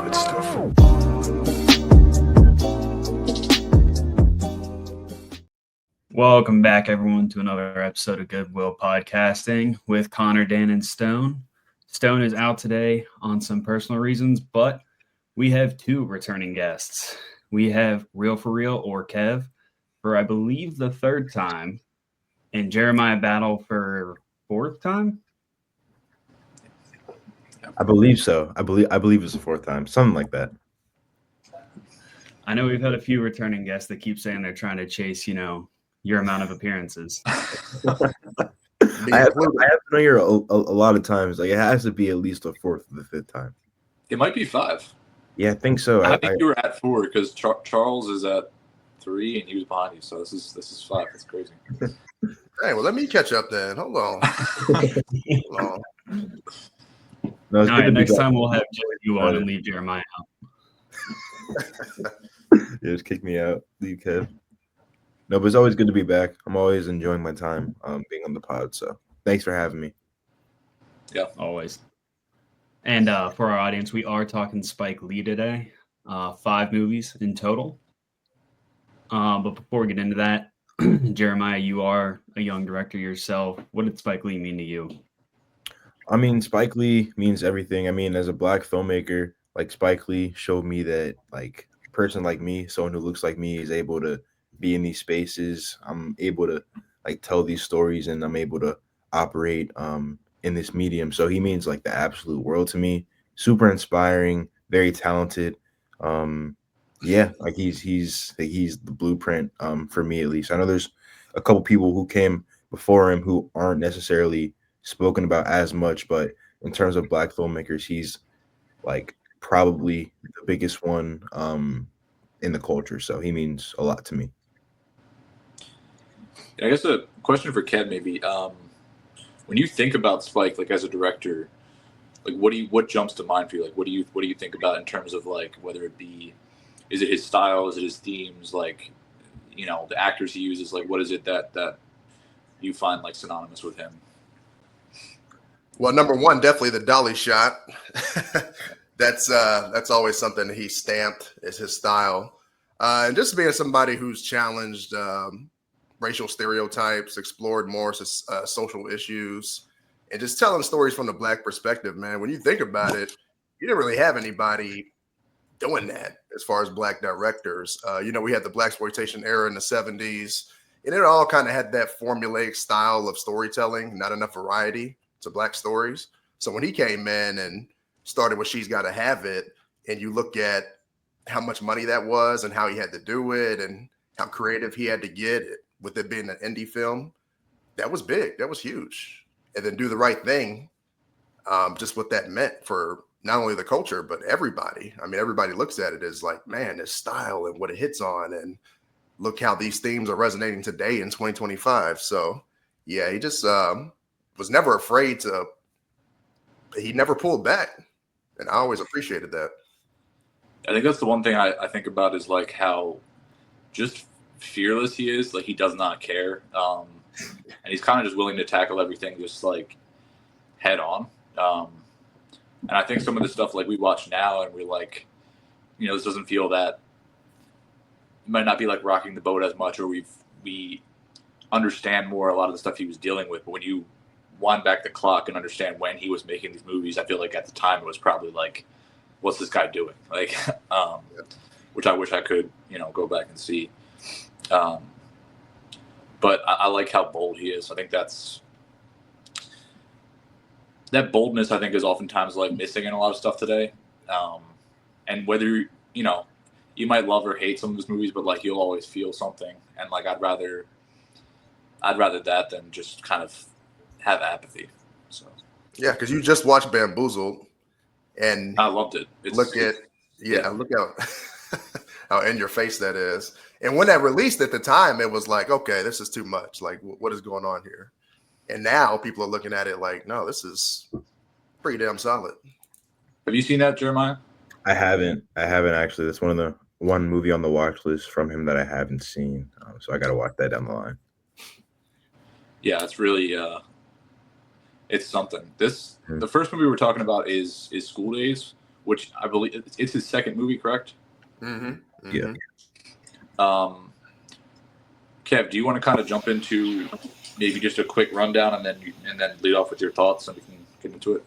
good stuff. Welcome back, everyone, to another episode of Goodwill Podcasting with Connor, Dan, and Stone. Stone is out today on some personal reasons, but we have two returning guests. We have ReelforReal or Kev for, I believe, the third time, and Jeremiah Battle for fourth time. I believe so. I believe it's the fourth time, something like that. I know we've had a few returning guests that keep saying they're trying to chase, your amount of appearances. I have been here a lot of times. Like, it has to be at least the fourth or the fifth time. It might be 5. Yeah, I think so. I think you were at 4 because Charles is at 3 and he was behind you. So this is 5. That's crazy. Hey, well, let me catch up then. Hold on. Hold on. No, all right, next time we'll have you on and leave Jeremiah out. Yeah, just kick me out. Leave Kev. No, but it's always good to be back. I'm always enjoying my time being on the pod. So thanks for having me. Yeah, always. And for our audience, we are talking Spike Lee today. 5 movies in total. But before we get into that, Jeremiah, you are a young director yourself. What did Spike Lee mean to you? I mean, Spike Lee means everything. I mean, as a black filmmaker, like, Spike Lee showed me that, like, a person like me, someone who looks like me, is able to be in these spaces. I'm able to, like, tell these stories, and I'm able to operate in this medium. So he means, like, the absolute world to me. Super inspiring, very talented. Yeah, like, he's the blueprint for me, at least. I know there's a couple people who came before him who aren't necessarily spoken about as much, but in terms of black filmmakers, he's, like, probably the biggest one in the culture. So he means a lot to me. I guess a question for Kev maybe. When you think about Spike, like, as a director, like, what jumps to mind for you? Like, what do you think about in terms of, like, whether it be, is it his style, is it his themes, like, the actors he uses, like, what is it that you find, like, synonymous with him? Well, number one, definitely the dolly shot. That's always something he stamped as his style. And just being somebody who's challenged racial stereotypes, explored more social issues, and just telling stories from the black perspective, man. When you think about it, you didn't really have anybody doing that as far as black directors. We had the blaxploitation era in the 70s, and it all kind of had that formulaic style of storytelling, not enough variety to black stories. So when he came in and started with She's Gotta Have It, and you look at how much money that was and how he had to do it and how creative he had to get with it being an indie film, that was big. That was huge. And then Do the Right Thing, just what that meant for not only the culture, but everybody. I mean, everybody looks at it as like, man, this style and what it hits on, and look how these themes are resonating today in 2025. So yeah, he just was never afraid to, he never pulled back. And I always appreciated that. I think that's the one thing I think about is, like, how just fearless he is. Like, he does not care. And he's kind of just willing to tackle everything just, like, head on. And I think some of the stuff, like, we watch now and we're like, this doesn't feel that, it might not be like rocking the boat as much, or we understand more a lot of the stuff he was dealing with. But when you wind back the clock and understand when he was making these movies, I feel like at the time it was probably like, what's this guy doing? Like, which I wish I could, go back and see. But I like how bold he is. I think that boldness, I think, is oftentimes, like, missing in a lot of stuff today. And whether, you might love or hate some of his movies, but, like, you'll always feel something. And, like, I'd rather that than just kind of have apathy. So yeah, because you just watched Bamboozled, and I loved it. Look how in your face that is. And when that released at the time, it was like, okay, this is too much. Like, what is going on here? And now people are looking at it like, no, this is pretty damn solid. Have you seen that, Jeremiah? I haven't actually. That's one movie on the watch list from him that I haven't seen. So I got to watch that down the line. Yeah, it's really it's something. The first movie we're talking about is School Daze, which I believe it's his second movie, correct? Mm-hmm. Yeah. Kev, do you want to kind of jump into maybe just a quick rundown and then lead off with your thoughts and we can get into it?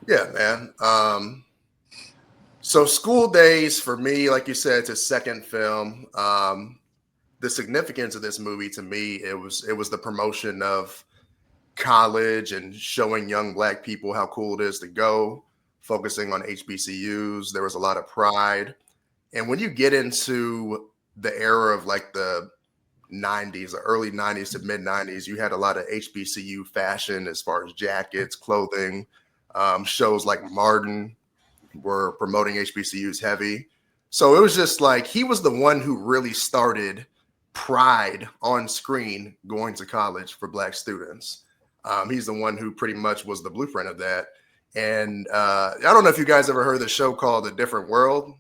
Yeah, man. So School Daze, for me, like you said, it's a second film. The significance of this movie to me, it was the promotion of college and showing young Black people how cool it is to go, focusing on HBCUs. There was a lot of pride. And when you get into the era of like the 90s, the early 90s to mid 90s, you had a lot of HBCU fashion as far as jackets, clothing. Shows like Martin were promoting HBCUs heavy. So it was just like he was the one who really started pride on screen going to college for Black students. He's the one who pretty much was the blueprint of that. And I don't know if you guys ever heard the show called A Different World.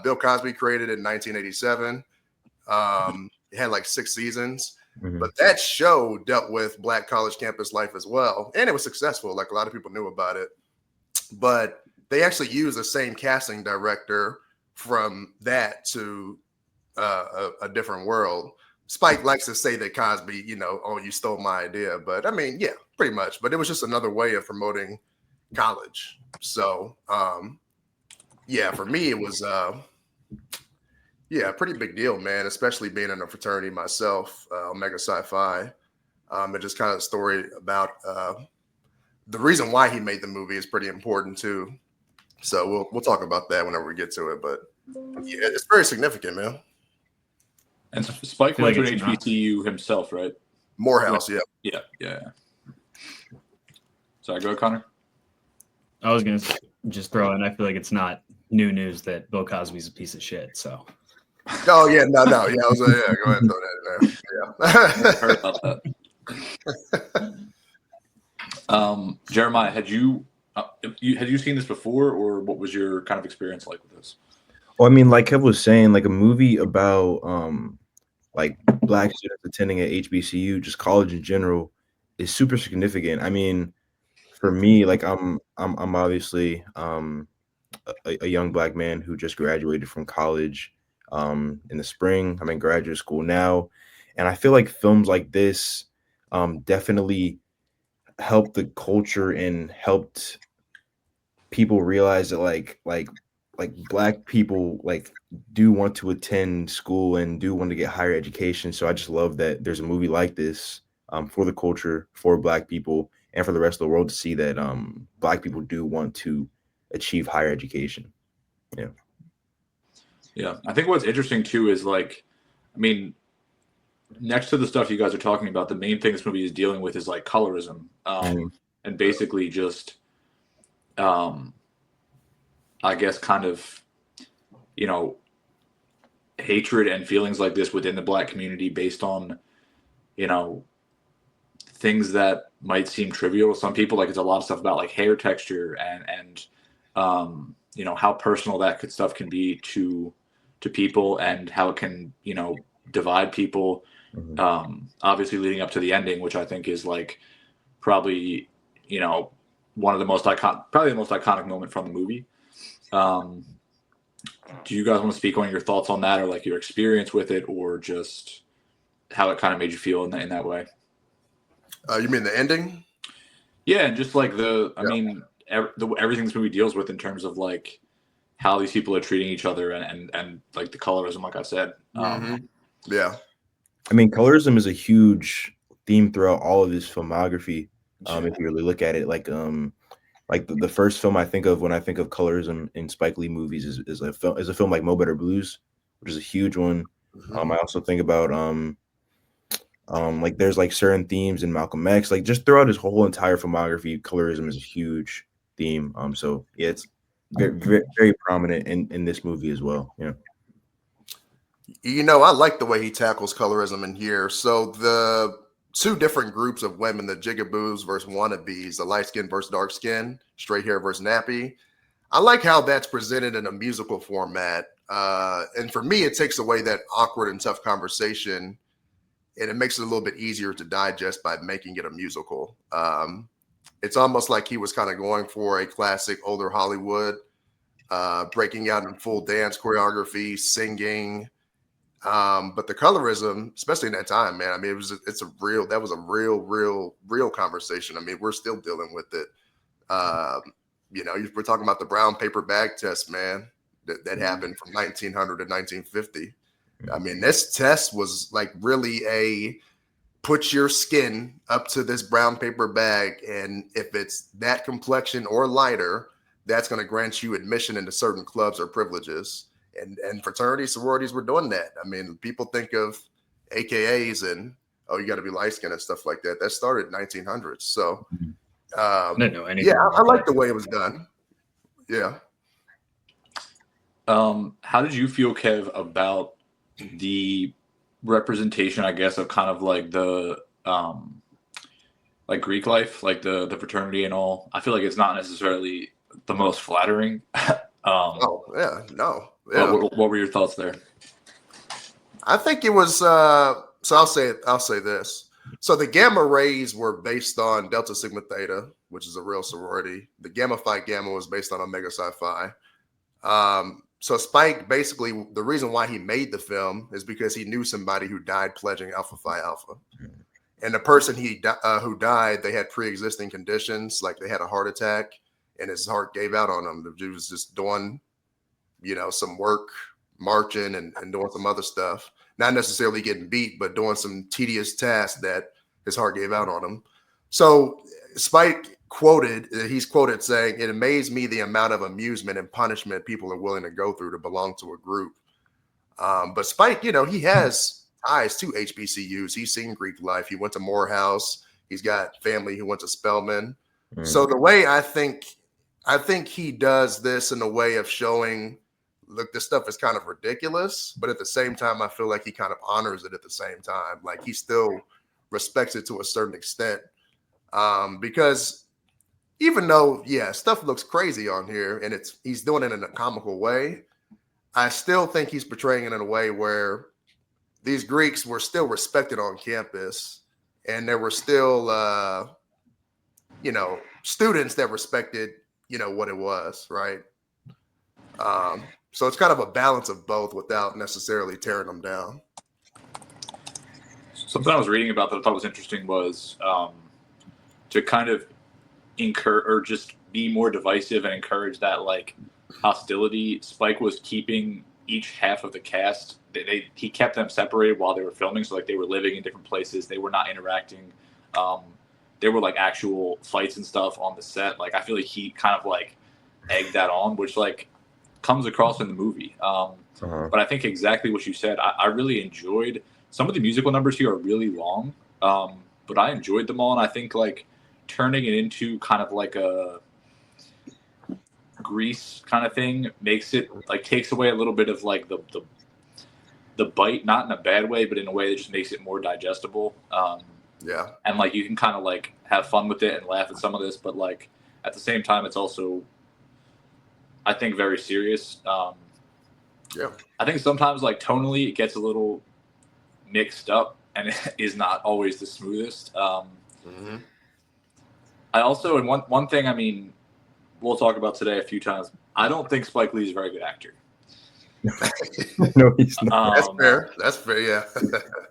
Bill Cosby created it in 1987. It had like 6 seasons. Mhm. But that show dealt with Black college campus life as well. And it was successful. Like a lot of people knew about it. But they actually used the same casting director from that to A Different World. Spike likes to say that Cosby, oh, you stole my idea. But I mean, yeah, pretty much. But it was just another way of promoting college. So, yeah, for me, it was, a pretty big deal, man, especially being in a fraternity myself, Omega Psi Phi. And just kind of a story about the reason why he made the movie is pretty important, too. So we'll talk about that whenever we get to it. But yeah, it's very significant, man. And Spike Feel went like to an it's not. HBCU himself, right? Morehouse, yeah. Yeah. Sorry, go ahead, Connor. I was gonna just throw in. I feel like it's not new news that Bill Cosby's a piece of shit. So Oh yeah, no, yeah. I was like, yeah, go ahead and throw that in there. Heard about that. Jeremiah, had you seen this before, or what was your kind of experience like with this? Well, I mean, like Kev was saying, like a movie about like Black students attending at HBCU, just college in general, is super significant. I mean, for me, like I'm obviously a young Black man who just graduated from college in the spring. I'm in graduate school now, and I feel like films like this definitely helped the culture and helped people realize that like Black people like do want to attend school and do want to get higher education. So I just love that there's a movie like this for the culture, for Black people, and for the rest of the world to see that Black people do want to achieve higher education. Yeah, I think what's interesting too is like, I mean, next to the stuff you guys are talking about, the main thing this movie is dealing with is like colorism, and basically just, I guess, kind of, hatred and feelings like this within the Black community based on, things that might seem trivial to some people. Like it's a lot of stuff about like hair texture and how personal that stuff can be to people and how it can, divide people. Obviously leading up to the ending, which I think is like probably, one of the most iconic moment from the movie. Do you guys want to speak on your thoughts on that, or like your experience with it, or just how it kind of made you feel in that way? You mean the ending? Yeah, and just like I mean, everything this movie deals with in terms of like how these people are treating each other and like the colorism, like I said. Yeah. I mean, colorism is a huge theme throughout all of his filmography. If you really look at it, like the first film I think of when I think of colorism in Spike Lee movies is a film like Mo Better Blues, which is a huge one. I also think about like there's like certain themes in Malcolm X, like just throughout his whole entire filmography, colorism is a huge theme. So yeah, it's very, very, very prominent in this movie as well. Yeah. I like the way he tackles colorism in here. So the two different groups of women, the jigaboos versus wannabes, the light skin versus dark skin, straight hair versus nappy. I like how that's presented in a musical format. And for me, it takes away that awkward and tough conversation, and it makes it a little bit easier to digest by making it a musical. It's almost like he was kind of going for a classic older Hollywood breaking out in full dance choreography, singing. But the colorism, especially in that time, man, I mean, that was a real conversation. I mean, we're still dealing with it. We're talking about the brown paper bag test, man, that happened from 1900 to 1950. I mean, this test was like really a put your skin up to this brown paper bag, and if it's that complexion or lighter, that's going to grant you admission into certain clubs or privileges. And fraternities, sororities were doing that. I mean, people think of AKAs and, oh, you got to be light-skinned and stuff like that. That started in 1900s. So, I didn't know anything. Yeah, I like the way it was done. Yeah. How did you feel, Kev, about the representation, I guess, of kind of like the like Greek life, like the fraternity and all? I feel like it's not necessarily the most flattering. No. What were your thoughts there? I think it was. So I'll say this. So the Gamma Rays were based on Delta Sigma Theta, which is a real sorority. The Gamma Phi Gamma was based on Omega Psi Phi. So Spike, basically, the reason why he made the film is because he knew somebody who died pledging Alpha Phi Alpha. And the person who died, they had pre-existing conditions, like they had a heart attack, and his heart gave out on him. The dude was just doing, some work, marching and doing some other stuff. Not necessarily getting beat, but doing some tedious tasks that his heart gave out on him. So Spike he's quoted saying, "It amazed me the amount of amusement and punishment people are willing to go through to belong to a group." But Spike, he has ties to HBCUs. He's seen Greek life. He went to Morehouse. He's got family who went to Spelman. So the way I think he does this in a way of showing, look, this stuff is kind of ridiculous, but at the same time, I feel like he kind of honors it at the same time. Like he still respects it to a certain extent. Because even though, stuff looks crazy on here and he's doing it in a comical way, I still think he's portraying it in a way where these Greeks were still respected on campus, and there were still, students that respected, what it was, right? So it's kind of a balance of both without necessarily tearing them down. Something I was reading about that I thought was interesting was to kind of encourage or just be more divisive and encourage that like hostility. Spike was keeping each half of the cast. He kept them separated while they were filming, so like they were living in different places. They were not interacting. There were like actual fights and stuff on the set. Like I feel like he kind of like egged that on, which like comes across in the movie. But I think exactly what you said. I really enjoyed some of the musical numbers here are really long, but I enjoyed them all, and I think like turning it into kind of like a Grease kind of thing makes it like takes away a little bit of like the bite, not in a bad way, but in a way that just makes it more digestible. And like you can kind of like have fun with it and laugh at some of this, but like at the same time, it's also, I think, very serious. I think sometimes like tonally it gets a little mixed up and it is not always the smoothest. I also, and one thing, I mean, we'll talk about today a few times. I don't think Spike Lee is a very good actor. No, he's not. That's fair. Yeah.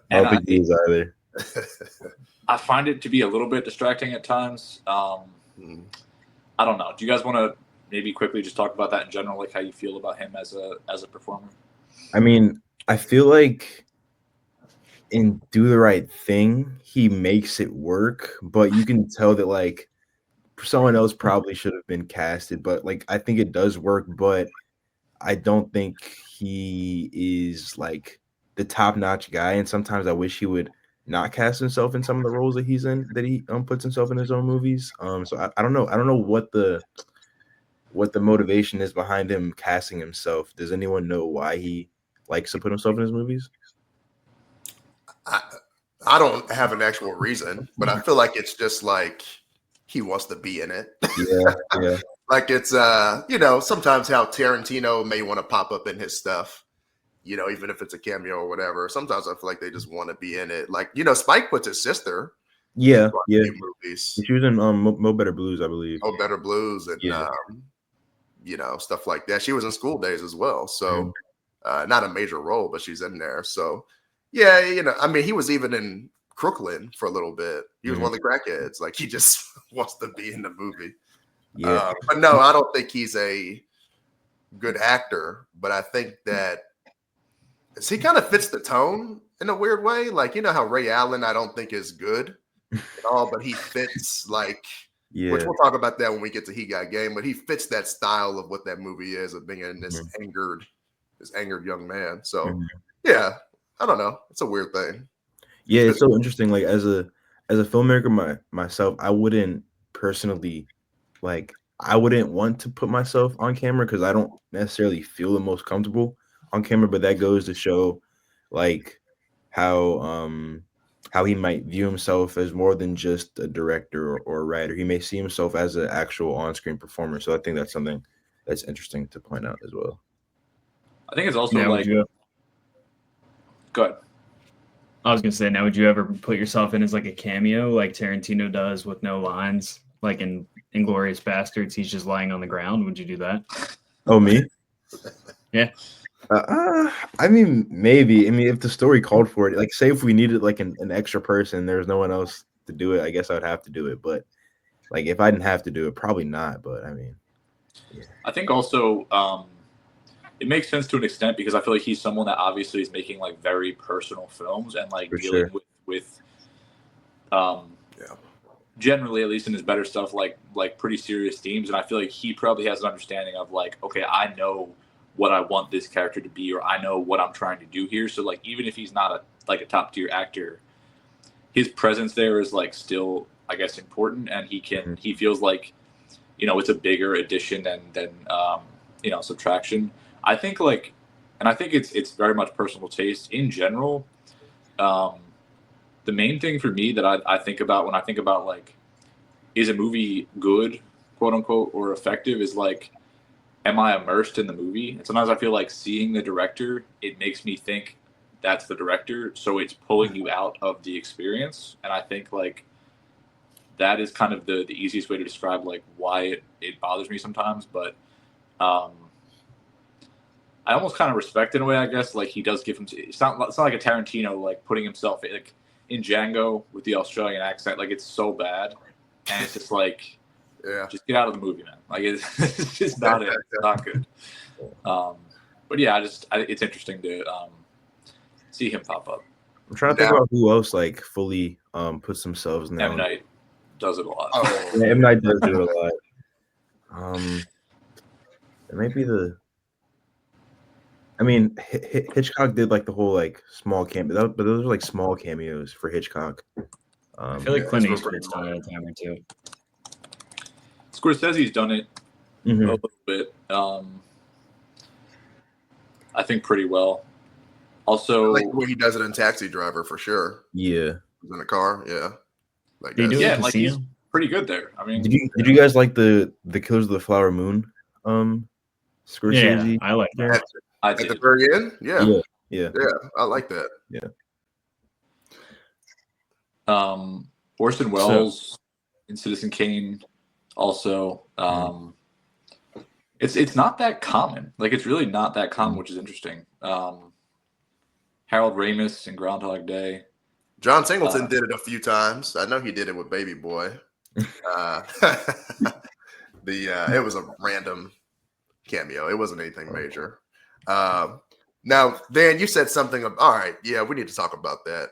I don't think he is either. I find it to be a little bit distracting at times. I don't know. Do you guys want to maybe quickly just talk about that in general, like how you feel about him as a performer? I mean, I feel like in Do the Right Thing, he makes it work, but you can tell that like someone else probably should have been casted, but like I think it does work, but I don't think he is like the top-notch guy, and sometimes I wish he would not cast himself in some of the roles that he's in, that he puts himself in his own movies. So I don't know what the motivation is behind him casting himself. Does anyone know why he likes to put himself in his movies? I don't have an actual reason, but I feel like it's just like he wants to be in it. Yeah. Like it's sometimes how Tarantino may want to pop up in his stuff, even if it's a cameo or whatever. Sometimes I feel like they just want to be in it. Like, Spike puts his sister. Movies. She was in Mo Better Blues, I believe. Mo Better Blues, and stuff like that. She was in School Days as well. So not a major role, but she's in there. So yeah, I mean, he was even in Crooklyn for a little bit. He was one of the crackheads. Like, he just wants to be in the movie. Yeah. But no, I don't think he's a good actor, but I think that he kind of fits the tone in a weird way. Like, how Ray Allen, I don't think is good at all, but he fits like, which we'll talk about that when we get to He Got Game, but he fits that style of what that movie is, of being in this angered young man. So yeah, I don't know. It's a weird thing. Yeah, it's so interesting. Like, as a filmmaker myself, I wouldn't personally, like, I wouldn't want to put myself on camera because I don't necessarily feel the most comfortable on camera. But that goes to show, like, how he might view himself as more than just a director or a writer. He may see himself as an actual on-screen performer. So I think that's something that's interesting to point out as well. I think it's also go ahead. I was gonna say, now, would you ever put yourself in as like a cameo, like Tarantino does, with no lines, like in Inglourious Bastards? He's just lying on the ground. Would you do that? Oh, me? Yeah. I mean, maybe. I mean, if the story called for it, like, say if we needed like an extra person, there's no one else to do it, I guess I would have to do it. But like, if I didn't have to do it, probably not. But I mean, yeah. I think also it makes sense to an extent because I feel like he's someone that obviously is making like very personal films and like dealing with generally, at least in his better stuff, like pretty serious themes. And I feel like he probably has an understanding of like, okay, I know what I want this character to be, or I know what I'm trying to do here. So like, even if he's not a top tier actor, his presence there is like still, I guess, important, and he feels like, it's a bigger addition than subtraction. I think and I think it's very much personal taste in general. The main thing for me that I think about when I think about like, is a movie good, quote unquote, or effective, is like, am I immersed in the movie? And sometimes I feel like seeing the director, it makes me think that's the director, so it's pulling you out of the experience. And I think like that is kind of the easiest way to describe like why it bothers me sometimes. But I almost kind of respect it in a way, I guess. Like, he does give him. It's not like a Tarantino like putting himself like in Django with the Australian accent. Like, it's so bad, and it's just like, just get out of the movie, man. Like, it's just not it. It's not good. But yeah, it's interesting to see him pop up. I'm trying to think about who else like fully puts themselves in that. M. Night does it a lot. Yeah, M. Night does do it a lot. It might be I mean, Hitchcock did like the whole like small cameo, but those were like small cameos for Hitchcock. I feel like Clint Eastwood's done it a time or two. Scorsese's done it a little bit. I think pretty well. Also, I like the way he does it in Taxi Driver for sure. Yeah, in the car. Yeah, like like he's pretty good there. I mean, did you guys like the Killers of the Flower Moon? Scorsese. Yeah, I like that. At the very end, yeah, I like that. Yeah. Orson Welles in Citizen Kane also. It's not that common. Like, it's really not that common, which is interesting. Harold Ramis in Groundhog Day. John Singleton did it a few times. I know he did it with Baby Boy. It was a random cameo. It wasn't anything major. Now, Dan, you said something of, all right, yeah, we need to talk about that.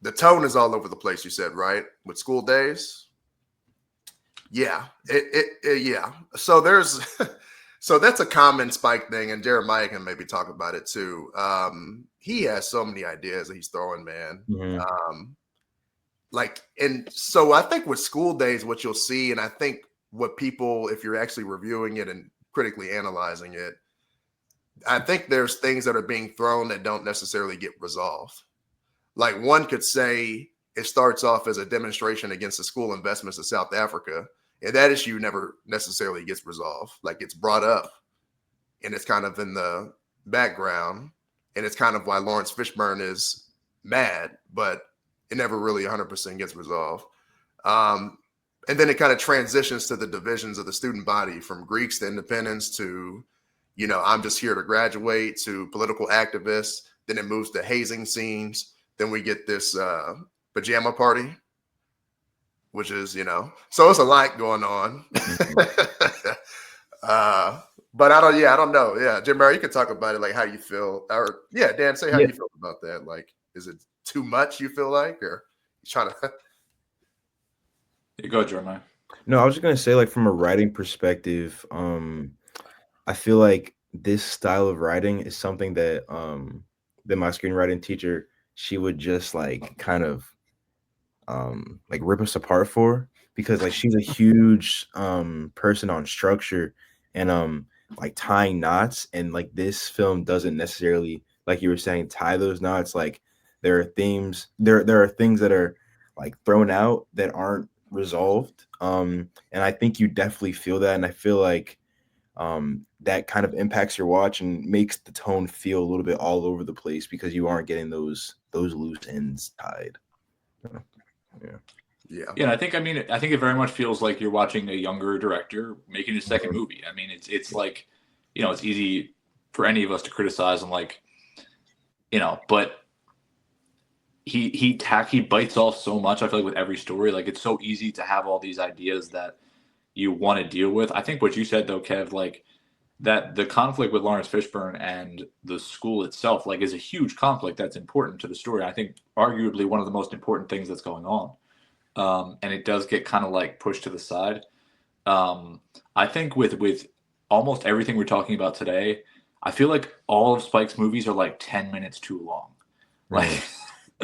The tone is all over the place, you said, right? With School Days. Yeah. Yeah. So that's a common Spike thing, and Jeremiah can maybe talk about it too. He has so many ideas that he's throwing, man. And so I think with School Days, what you'll see, and I think what people, if you're actually reviewing it and critically analyzing it, I think there's things that are being thrown that don't necessarily get resolved. Like, one could say it starts off as a demonstration against the school investments in South Africa, and that issue never necessarily gets resolved. Like, it's brought up, and it's kind of in the background, and it's kind of why Lawrence Fishburne is mad, but it never really 100% gets resolved. and then it kind of transitions to the divisions of the student body, from Greeks to independents to, I'm just here to graduate, to political activists. Then it moves to hazing scenes. Then we get this pajama party, which is, so it's a lot going on. But I don't know. Yeah, Jim Murray, you can talk about it, like how you feel, or Dan, say how you feel about that. Like, is it too much, you feel like, or you trying to? You go, Jeremiah. No, I was just gonna say, like, from a writing perspective, I feel like this style of writing is something that my screenwriting teacher, she would just like kind of like rip us apart for, because like she's a huge person on structure and like tying knots, and like this film doesn't necessarily, like you were saying, tie those knots. Like there are themes, there are things that are like thrown out that aren't resolved, and I think you definitely feel that, and I feel like that kind of impacts your watch and makes the tone feel a little bit all over the place because you aren't getting those loose ends tied. Yeah. And I think it very much feels like you're watching a younger director making his second movie. I mean, it's like, it's easy for any of us to criticize and like, but he bites off so much. I feel like with every story, like it's so easy to have all these ideas that you want to deal with. I think what you said though, Kev, like that the conflict with Lawrence Fishburne and the school itself, like, is a huge conflict that's important to the story. I think arguably one of the most important things that's going on. And it does get kind of like pushed to the side. I think with almost everything we're talking about today, I feel like all of Spike's movies are like 10 minutes too long. Like,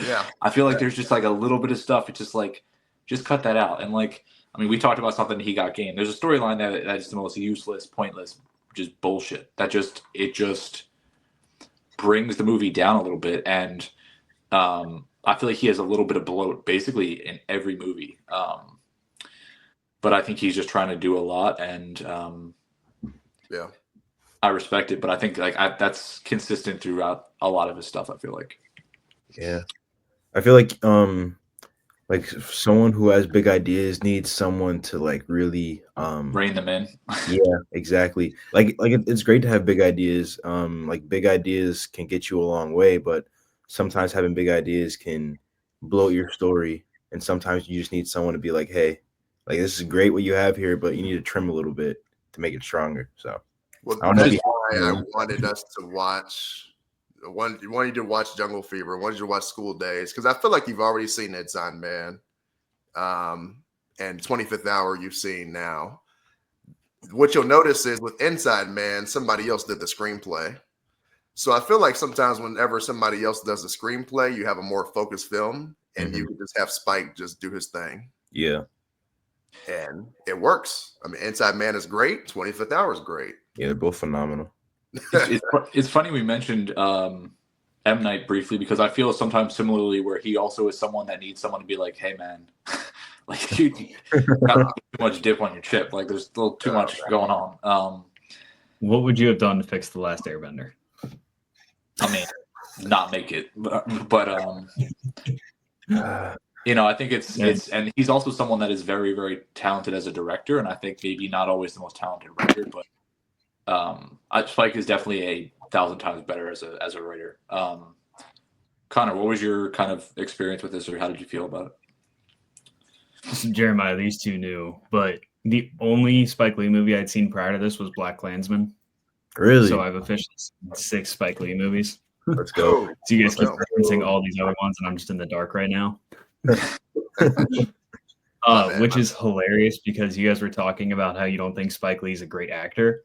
yeah, I feel like there's just like a little bit of stuff. It's just like, just cut that out. And like, I mean, we talked about something he got game. There's a storyline that's the most useless, pointless, just bullshit. It just brings the movie down a little bit. And I feel like he has a little bit of bloat basically in every movie. But I think he's just trying to do a lot, and I respect it. But I think like that's consistent throughout a lot of his stuff, I feel like. Yeah. I feel like someone who has big ideas needs someone to like really rein them in. Yeah, exactly. Like it's great to have big ideas. Like big ideas can get you a long way, but sometimes having big ideas can bloat your story, and sometimes you just need someone to be like, hey, like this is great what you have here, but you need to trim a little bit to make it stronger. So that's why I wanted us to watch. Wanted you to watch Jungle Fever. Wanted you to watch School Days, because I feel like you've already seen Inside Man, and 25th Hour you've seen now. What you'll notice is with Inside Man, somebody else did the screenplay. So I feel like sometimes whenever somebody else does the screenplay, you have a more focused film, and you can just have Spike just do his thing. Yeah. And it works. I mean, Inside Man is great. 25th Hour is great. Yeah, they're both phenomenal. It's funny we mentioned M. Night briefly, because I feel sometimes similarly where he also is someone that needs someone to be like, hey, man, like you got too much dip on your chip. Like there's still too much going on. What would you have done to fix The Last Airbender? I mean, not make it, but I think it's, and he's also someone that is very, very talented as a director, and I think maybe not always the most talented writer, but Spike is definitely 1,000 times better as a writer. Connor, what was your kind of experience with this, or how did you feel about it? So Jeremiah, these two knew, but the only Spike Lee movie I'd seen prior to this was BlacKkKlansman. Really? So I've officially seen 6 Spike Lee movies. Let's go. So you guys keep referencing all these other ones, and I'm just in the dark right now. Which is hilarious, because you guys were talking about how you don't think Spike Lee's a great actor.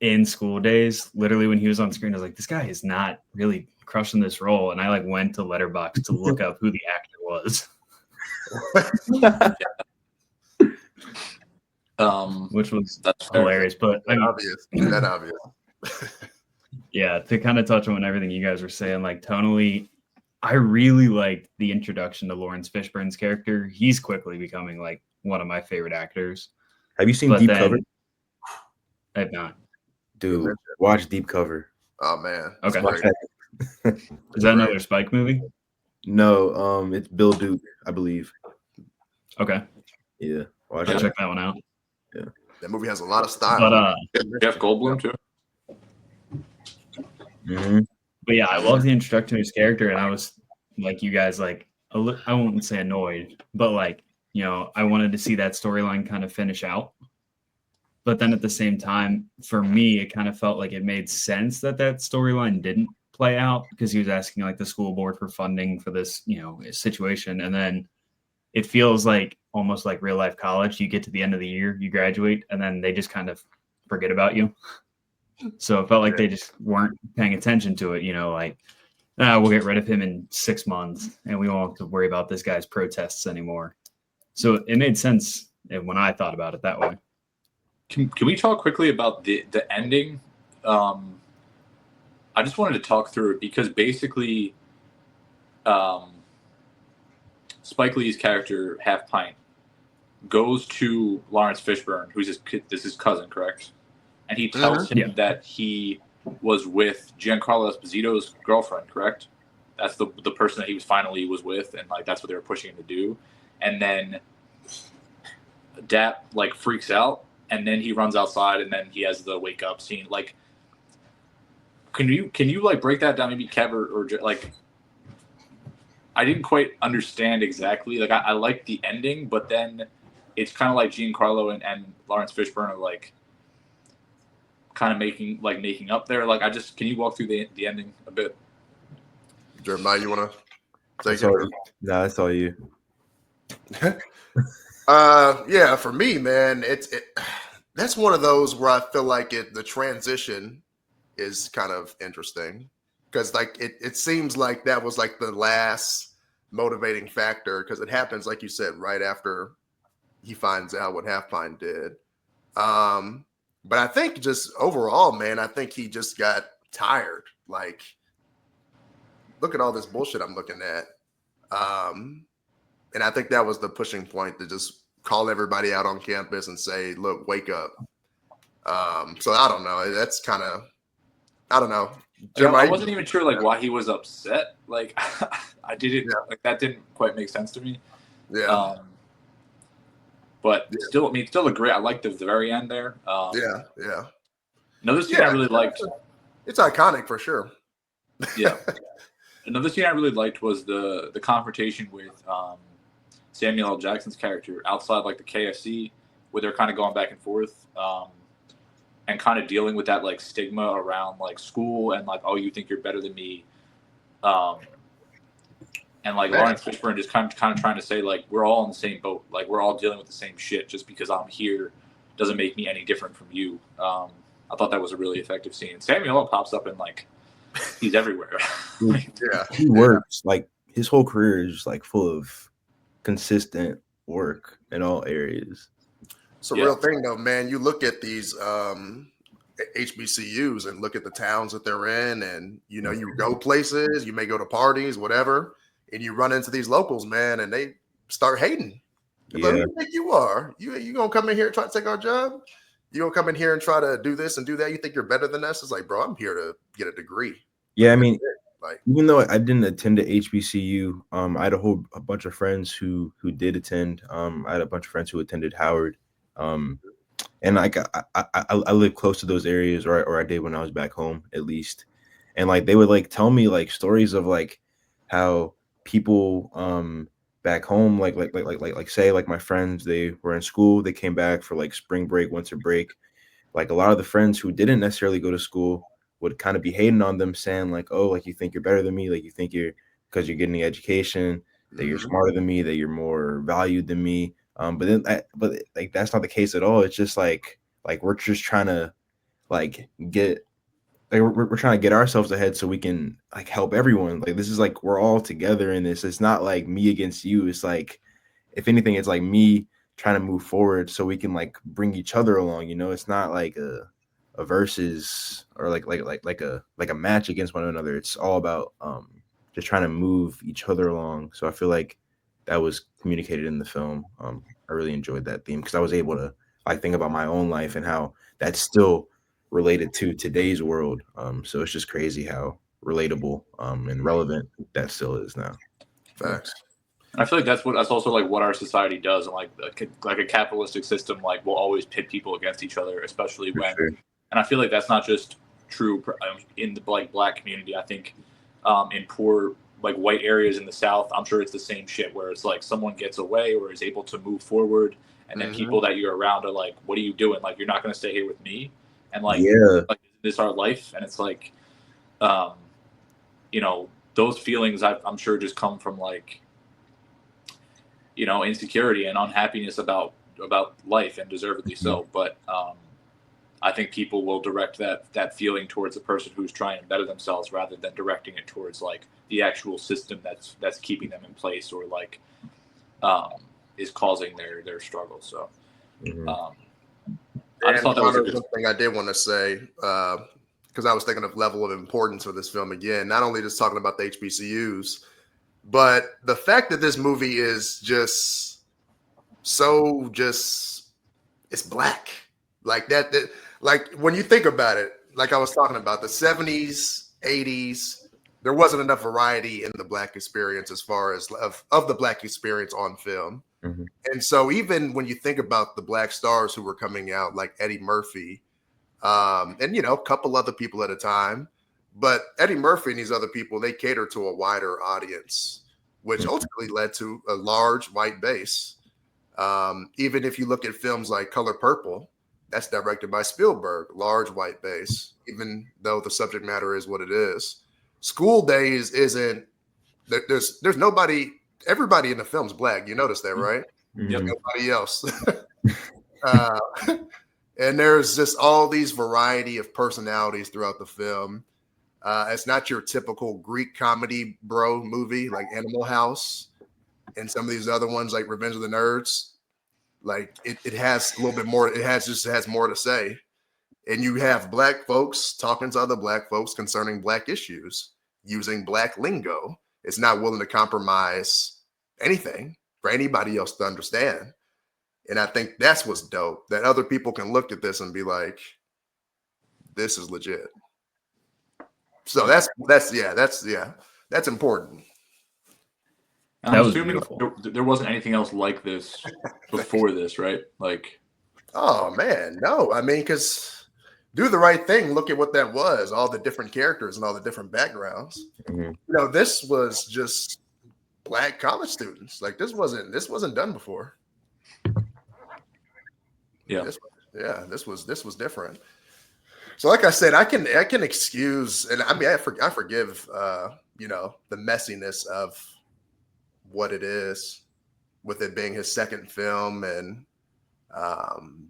In School Days, literally when he was on screen, I was like, this guy is not really crushing this role. And I like went to Letterboxd to look up who the actor was. Which was hilarious. But obvious. That obvious. Yeah, to kind of touch on everything you guys were saying, like tonally, I really liked the introduction to Lawrence Fishburne's character. He's quickly becoming like one of my favorite actors. Have you seen Deep Cover? I have not. Dude, watch Deep Cover. Oh man. Okay. Is that another Spike movie? No, it's Bill Duke, I believe. Okay. Yeah. Watch I'll it. check that one out. That movie has a lot of style. But Jeff Goldblum too. Mm-hmm. But yeah, I love the introduction to his character, and I was like, you guys, like, I won't say annoyed, but like, I wanted to see that storyline kind of finish out. But then at the same time, for me, it kind of felt like it made sense that storyline didn't play out because he was asking like the school board for funding for this, situation, and then it feels like almost like real life college. You get to the end of the year, you graduate, and then they just kind of forget about you. So it felt like they just weren't paying attention to it, like, we'll get rid of him in 6 months and we won't have to worry about this guy's protests anymore. So it made sense when I thought about it that way. Can we talk quickly about the ending? I just wanted to talk through it because basically Spike Lee's character, Half Pint, goes to Lawrence Fishburne, who's his cousin, correct? And he tells him that he was with Giancarlo Esposito's girlfriend, correct? That's the person that he finally was with, and like that's what they were pushing him to do. And then Dap like freaks out, and then he runs outside, and then he has the wake up scene. Like, can you like break that down, maybe Kev or like? I didn't quite understand exactly. Like, I like the ending, but then it's kind of like Giancarlo and Lawrence Fishburne are like kind of making up there. Like, can you walk through the ending a bit? Jeremiah, you want to take it? No, that's all you. Yeah, for me, man, that's one of those where I feel like the transition is kind of interesting because like it seems like that was like the last motivating factor because it happens, like you said, right after he finds out what Half Pint did. But I think just overall, man, I think he just got tired. Like, look at all this bullshit I'm looking at. And I think that was the pushing point to just call everybody out on campus and say, look, wake up. So I don't know. That's kind of, I don't know. I wasn't even sure like why he was upset. Like I didn't like that didn't quite make sense to me. Yeah. But still, I mean, still a great. I liked the very end there. Yeah. Another scene I really liked. It's iconic for sure. Yeah. Another scene I really liked was the confrontation with Samuel L. Jackson's character outside like the KFC, where they're kind of going back and forth, and kind of dealing with that like stigma around like school and like, oh, you think you're better than me, and like Lawrence Fishburne just kind of trying to say like we're all in the same boat, like we're all dealing with the same shit. Just because I'm here doesn't make me any different from you. I thought that was a really effective scene. Samuel L. pops up and like he's everywhere. He works like his whole career is just like full of consistent work in all areas. It's a real thing though, man. You look at these HBCUs and look at the towns that they're in, and you go places, you may go to parties, whatever, and you run into these locals, man, and they start hating. Like, who do you think you are? You gonna come in here and try to take our job? You gonna come in here and try to do this and do that? You think you're better than us? It's like, bro, I'm here to get a degree. Yeah, I mean, like, even though I didn't attend a HBCU, I had a bunch of friends who did attend. I had a bunch of friends who attended Howard, and like I live close to those areas, or I did when I was back home at least, and like they would like tell me like stories of like how people back home like say like my friends, they were in school, they came back for like spring break, winter break, like a lot of the friends who didn't necessarily go to school would kind of be hating on them, saying like, oh, like you think you're better than me, like you think you're because you're getting the education that you're smarter than me, that you're more valued than me, but like that's not the case at all. It's just like we're just trying to like get like we're trying to get ourselves ahead so we can like help everyone. Like this is like we're all together in this. It's not like me against you. It's like if anything, it's like me trying to move forward so we can like bring each other along. It's not like a versus or like a match against one another. It's all about just trying to move each other along. So I feel like that was communicated in the film. I really enjoyed that theme because I was able to like think about my own life and how that's still related to today's world. So it's just crazy how relatable and relevant that still is now. Facts. I feel like that's also like what our society does, and like a capitalistic system like will always pit people against each other, especially when. Sure. And I feel like that's not just true in the like black community. I think in poor like white areas in the South, I'm sure it's the same shit where it's like someone gets away or is able to move forward, and then people that you're around are like, "What are you doing? Like you're not going to stay here with me?" And like, like is this our life? And it's like, you know, those feelings I'm sure just come from like, you know, insecurity and unhappiness about life, and deservedly so. But I think people will direct that feeling towards the person who's trying to better themselves rather than directing it towards like the actual system that's keeping them in place or like is causing their struggle. So I just thought that was something I did want to say because I was thinking of level of importance for this film again, not only just talking about the HBCUs, but the fact that this movie is just it's black like that like when you think about it, like I was talking about the 70s, 80s, there wasn't enough variety in the black experience as far as of the black experience on film. And so even when you think about the black stars who were coming out, like Eddie Murphy, and, you know, a couple other people at a time, but Eddie Murphy and these other people, they cater to a wider audience, which ultimately led to a large white base. Even if you look at films like Color Purple, that's directed by Spielberg, large white base, even though the subject matter is what it is. School Daze isn't, there's nobody, everybody in the film's black. You notice that, right? Yep. Nobody else. And there's just all these variety of personalities throughout the film. It's not your typical Greek comedy movie like Animal House and some of these other ones like Revenge of the Nerds. Like it has a little bit more. It has more to say. And you have black folks talking to other black folks concerning black issues using black lingo. It's not willing to compromise anything for anybody else to understand. And I think that's what's dope, that other people can look at this and be like, this is legit. So that's important. And I'm assuming there wasn't anything else like this before this, right? Like, oh man, no. I mean, because Do the Right Thing, look at what that was, all the different characters and all the different backgrounds. You know, this was just black college students. Like this wasn't done before. Yeah. This was different. So like I said, I can excuse, and I mean I forgive you know, the messiness of what it is with it being his second film and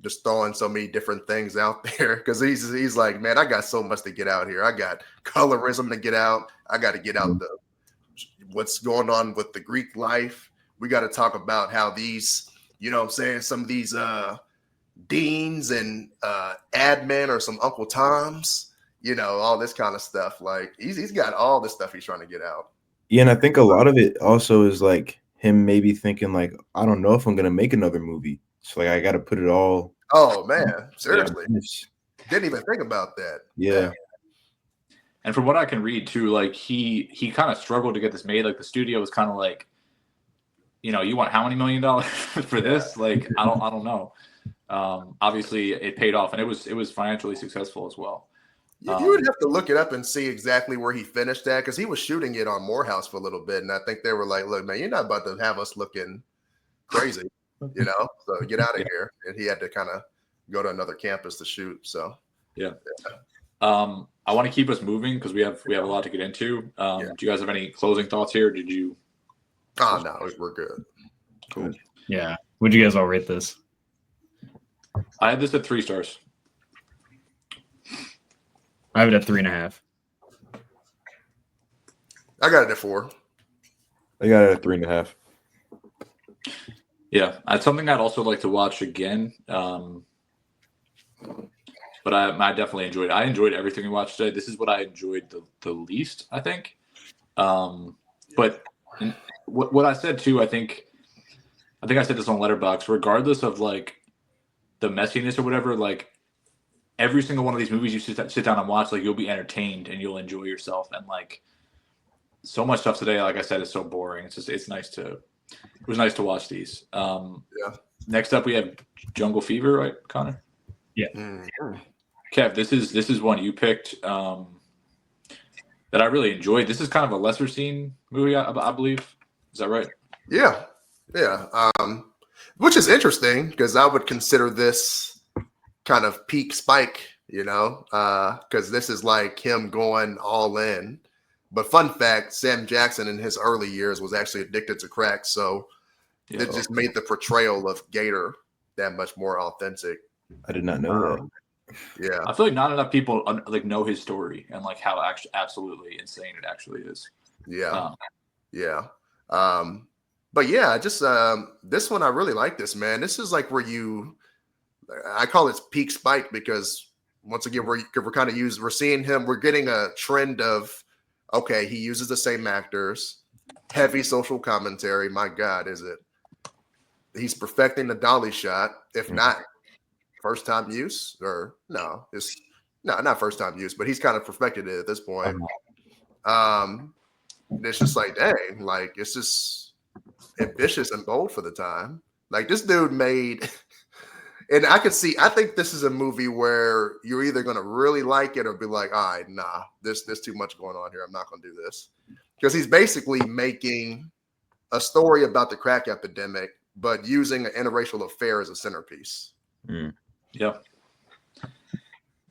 just throwing so many different things out there because he's like, man, I got so much to get out here. I got colorism to get out. I got to get out what's going on with the Greek life. We got to talk about how these, you know what I'm saying, some of these deans and admin or some Uncle Toms, you know, all this kind of stuff. Like he's got all this stuff he's trying to get out. Yeah, and I think a lot of it also is like him maybe thinking like, I don't know if I'm gonna make another movie. So like I got to put it all. Oh man, seriously, didn't even think about that. Yeah. And from what I can read too, like he kind of struggled to get this made. Like the studio was kind of like, you know, you want how many $1 million for this? Like I don't know. Obviously it paid off and it was financially successful as well. You would have to look it up and see exactly where he finished at because he was shooting it on Morehouse for a little bit, and I think they were like, "Look, man, you're not about to have us looking crazy, you know. So get out of here." And he had to kind of go to another campus to shoot. So yeah. I want to keep us moving because we have a lot to get into. Do you guys have any closing thoughts here? Did you? Oh no, we're good. Cool. Yeah. Would you guys all rate this? I had this at 3 stars. I have it at 3.5. I got it at 4. I got it at 3.5. Yeah, it's something I'd also like to watch again. But I definitely enjoyed it. I enjoyed everything we watched today. This is what I enjoyed the least, I think. But what I said too, I think I said this on Letterboxd. Regardless of like the messiness or whatever, like every single one of these movies you sit down and watch, like you'll be entertained and you'll enjoy yourself. And like so much stuff today, like I said, is so boring. It's nice to it was nice to watch these. Yeah. Next up, we have Jungle Fever, right, Connor? Yeah. Mhm. Kev, this is one you picked that I really enjoyed. This is kind of a lesser seen movie, I believe. Is that right? Yeah. Which is interesting because I would consider this kind of peak Spike, because this is like him going all in. But fun fact, Sam Jackson in his early years was actually addicted to crack, so it just made the portrayal of Gator that much more authentic. I did not know that. Yeah, I feel like not enough people like know his story and like how absolutely insane it actually is. yeah. But yeah, just this one I really like this, man. This is like where I call it peak Spike because once again we're kind of we're seeing him. We're getting a trend of okay, he uses the same actors, heavy social commentary. My God, is it? He's perfecting the dolly shot, if not first time use, or no, it's not first time use, but he's kind of perfected it at this point. It's just like, dang, like it's just ambitious and bold for the time. Like this dude made, and I think this is a movie where you're either gonna really like it or be like, all right, nah, there's too much going on here. I'm not gonna do this. Because he's basically making a story about the crack epidemic, but using an interracial affair as a centerpiece. Yeah.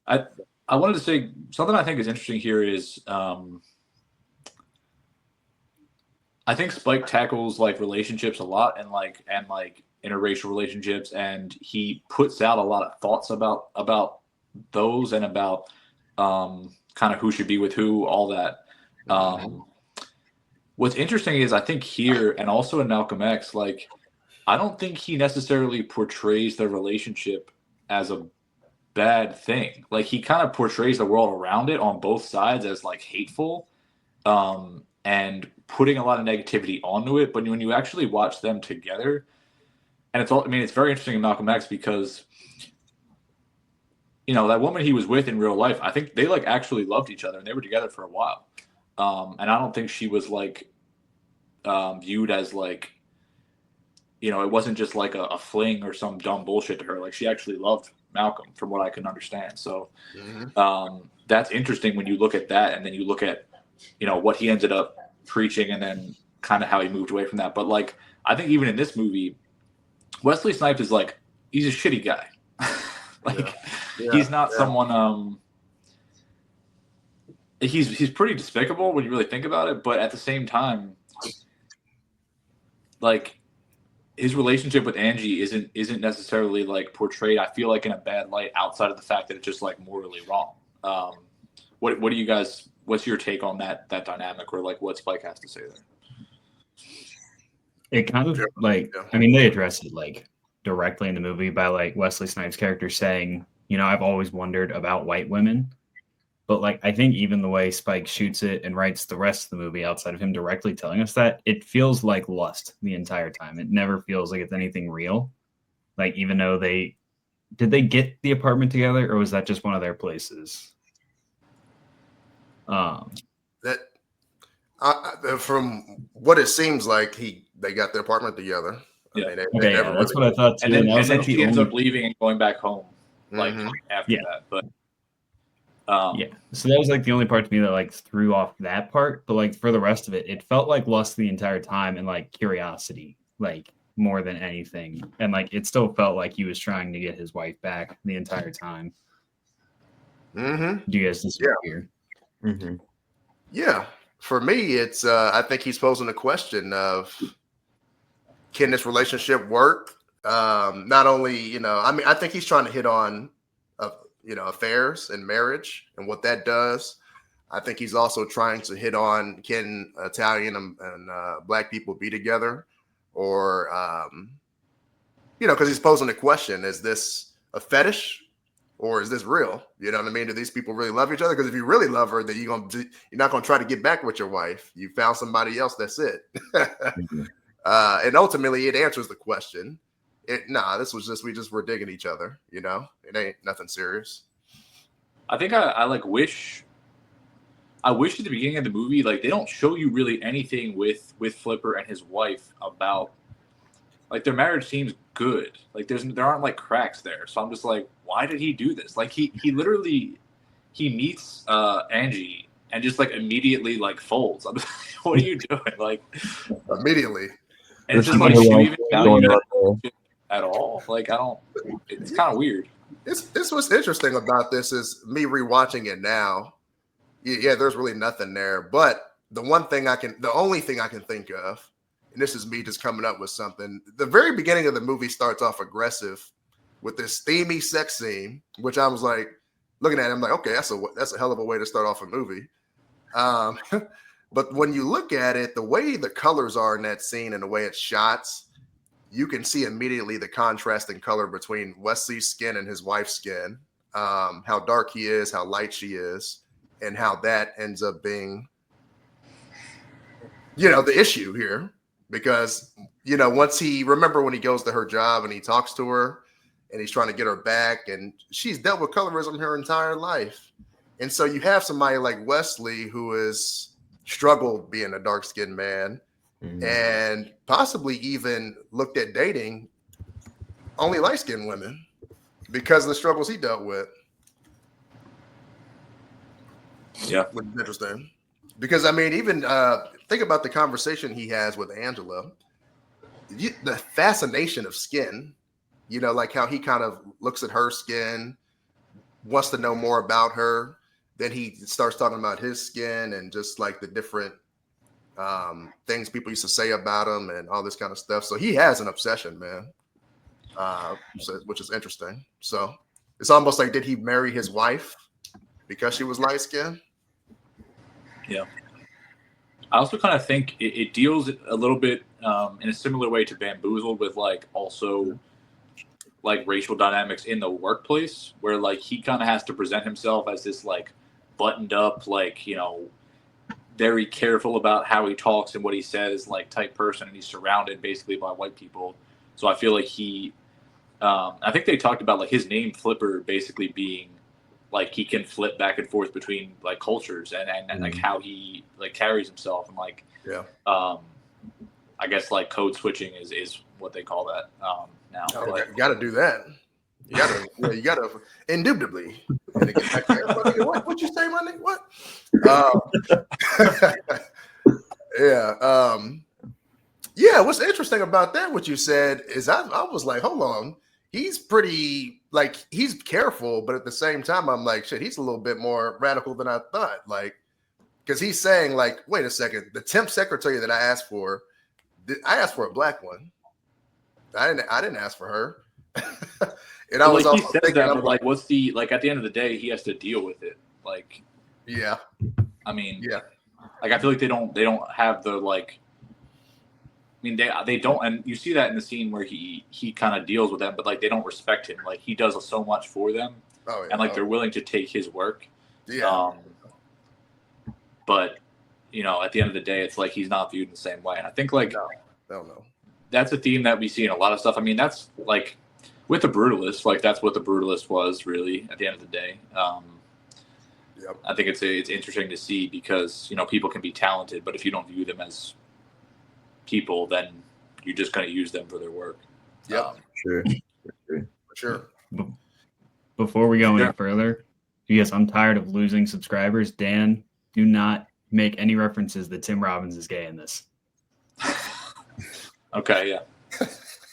I wanted to say something I think is interesting here is I think Spike tackles like relationships a lot and like interracial relationships, and he puts out a lot of thoughts about those and about kind of who should be with who, all that. What's interesting is I think here and also in Malcolm X, like I don't think he necessarily portrays the relationship as a bad thing. Like he kind of portrays the world around it on both sides as like hateful and putting a lot of negativity onto it. But when you actually watch them together, and it's very interesting in Malcolm X because that woman he was with in real life, I think they like actually loved each other and they were together for a while. And I don't think she was like viewed as like, it wasn't just like a fling or some dumb bullshit to her. Like she actually loved Malcolm from what I can understand. So that's interesting when you look at that and then you look at, what he ended up preaching and then kind of how he moved away from that. But like, I think even in this movie, Wesley Snipes is like, he's a shitty guy. He's not someone, he's pretty despicable when you really think about it. But at the same time, like his relationship with Angie isn't necessarily like portrayed, I feel like, in a bad light outside of the fact that it's just like morally wrong. What do you guys, what's your take on that dynamic, or like what Spike has to say there? It kind of they address it like directly in the movie by like Wesley Snipes' character saying, I've always wondered about white women. But like, I think even the way Spike shoots it and writes the rest of the movie outside of him directly telling us that, it feels like lust the entire time. It never feels like it's anything real. Like, even though did they get the apartment together, or was that just one of their places? From what it seems like, they got their apartment together. Yeah. That's what I thought too. And then she ends up leaving and going back home after that. But so that was like the only part to me that like threw off that part. But like for the rest of it, it felt like lust the entire time and like curiosity, like more than anything. And like it still felt like he was trying to get his wife back the entire time. Do you guys disagree here? Yeah, for me, it's I think he's posing the question of, can this relationship work? Not only, I think he's trying to hit on, affairs and marriage and what that does. I think he's also trying to hit on, can Italian and Black people be together? Or, because he's posing the question, is this a fetish or is this real? You know what I mean? Do these people really love each other? Because if you really love her, then you're not going to try to get back with your wife. You found somebody else. That's it. And ultimately, it answers the question. This was we just were digging each other. It ain't nothing serious. I think I like wish I wish at the beginning of the movie, like they don't show you really anything with Flipper and his wife about like their marriage seems good. Like there aren't like cracks there. So I'm just like, why did he do this? Like he literally he meets Angie and just like immediately like folds. I'm just like, what are you doing? Like Immediately. and it's just like, do you even value that at all? Like I don't. It's kind of weird. This what's interesting about this is me rewatching it now. Yeah, there's really nothing there. But the only thing I can think of, and this is me just coming up with something. The very beginning of the movie starts off aggressive with this steamy sex scene, which I was like looking at it, I'm like, okay, that's a hell of a way to start off a movie. But when you look at it, the way the colors are in that scene and the way it's shot, you can see immediately the contrast in color between Wesley's skin and his wife's skin, how dark he is, how light she is, and how that ends up being, the issue here. Because, remember when he goes to her job and he talks to her and he's trying to get her back, and she's dealt with colorism her entire life. And so you have somebody like Wesley who has struggled being a dark-skinned man and possibly even looked at dating only light-skinned women because of the struggles he dealt with. Yeah. Which is interesting. Because, I mean, even think about the conversation he has with Angela. The fascination of skin, like how he kind of looks at her skin, wants to know more about her. Then he starts talking about his skin and just like the different things people used to say about him and all this kind of stuff. So he has an obsession, man, which is interesting. So it's almost like, did he marry his wife because she was light skinned? Yeah. I also kind of think it deals a little bit in a similar way to Bamboozled with like also like racial dynamics in the workplace where like he kind of has to present himself as this like buttoned up, like, very careful about how he talks and what he says, like type person. And he's surrounded basically by white people. So I feel like I think they talked about like his name Flipper basically being like he can flip back and forth between like cultures and like how he like carries himself and like I guess like code switching is what they call that now. You got to do that. You got to indubitably. What you say, my nigga? What? Yeah. What's interesting about that? What you said is I was like, hold on. He's pretty, like, he's careful, but at the same time, I'm like, shit, he's a little bit more radical than I thought. Like, because he's saying, like, wait a second, the temp secretary that I asked for a black one. I didn't ask for her. And I was like also thinking, that, but like, what's the like? At the end of the day, he has to deal with it. Like, yeah, I mean, yeah, like I feel like they don't have the like. I mean, they don't, and you see that in the scene where he kind of deals with them, but like they don't respect him. Like he does so much for them, and like they're willing to take his work. Yeah. But at the end of the day, it's like he's not viewed in the same way. And I think like no. That's a theme that we see in a lot of stuff. I mean, that's like with the Brutalist, like that's what the Brutalist was really at the end of the day. I think it's interesting to see because people can be talented, but if you don't view them as people, then you're just going to use them for their work. Sure. Before we go any further, because I'm tired of losing subscribers, Dan, do not make any references that Tim Robbins is gay in this. Okay, yeah.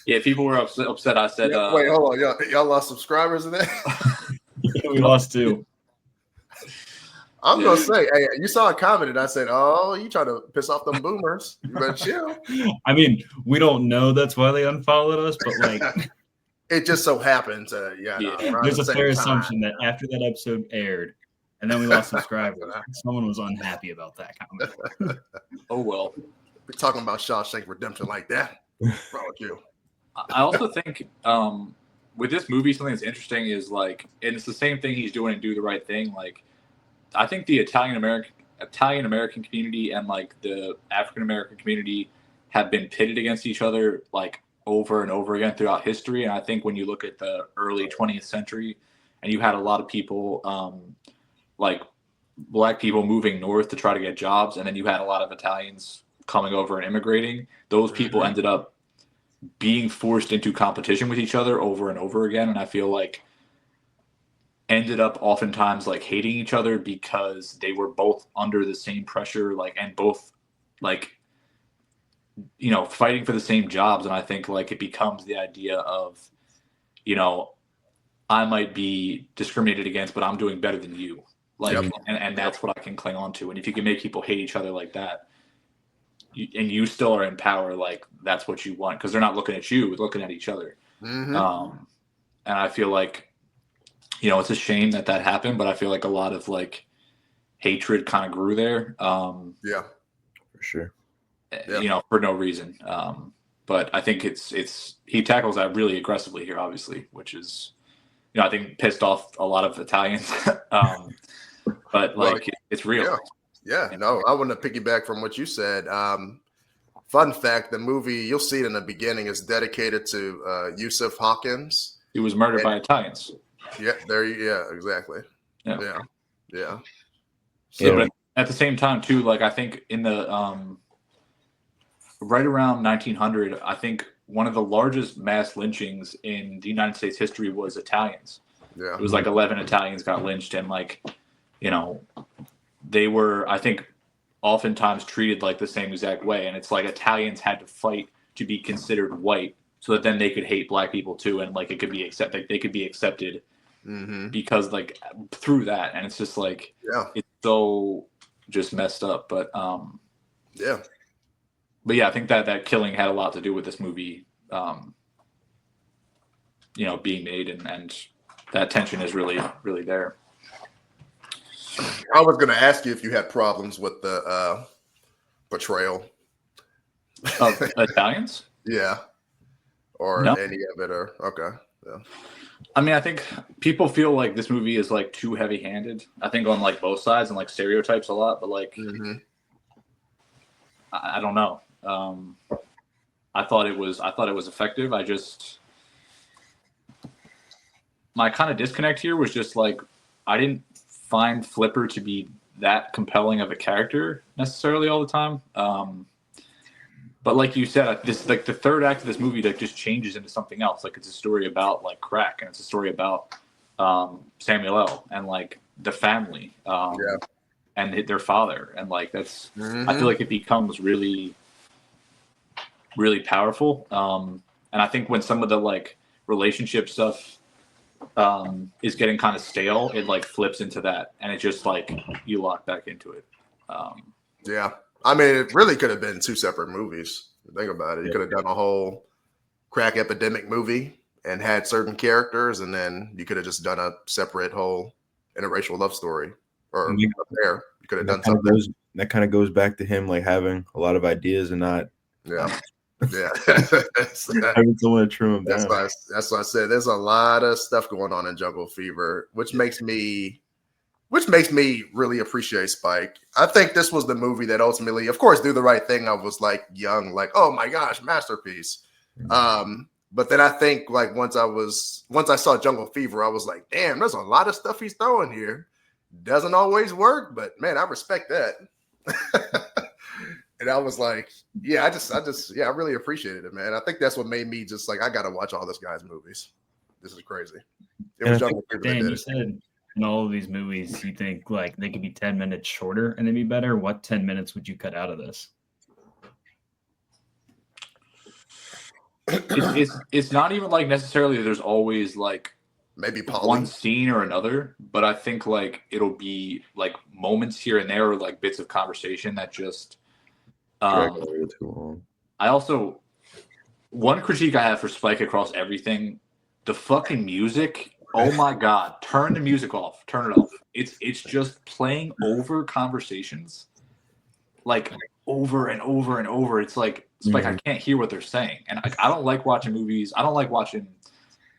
Yeah, people were upset. I said, wait, hold on. Y'all lost subscribers in that? We lost 2. I'm going to say, hey, you saw a comment and I said, oh, you trying to piss off them boomers. You better chill. I mean, we don't know that's why they unfollowed us, but like... It just so happened to, there's a fair assumption that after that episode aired, and then we lost subscribers, someone was unhappy about that comment. Oh, well. We're talking about Shawshank Redemption like that. What's wrong with you? I also think with this movie, something that's interesting is like, and it's the same thing he's doing in Do the Right Thing. Like, I think the Italian American community and like the African American community have been pitted against each other like over and over again throughout history. And I think when you look at the early 20th century, and you had a lot of people like black people moving north to try to get jobs, and then you had a lot of Italians coming over and immigrating. Those people ended up being forced into competition with each other over and over again, and I feel like ended up oftentimes like hating each other because they were both under the same pressure, like, and both like, you know, fighting for the same jobs. And I think like it becomes the idea of, you know, I might be discriminated against, but I'm doing better than you. Like, and that's what I can cling on to. And if you can make people hate each other like that, and you still are in power, like that's what you want, because they're not looking at you, they're looking at each other. And I feel like, you know, it's a shame that happened, but I feel like a lot of like hatred kind of grew there. For sure. You know, for no reason. But I think he tackles that really aggressively here, obviously, which is, you know, I think pissed off a lot of Italians. But like, it's real. No, I want to piggyback from what you said. Fun fact: the movie, you'll see it in the beginning, is dedicated to Yusuf Hawkins. He was murdered by Italians. Yeah, exactly. Yeah. So, but at the same time, too, like I think in the right around 1900, I think one of the largest mass lynchings in the United States history was Italians. Yeah, it was like 11 Italians got lynched, and like, you know, they were, I think, oftentimes treated like the same exact way, and it's like Italians had to fight to be considered white, so that then they could hate black people too, and like it could be like they could be accepted because like through that, and it's just like it's so just messed up, but yeah, I think that killing had a lot to do with this movie, you know, being made, and that tension is really there. I was going to ask you if you had problems with the portrayal of Italians. Or no. Any of it, or okay. Yeah. I mean, I think people feel like this movie is like too heavy-handed. I think on like both sides, and like stereotypes a lot, but like I don't know. I thought it was effective. My kind of disconnect here was just like I didn't find Flipper to be that compelling of a character necessarily all the time. But like you said, this like the third act of this movie that just changes into something else. Like it's a story about like crack, and it's a story about Samuel L. and like the family and their father, and like that's I feel like it becomes really, really powerful. And I think when some of the like relationship stuff is getting kind of stale, it like flips into that, and it just like you lock back into it. I mean, it really could have been two separate movies. Think about it. You could have done a whole crack epidemic movie and had certain characters, and then you could have just done a separate whole interracial love story. Or up there, you could have done something. That kind of goes back to him like having a lot of ideas and not having someone to trim him down. That's why I said there's a lot of stuff going on in Jungle Fever, which makes me really appreciate Spike. I think this was the movie that ultimately, of course, Do the Right Thing. I was like young, like, oh my gosh, masterpiece. But then I think like once I saw Jungle Fever, I was like, damn, there's a lot of stuff he's throwing here. Doesn't always work, but man, I respect that. And I was like, I really appreciated it, man. I think that's what made me just like, I got to watch all this guy's movies. This is crazy. It was Jungle Fever. Dan, you said in all of these movies, you think like they could be 10 minutes shorter and they'd be better. What 10 minutes would you cut out of this? It's not even like necessarily there's always like maybe one scene or another, but I think like it'll be like moments here and there, or like bits of conversation that just too long. I also, one critique I have for Spike across everything, the fucking music. Oh my God, turn the music off. Turn it off. It's just playing over conversations, like over and over and over. It's like I can't hear what they're saying. And I don't like watching movies. I don't like watching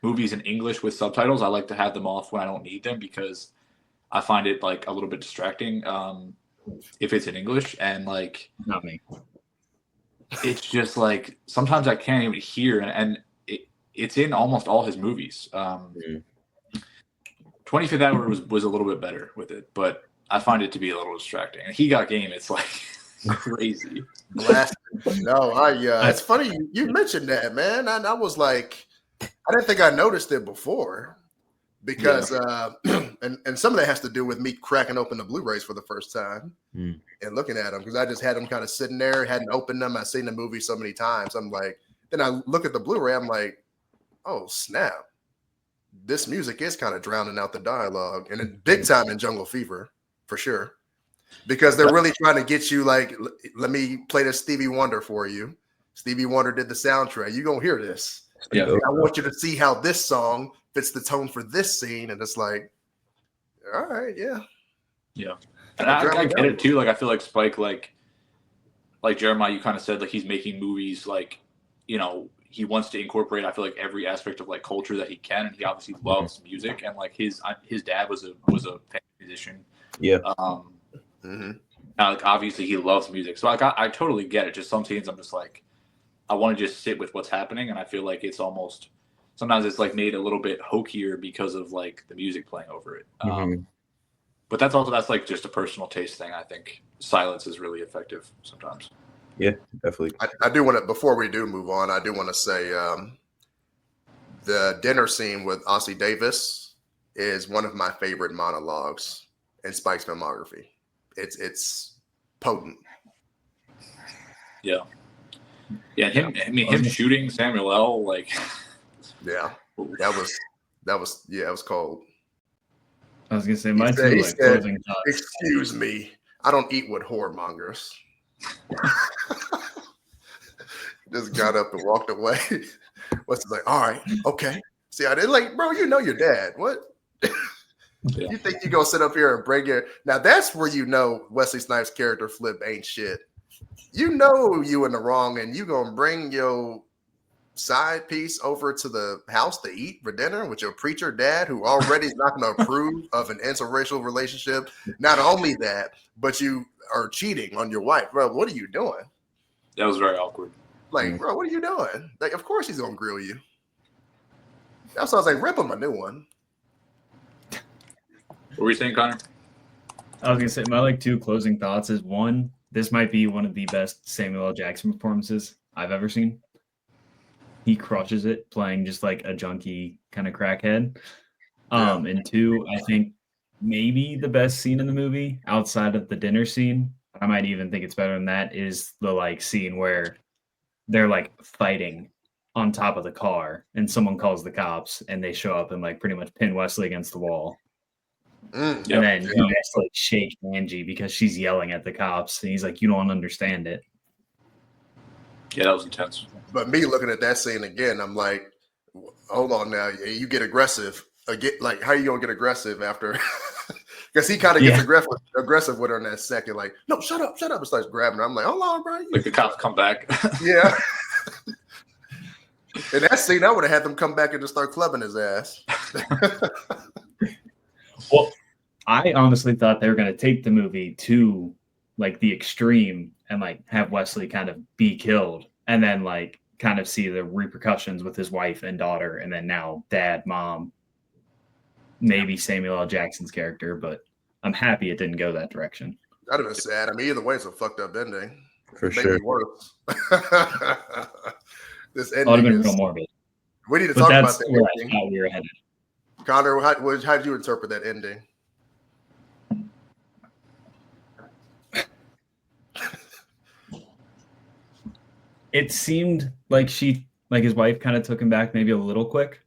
movies in English with subtitles. I like to have them off when I don't need them, because I find it like a little bit distracting if it's in English. And like, not me. It's just like sometimes I can't even hear, and it's in almost all his movies. 25th Hour was a little bit better with it, but I find it to be a little distracting. And he got game. It's like crazy. Blasted. No, it's funny you mentioned that, man. I was like, I didn't think I noticed it before because, and some of that has to do with me cracking open the Blu-rays for the first time and looking at them because I just had them kind of sitting there, hadn't opened them. I've seen the movie so many times. I'm like, then I look at the Blu-ray, I'm like, oh snap, this music is kind of drowning out the dialogue, and it's big time in Jungle Fever for sure. Because they're really trying to get you like, let me play this Stevie Wonder for you. Stevie Wonder did the soundtrack. You're going to hear this. Yeah. I want you to see how this song fits the tone for this scene. And it's like, all right, yeah. Yeah. And I get it too. Like, I feel like Spike, like Jeremiah, you kind of said, like, he's making movies, like, you know, he wants to incorporate, I feel like, every aspect of like culture that he can. And he obviously loves music. And like his dad was a musician. Yeah. Like obviously he loves music, so I totally get it. Just some scenes I'm just like, I want to just sit with what's happening, and I feel like it's almost sometimes it's like made a little bit hokier because of like the music playing over it. But that's like just a personal taste thing. I think silence is really effective sometimes. Yeah, definitely. I do want to, before we do move on, I do want to say the dinner scene with Ossie Davis is one of my favorite monologues in Spike's filmography. It's potent. Yeah. Him shooting Samuel L. Like, yeah, that was cold. I was gonna say my he said, excuse me, I don't eat with whoremongers. Just got up and walked away. What's like? All right, okay. See, I didn't like, bro. You know your dad. What? Yeah. You think you gonna sit up here and bring your now? That's where you know Wesley Snipes' character Flip ain't shit. You know you in the wrong, and you gonna bring your side piece over to the house to eat for dinner with your preacher dad, who already is not gonna approve of an interracial relationship. Not only that, but you are cheating on your wife, bro. What are you doing? That was very awkward. Like, bro, what are you doing? Like, of course he's gonna grill you. That sounds like rip him a new one. What were you saying, Connor? I was gonna say my like two closing thoughts is one, this might be one of the best Samuel L. Jackson performances I've ever seen. He crushes it playing just like a junkie kind of crackhead. And two, I think maybe the best scene in the movie outside of the dinner scene, I might even think it's better than that, is the like scene where they're like fighting on top of the car and someone calls the cops and they show up and like pretty much pin Wesley against the wall. And then he has to like shake Angie because she's yelling at the cops, and he's like, "You don't understand it." Yeah, that was intense. But me looking at that scene again, I'm like, hold on now, you get aggressive again. Like, how you gonna get aggressive after? Because he kind of gets aggressive with her in that second. Like, no, shut up, and starts grabbing her. I'm like, hold on, bro. Like the cops come back. Yeah. In that scene, I would have had them come back and just start clubbing his ass. Well, I honestly thought they were going to take the movie to like the extreme and like have Wesley kind of be killed and then like kind of see the repercussions with his wife and daughter and then now dad, mom, maybe Samuel L. Jackson's character, but I'm happy it didn't go that direction. That'd have been sad. I mean, either way, it's a fucked up ending. For sure. Worse. This ending would have been real morbid. We need to talk about that where ending. I thought we were headed. Connor, how did you interpret that ending? It seemed like his wife kind of took him back maybe a little quick.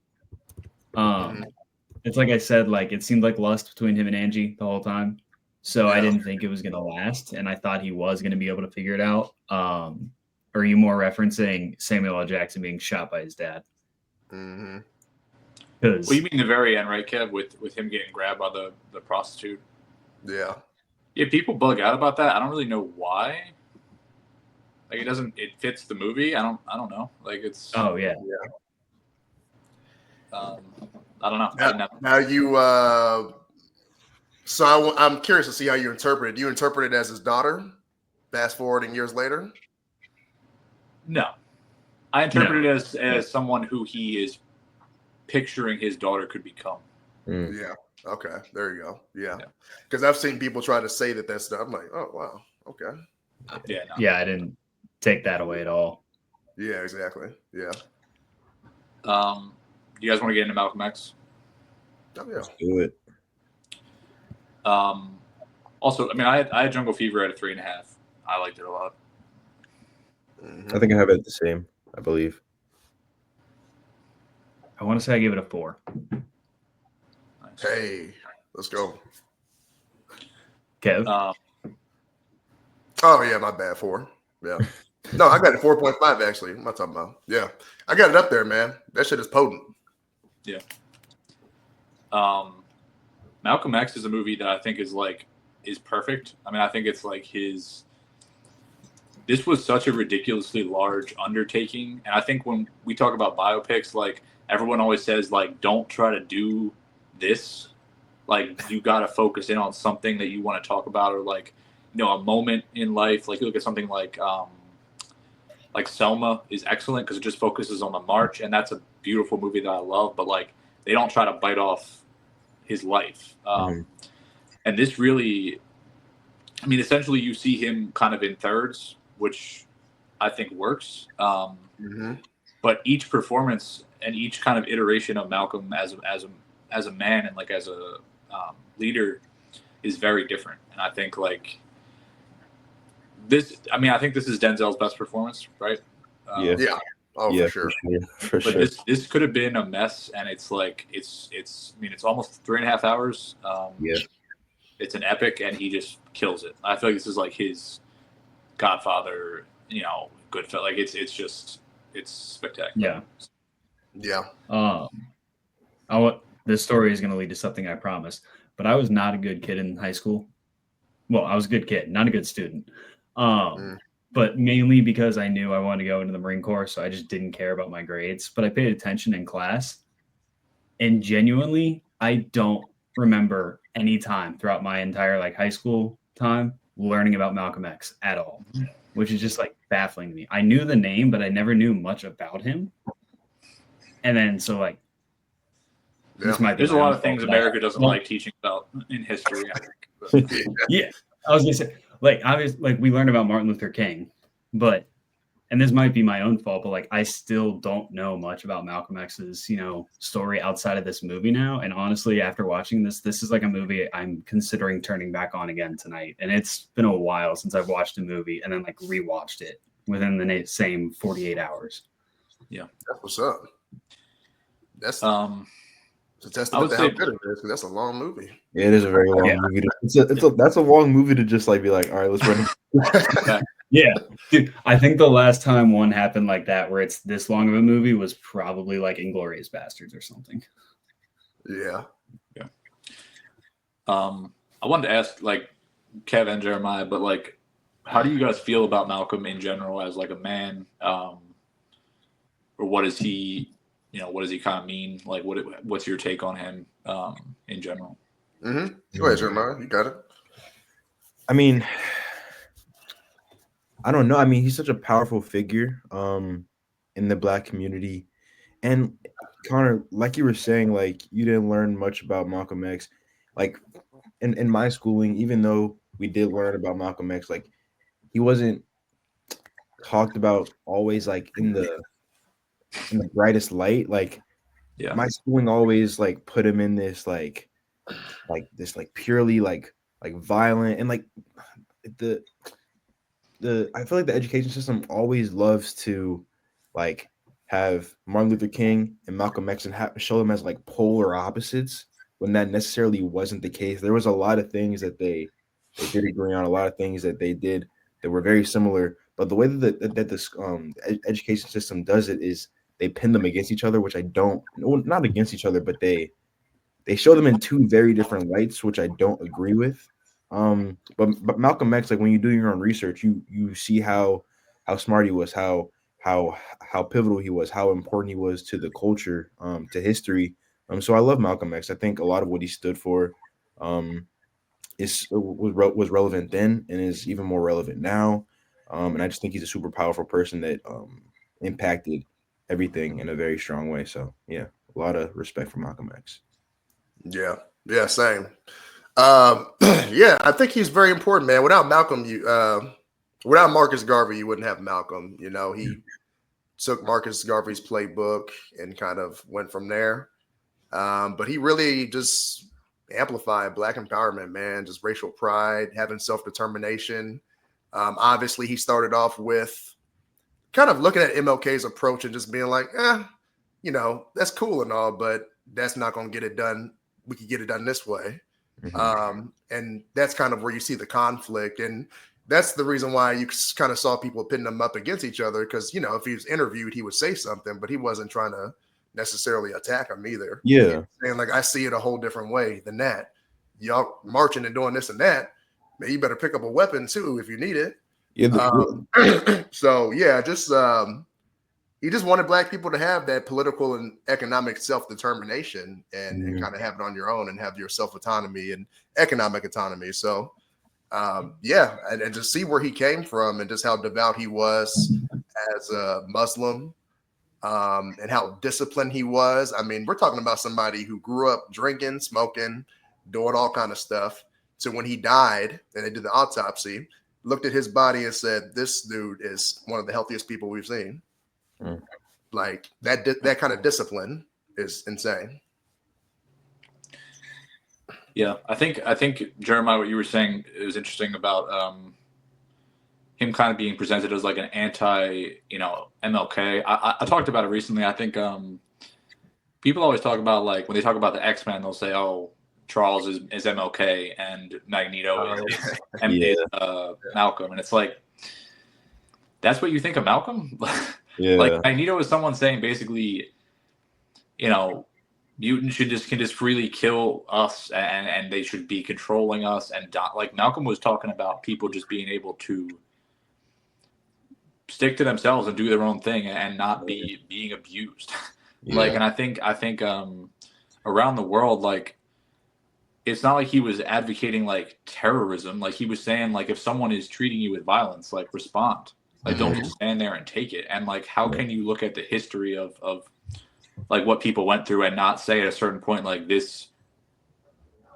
It's like I said, like it seemed like lust between him and Angie the whole time. So I didn't think it was going to last, and I thought he was going to be able to figure it out. Or are you more referencing Samuel L. Jackson being shot by his dad? Mm-hmm. Well, you mean the very end, right, Kev, with him getting grabbed by the prostitute? Yeah. Yeah, people bug out about that. I don't really know why. Like it fits the movie. I don't know. Like it's. Oh yeah. I don't know. Now you. So I'm curious to see how you interpret it. Do you interpret it as his daughter? Fast forwarding years later. No, I interpret it as someone who he is picturing his daughter could become. Yeah. Okay. There you go. Yeah. Because I've seen people try to say that that's. I'm like, oh wow. Okay. Yeah, no. Yeah, I didn't take that away at all. Yeah. Exactly. Yeah. Do you guys want to get into Malcolm X? Oh yeah. Let's do it. Also, I mean, I had Jungle Fever at a 3.5. I liked it a lot. I think I have it the same, I believe. I want to say I give it a 4. Nice. Hey, let's go. Kev? Oh yeah, my bad. 4. Yeah. No, I got it 4.5 actually. What am I talking about? Yeah, I got it up there, man. That shit is potent. Yeah. Malcolm X is a movie that I think is perfect. I mean, I think it's like this was such a ridiculously large undertaking. And I think when we talk about biopics, like everyone always says, like, don't try to do this. Like, you got to focus in on something that you want to talk about, or like, a moment in life. Like, you look at something like Selma is excellent because it just focuses on the march. And that's a beautiful movie that I love. But like, they don't try to bite off his life. And this really, I mean, essentially you see him kind of in thirds, which I think works. But each performance and each kind of iteration of Malcolm as a man and like as a leader is very different. And I think like this, I mean, I think this is Denzel's best performance, right? Yeah. Oh, Yeah, for sure. For But sure. this could have been a mess, and it's like it's. I mean, it's almost 3.5 hours. Yeah. It's an epic, and he just kills it. I feel like this is like his Godfather, good film. Like it's spectacular. Yeah. This story is going to lead to something, I promise. But I was not a good kid in high school. Well, I was a good kid, not a good student. But mainly because I knew I wanted to go into the Marine Corps, so I just didn't care about my grades. But I paid attention in class, and genuinely, I don't remember any time throughout my entire like high school time learning about Malcolm X at all, which is just like baffling to me. I knew the name, but I never knew much about him. And then so like, this might be There's a my lot own of things fault, America doesn't like teaching about in history. I think. But, Yeah, I was gonna say, like, obviously, like we learned about Martin Luther King, but, and this might be my own fault, but like I still don't know much about Malcolm X's, story outside of this movie now. And honestly, after watching this is like a movie I'm considering turning back on again tonight. And it's been a while since I've watched a movie and then like rewatched it within the same 48 hours. Yeah, that's what's up. That's it's a I testament would to say- how good it is. 'Cause that's a long movie. Yeah, it is a very long movie. That's a long movie to just like be like, all right, let's run. Yeah, dude, I think the last time one happened like that, where it's this long of a movie, was probably like Inglourious Bastards or something. Yeah. I wanted to ask like Kev and Jeremiah, but like, how do you guys feel about Malcolm in general as like a man? Or what is he? What does he kind of mean? Like, what's your take on him in general? Go ahead, Jeremiah. You got it. I mean, I don't know. I mean, he's such a powerful figure in the Black community. And Connor, like you were saying, like you didn't learn much about Malcolm X. Like in my schooling, even though we did learn about Malcolm X, like he wasn't talked about always like in the brightest light. Like my schooling always like put him in this like this like purely like violent, and like the I feel like the education system always loves to like have Martin Luther King and Malcolm X and show them as like polar opposites, when that necessarily wasn't the case. There was a lot of things that they did agree on, a lot of things that they did that were very similar. But the way that this education system does it is they pin them against each other, which I don't, not against each other, but they show them in two very different lights, which I don't agree with. But Malcolm X, like when you do your own research, you see how smart he was, how pivotal he was, how important he was to the culture, to history. So I love Malcolm X. I think a lot of what he stood for was relevant then and is even more relevant now. And I just think he's a super powerful person that impacted everything in a very strong way. So yeah, a lot of respect for Malcolm X. Yeah, same. Yeah, I think he's very important, man. Without Malcolm, without Marcus Garvey, you wouldn't have Malcolm. You know, he took Marcus Garvey's playbook and kind of went from there. But he really just amplified Black empowerment, man. Just racial pride, having self-determination. Obviously, he started off with kind of looking at MLK's approach and just being like, you know, that's cool and all, but that's not going to get it done. We could get it done this way. And that's kind of where you see the conflict. And that's the reason why you kind of saw people pitting them up against each other. Because, you know, if he was interviewed, he would say something, but he wasn't trying to necessarily attack him either. Yeah. And like, I see it a whole different way than that. Y'all marching and doing this and that. Man, you better pick up a weapon too if you need it. Yeah. So yeah, just he just wanted Black people to have that political and economic self-determination and kind of have it on your own and have your self-autonomy and economic autonomy. So yeah, and to see where he came from and just how devout he was as a Muslim, and how disciplined he was. I mean, we're talking about somebody who grew up drinking, smoking, doing all kind of stuff. So when he died and they did the autopsy, looked at his body and said, "This dude is one of the healthiest people we've seen." Like that kind of discipline is insane. Yeah, I think Jeremiah, what you were saying is interesting about him kind of being presented as like an anti, you know, MLK. I talked about it recently. I think people always talk about, like, when they talk about the X-Men, they'll say, "Oh, Charles is MLK and Magneto is Malcolm," and it's like, that's what you think of Malcolm? Yeah. Like, Magneto is someone saying basically, you know, mutants can just freely kill us and they should be controlling us, and like Malcolm was talking about people just being able to stick to themselves and do their own thing and not be being abused. Like, and I think around the world, like, it's not like he was advocating like terrorism. Like, he was saying, like, if someone is treating you with violence, like, respond. Like, don't just stand there and take it. And like, how can you look at the history of like what people went through and not say at a certain point, like, this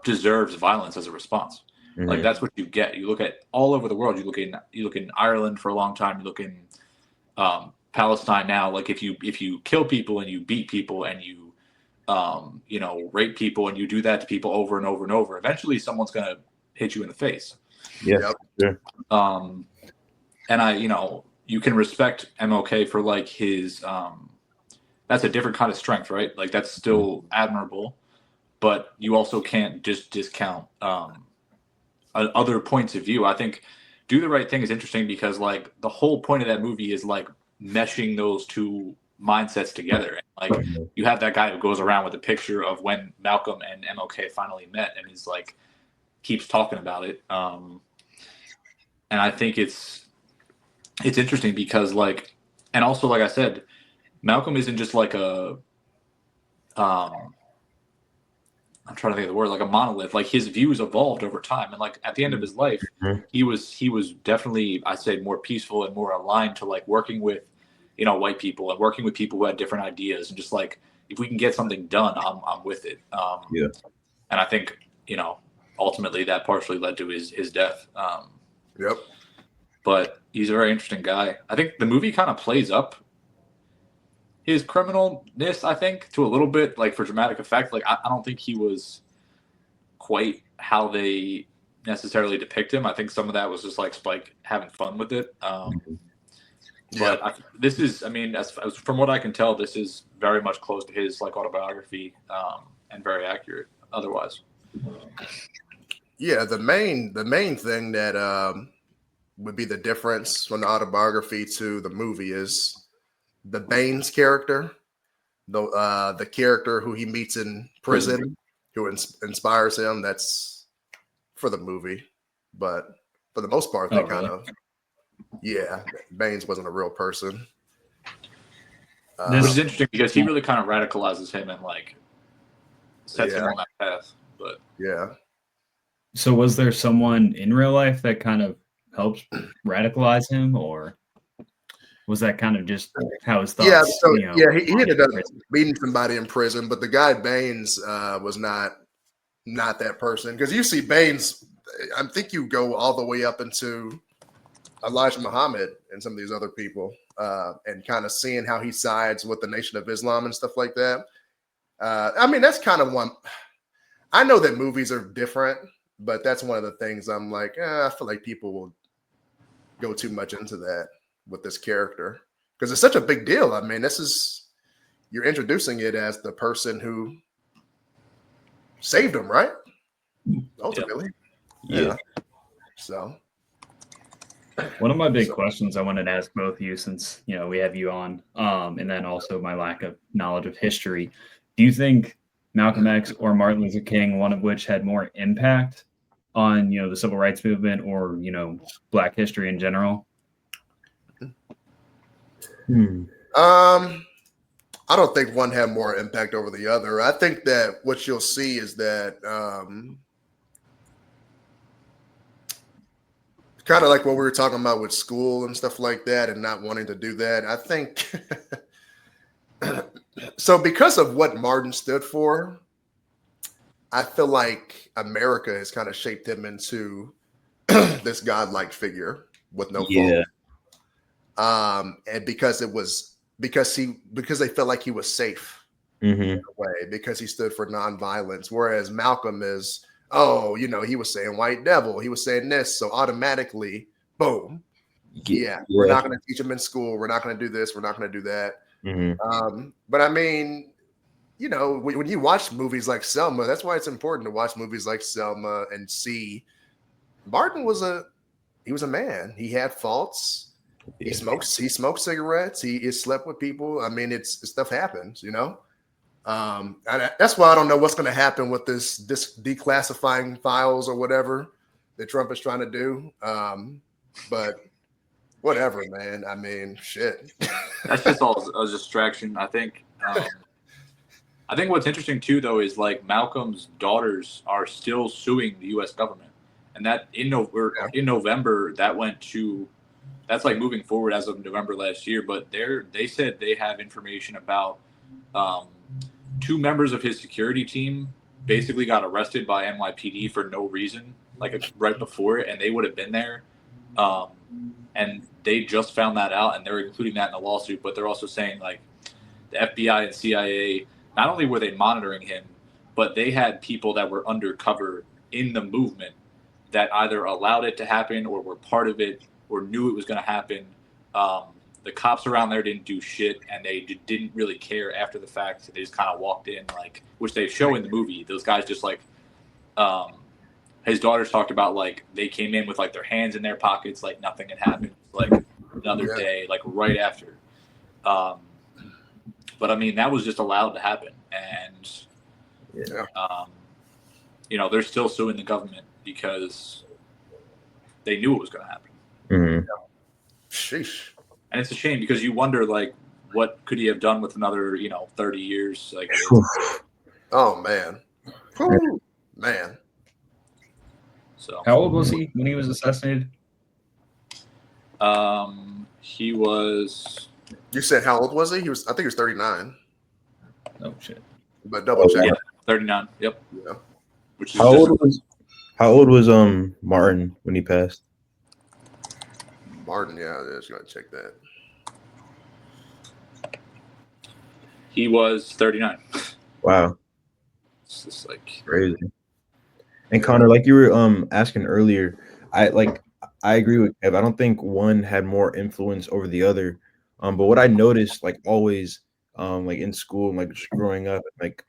deserves violence as a response? Like, that's what you get. You look at all over the world. You look in Ireland for a long time. You look in Palestine now. Like, if you kill people and you beat people and you you know, rape people and you do that to people over and over and over, eventually someone's gonna hit you in the face. Yeah. Sure. And you know, you can respect MLK for like his that's a different kind of strength, right? Like, that's still admirable, but you also can't just discount other points of view. I think Do the Right Thing is interesting because, like, the whole point of that movie is like meshing those two mindsets together. And, like, you have that guy who goes around with a picture of when Malcolm and MLK finally met, and he's like keeps talking about it. And I think it's interesting because, like, and also, like I said, Malcolm isn't just like a I'm trying to think of the word, like a monolith. Like, his views evolved over time, and like at the end of his life, he was definitely, I'd say, more peaceful and more aligned to like working with, you know, white people and working with people who had different ideas, and just like, if we can get something done, I'm with it. And I think, you know, ultimately that partially led to his death. But he's a very interesting guy. I think the movie kind of plays up his criminalness, I think, to a little bit, like, for dramatic effect. Like, I don't think he was quite how they necessarily depict him. I think some of that was just like Spike having fun with it. But this is, I mean, as from what I can tell, this is very much close to his like autobiography, and very accurate otherwise. Yeah, the main thing that would be the difference from the autobiography to the movie is the Baines character, the character who he meets in prison, who inspires him. That's for the movie, but for the most part, they kind of, Baines wasn't a real person. Which is interesting because he really kind of radicalizes him and like sets him on that path. But so was there someone in real life that kind of helped radicalize him, or was that kind of just how his thoughts? He ended up meeting somebody in prison, but the guy Baines was not not that person. Because you see Baines, I think you go all the way up into Elijah Muhammad and some of these other people, and kind of seeing how he sides with the Nation of Islam and stuff like that. I mean, that's kind of one. I know that movies are different, but that's one of the things I'm like, I feel like people will go too much into that with this character because it's such a big deal. I mean, you're introducing it as the person who saved him, right? Ultimately. Yeah. So one of my big questions I wanted to ask both of you, since we have you on, and then also my lack of knowledge of history. Do you think Malcolm X or Martin Luther King, one of which had more impact on the civil rights movement or Black history in general? I don't think one had more impact over the other. I think that what you'll see is that kind of like what we were talking about with school and stuff like that and not wanting to do that. I think so because of what Martin stood for, I feel like America has kind of shaped him into this godlike figure with no fault. And because they felt like he was safe in a way, because he stood for nonviolence. Whereas Malcolm is, he was saying white devil, he was saying this, so automatically, boom, we're not going to teach him in school, we're not going to do this, we're not going to do that. But I mean, when you watch movies like Selma, that's why it's important to watch movies like Selma and see Martin was a man. He had faults. He smoked cigarettes. He slept with people. I mean, stuff happens, and that's why I don't know what's going to happen with this declassifying files or whatever that Trump is trying to do. But whatever, man. I mean, shit. That's just all a distraction. I think what's interesting too, though, is like Malcolm's daughters are still suing the U.S. government, and that in November that went to. That's like moving forward as of November last year, but they said they have information about 2 members of his security team basically got arrested by NYPD for no reason, like right before it, and they would have been there. And they just found that out, and they're including that in the lawsuit, but they're also saying like the FBI and CIA, not only were they monitoring him, but they had people that were undercover in the movement that either allowed it to happen or were part of it or knew it was going to happen. The cops around there didn't do shit, and they didn't really care after the fact. They just kind of walked in, like, which they show in the movie. Those guys just like, his daughters talked about like they came in with like their hands in their pockets, like nothing had happened, like another day, like right after. But I mean, that was just allowed to happen, and they're still suing the government because they knew it was going to happen. Sheesh. And it's a shame because you wonder, like, what could he have done with another, 30 years? Like, oh man, man. So, how old was he when he was assassinated? He was. You said how old was he? I think he was 39. Oh shit! But double check. Yeah, 39. Yep. Yeah. Which is how old was Martin when he passed? Martin, yeah, I just gotta check that. He was 39. Wow. It's just like crazy. And Connor, like you were asking earlier, I agree with Kev. I don't think one had more influence over the other. But what I noticed, like always, like in school, like just growing up, like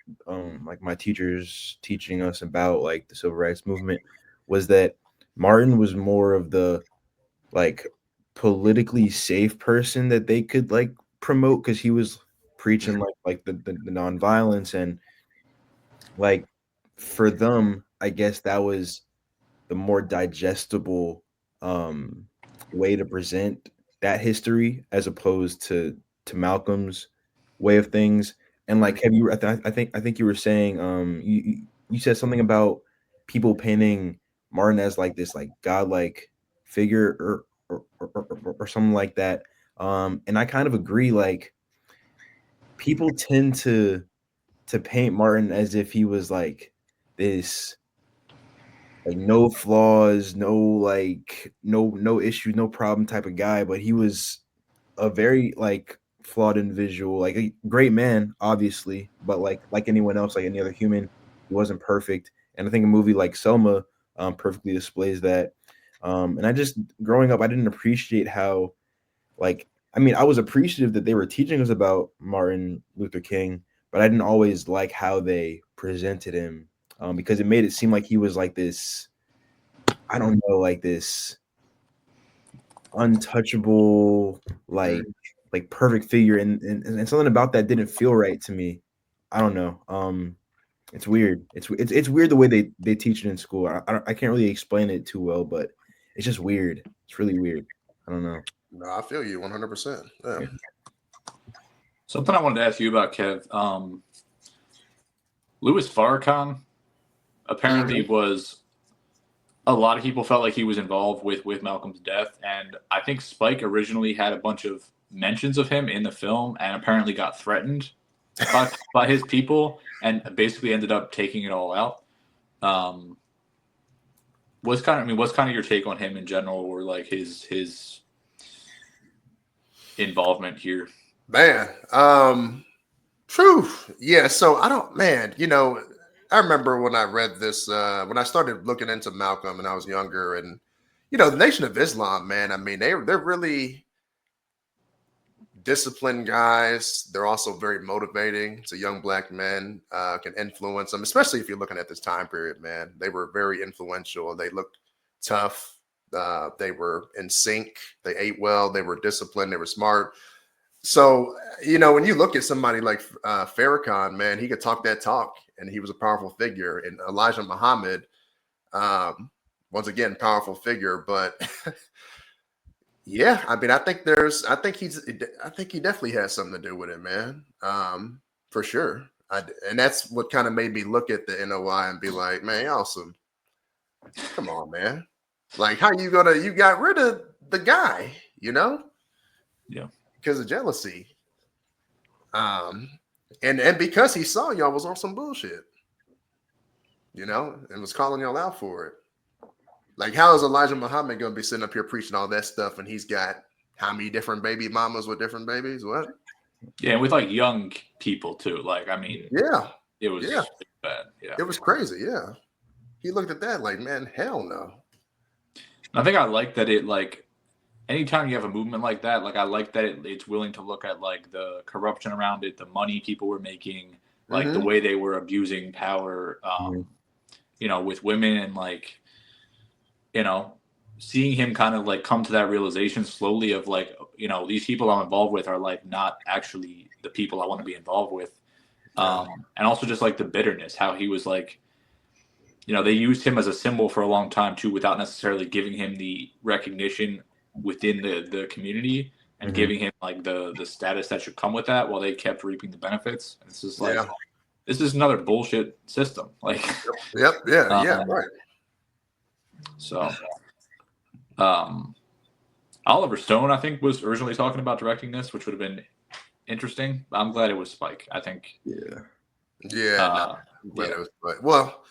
my teachers teaching us about like the civil rights movement, was that Martin was more of the like politically safe person that they could like promote because he was preaching like the nonviolence, and like for them, I guess that was the more digestible way to present that history as opposed to Malcolm's way of things. And like, have you? I think you were saying you said something about people painting Martin as like this like godlike figure or something like that. And I kind of agree. Like, people tend to paint Martin as if he was like this like no flaws, no issues, no problem type of guy, but he was a very like flawed individual, like a great man, obviously, but like anyone else, like any other human, he wasn't perfect. And I think a movie like Selma perfectly displays that. And I just growing up, I didn't appreciate how I was appreciative that they were teaching us about Martin Luther King, but I didn't always like how they presented him because it made it seem like he was like this, I don't know, like this untouchable, like perfect figure, and something about that didn't feel right to me. I don't know. It's weird. It's weird the way they teach it in school. I can't really explain it too well, but it's just weird. It's really weird. I don't know. No, I feel you 100%. Yeah. Something I wanted to ask you about, Kev. Louis Farrakhan apparently was. A lot of people felt like he was involved with Malcolm's death, and I think Spike originally had a bunch of mentions of him in the film, and apparently got threatened by his people, and basically ended up taking it all out. What's kind of your take on him in general, or like his involvement here? Man, yeah. So I remember when I read this, when I started looking into Malcolm and I was younger, and the Nation of Islam, man. I mean, they're really disciplined guys. They're also very motivating to young black men. Can influence them, especially if you're looking at this time period, man. They were very influential. They looked tough. They were in sync. They ate well. They were disciplined. They were smart. So, when you look at somebody like Farrakhan, man, he could talk that talk, and he was a powerful figure. And Elijah Muhammad, once again, powerful figure. But yeah, I mean, I think he definitely has something to do with it, man. For sure. And that's what kind of made me look at the NOI and be like, man, awesome. Come on, man. Like, how you got rid of the guy, Yeah. Because of jealousy. And because he saw y'all was on some bullshit, and was calling y'all out for it. Like, how is Elijah Muhammad going to be sitting up here preaching all that stuff, and he's got how many different baby mamas with different babies? What? Yeah, with like young people too. Like, I mean, yeah, it was bad. Yeah, it was crazy. Yeah, he looked at that like, man, hell no. I think I like that it like. Anytime you have a movement like that, like I like that it's willing to look at like the corruption around it, the money people were making, like the way they were abusing power, with women, and like, seeing him kind of like come to that realization slowly of like, these people I'm involved with are like not actually the people I want to be involved with. And also just like the bitterness, how he was like, they used him as a symbol for a long time too, without necessarily giving him the recognition within the community and giving him like the status that should come with that, while they kept reaping the benefits. And it's just like, this is another bullshit system. Like, right. So, Oliver Stone, I think, was originally talking about directing this, which would have been interesting. I'm glad it was Spike. I think. Yeah. I'm glad it was Spike. Well,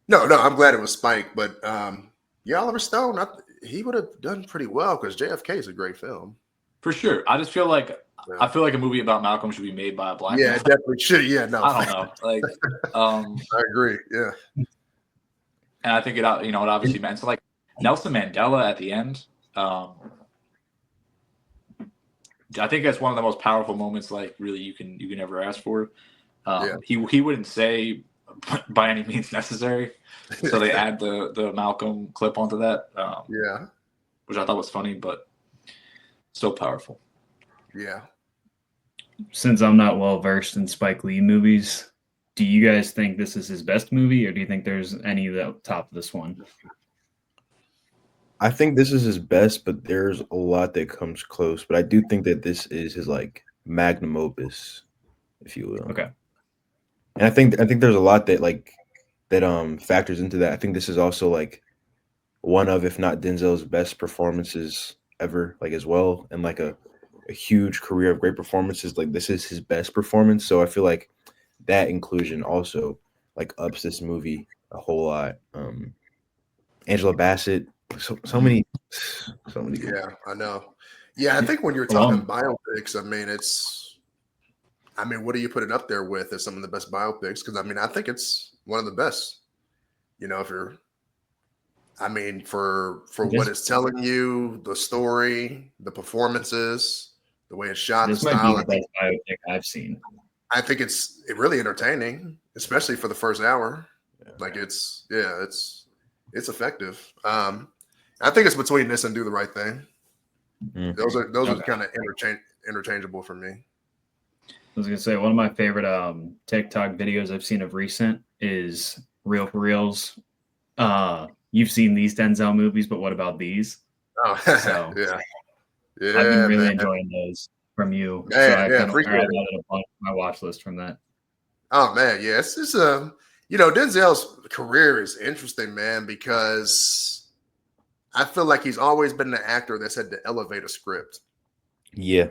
no, I'm glad it was Spike, but Oliver Stone, he would have done pretty well because JFK is a great film. For sure. I just feel like a movie about Malcolm should be made by a black man. Yeah, it definitely should. Yeah, no. I don't know. Like, I agree. Yeah. And I think it obviously meant so like Nelson Mandela at the end. I think that's one of the most powerful moments, like really you can ever ask for. He wouldn't say by any means necessary, so they add the Malcolm clip onto that. Which I thought was funny, but still powerful. Yeah. Since I'm not well versed in Spike Lee movies, do you guys think this is his best movie, or do you think there's any that top this one? I think this is his best, but there's a lot that comes close. But I do think that this is his like magnum opus, if you will. Okay. And I think there's a lot that factors into that. I think this is also like one of, if not Denzel's best performances ever, like as well, and like a huge career of great performances. Like this is his best performance, so I feel like that inclusion also like ups this movie a whole lot. Angela Bassett, so many good. Yeah, I know. Yeah, I think when you're talking biopics, I mean, what are you putting up there with as some of the best biopics? Because I mean, I think it's one of the best. You know, if you're, I mean, for what it's telling you, the story, the performances, the way it's shot, This the might style. be the best biopic I've seen. I think it's really entertaining, especially for the first hour. Like it's effective. I think it's between this and Do the Right Thing. Those are kind of interchangeable for me. I was gonna say one of my favorite TikTok videos I've seen of recent is ReelforReal's. You've seen these Denzel movies, but what about these? Oh, So yeah. I've been really enjoying those from you. Man, so I've appreciate added it. a bunch of my watch list from that. Oh man, yeah, it's you know, Denzel's career is interesting, man, because I feel like he's always been the actor that's had to elevate a script. Yeah.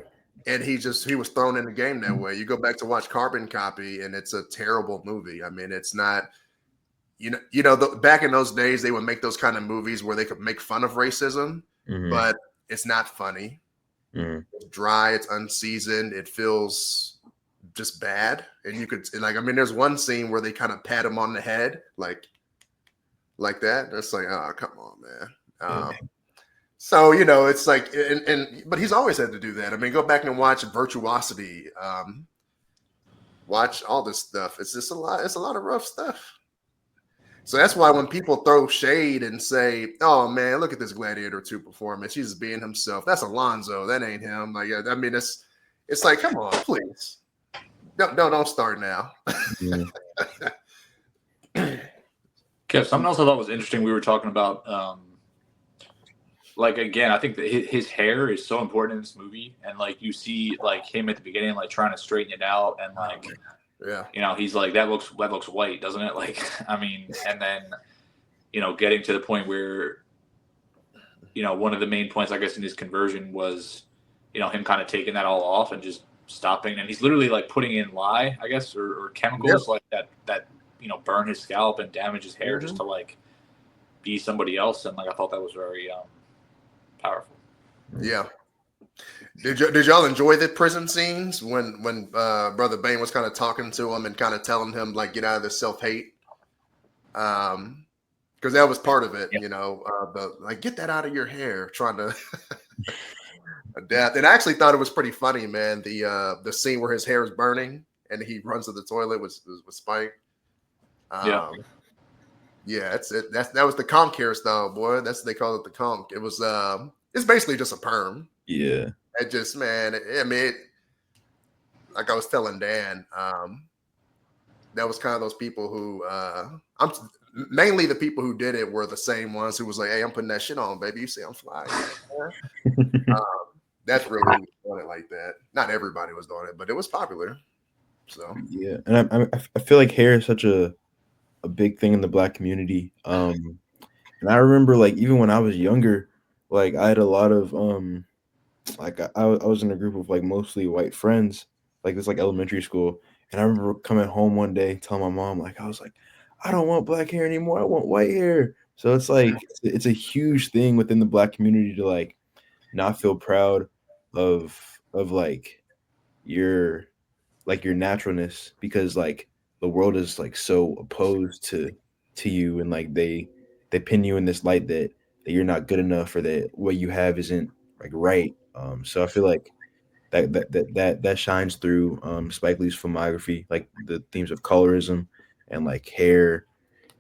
And he was thrown in the game that way. You go back to watch Carbon Copy, and it's a terrible movie. I mean, it's not, back in those days, they would make those kind of movies where they could make fun of racism, but it's not funny. It's dry, it's unseasoned, it feels just bad. And you could there's one scene where they kind of pat him on the head, like that. That's like, oh, come on, man. So, it's like, but he's always had to do that. I mean, go back and watch Virtuosity, watch all this stuff. It's just a lot of rough stuff. So that's why when people throw shade and say, oh man, look at this Gladiator 2 performance, he's just being himself. That's Alonzo. That ain't him. Like, I mean, it's like, come on, please. Don't start now. Kev, something else I thought was interesting. We were talking about, again, I think that his hair is so important in this movie, and like you see, like him at the beginning, like trying to straighten it out, and like, he's like, that looks white, doesn't it? Like, I mean, and then, getting to the point where, one of the main points, I guess, in his conversion was, him kind of taking that all off and just stopping, and he's literally like putting in lye, I guess, or chemicals like that burn his scalp and damage his hair just to like be somebody else. And like I thought that was very powerful. Yeah. Did y'all enjoy the prison scenes when Brother Bane was kind of talking to him and kind of telling him like get out of this self-hate? Because that was part of it, the like get that out of your hair, trying to adapt. And I actually thought it was pretty funny, man. The scene where his hair is burning and he runs to the toilet with Spike. That was the conch hairstyle, boy. That's what they call it, the conch. It was it's basically just a perm. Yeah. It just, man, like I was telling Dan, that was kind of those people who mainly the people who did it were the same ones who was like, hey, I'm putting that shit on, baby. You see I'm fly. That's really who was doing it like that. Not everybody was doing it, but it was popular. So yeah, and I feel like hair is such a big thing in the Black community. And I remember like even when I was younger, like I had a lot of like I was in a group of like mostly white friends, like this like elementary school. And I remember coming home one day telling my mom, like I was like, I don't want black hair anymore. I want white hair. So it's like it's a huge thing within the Black community to like not feel proud of like your naturalness, because like the world is like so opposed to you, and like they pin you in this light that you're not good enough, or that what you have isn't like right. So I feel like that shines through Spike Lee's filmography, like the themes of colorism and like hair,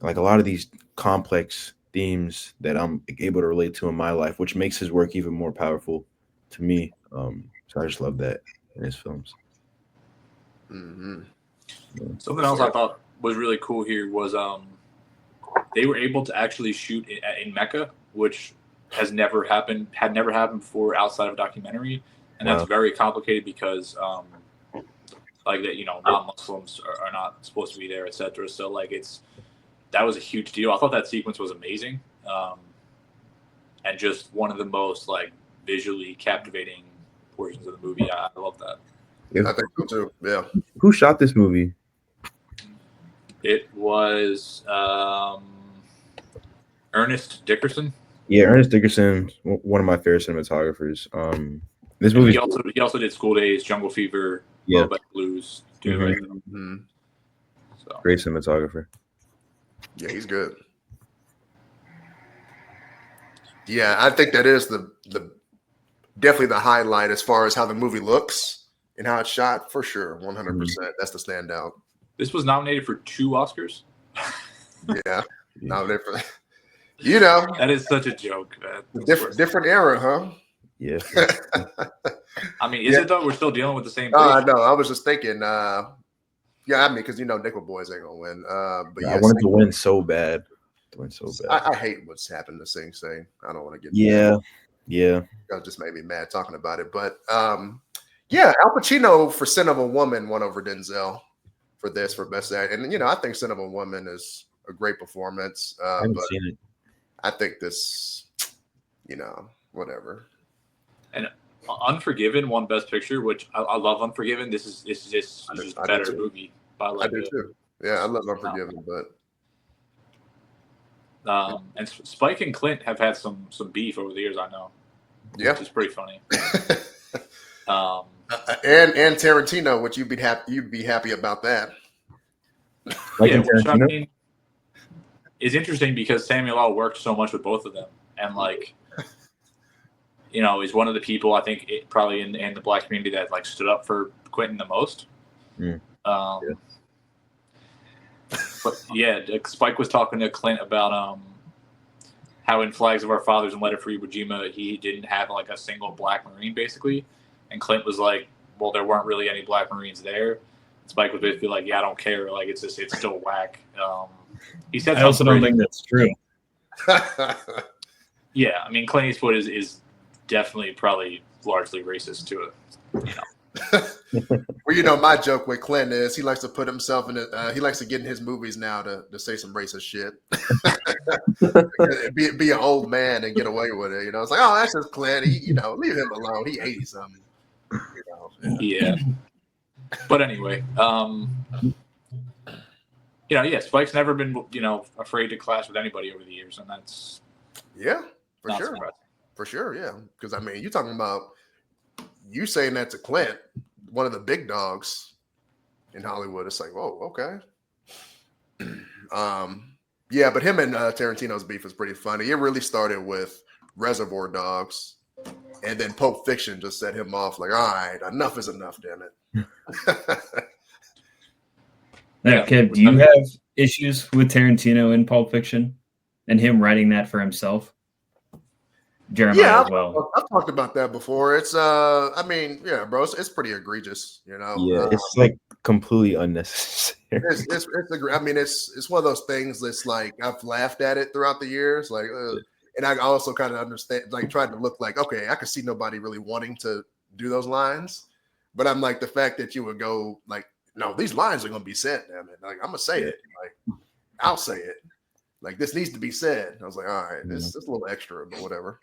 like a lot of these complex themes that I'm able to relate to in my life, which makes his work even more powerful to me. So I just love that in his films. Something else I thought was really cool here was they were able to actually shoot in Mecca, which had never happened before outside of a documentary, and that's very complicated because like that non-Muslims are not supposed to be there, etc. So like that was a huge deal. I thought that sequence was amazing, and just one of the most like visually captivating portions of the movie. I love that. Yeah. I think so too. Yeah. Who shot this movie? It was Ernest Dickerson. Yeah, Ernest Dickerson, one of my favorite cinematographers. This And movie, he also did School Days, Jungle Fever, Yeah. Moabite Blues, too. Mhm. Right? Mm-hmm. So great cinematographer. Yeah, he's good. Yeah, I think that is the definitely the highlight as far as how the movie looks and how it's shot, for sure. 100%. That's the standout. this was nominated for 2 Oscars. Yeah. Nominated for, you know, That is such a joke, man. different era, huh? Yeah. I mean, is it though? We're still dealing with the same thing. No, I was just thinking, yeah, I mean, because Nickel Boys ain't gonna win. But I wanted to win so bad. I hate what's happened to Sing Sing. I don't want to get Yeah. That just made me mad talking about it. But yeah, Al Pacino for Sin of a Woman won over Denzel for best actor. And I think Sin of a Woman is a great performance. I haven't but seen it. I think this, whatever. And Unforgiven won Best Picture, which I love. Unforgiven. This is just a better movie. I do too. Yeah, I love Unforgiven, but and Spike and Clint have had some beef over the years. I know. Yeah, which is pretty funny. And Tarantino, which you'd be happy about that. Yeah, which I mean is interesting because Samuel L. worked so much with both of them, and he's one of the people I think probably in the Black community that stood up for Quentin the most. But yeah, Spike was talking to Clint about how in Flags of Our Fathers and Letter for Iwo Jima he didn't have a single Black Marine basically, and Clint was like, well, there weren't really any Black Marines there. Spike was basically like, yeah, I don't care, it's still whack. He said, I also don't think that's true. Yeah, I mean, Clint Eastwood is definitely probably largely racist to it. Well, my joke with Clint is he likes to put himself in he likes to get in his movies now to say some racist shit. be an old man and get away with it. It's like, oh, that's just Clint. He, leave him alone. He 80 something. Yeah. But anyway, Spike's never been, afraid to clash with anybody over the years, and that's for sure. Surprising. For sure, yeah. Because I mean, you're talking about you saying that to Clint, one of the big dogs in Hollywood. It's like, whoa, okay. Yeah, but him and Tarantino's beef is pretty funny. It really started with Reservoir Dogs, and then Pulp Fiction just set him off. Like, all right, enough is enough, damn it. Now, Kev, do you have issues with Tarantino in Pulp Fiction and him writing that for himself? Jeremiah as well. I've talked about that before. It's I mean, yeah, bro, it's pretty egregious, Yeah, it's completely unnecessary. It's one of those things that's I've laughed at it throughout the years, and I also kind of understand, tried to look like, okay, I could see nobody really wanting to do those lines, but I'm the fact that you would go no, these lines are gonna be said, damn it, I'm gonna say it, I'll say it, this needs to be said. I was like, all right, it's a little extra, but whatever.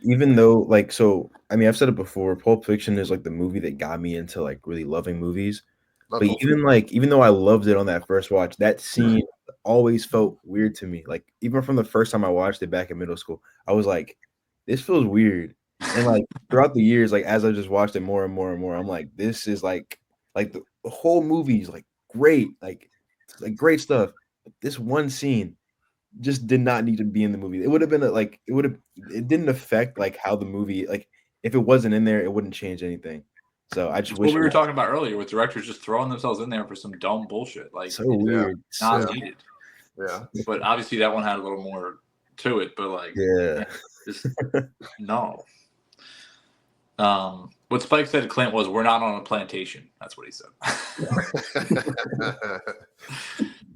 Even though so I mean, I've said it before, Pulp Fiction is the movie that got me into really loving movies. But even though I loved it on that first watch, that scene always felt weird to me. Even from the first time I watched it back in middle school, I was like, this feels weird. And throughout the years, as I just watched it more and more and more, I'm like, this is the whole movie is great, great stuff. But this one scene just did not need to be in the movie. It would have been it didn't affect how the movie, if it wasn't in there, it wouldn't change anything. So I just wish what we were talking about earlier with directors just throwing themselves in there for some dumb bullshit. So weird. Not needed. Yeah. But obviously that one had a little more to it, but just no. What Spike said to Clint was, we're not on a plantation. That's what he said.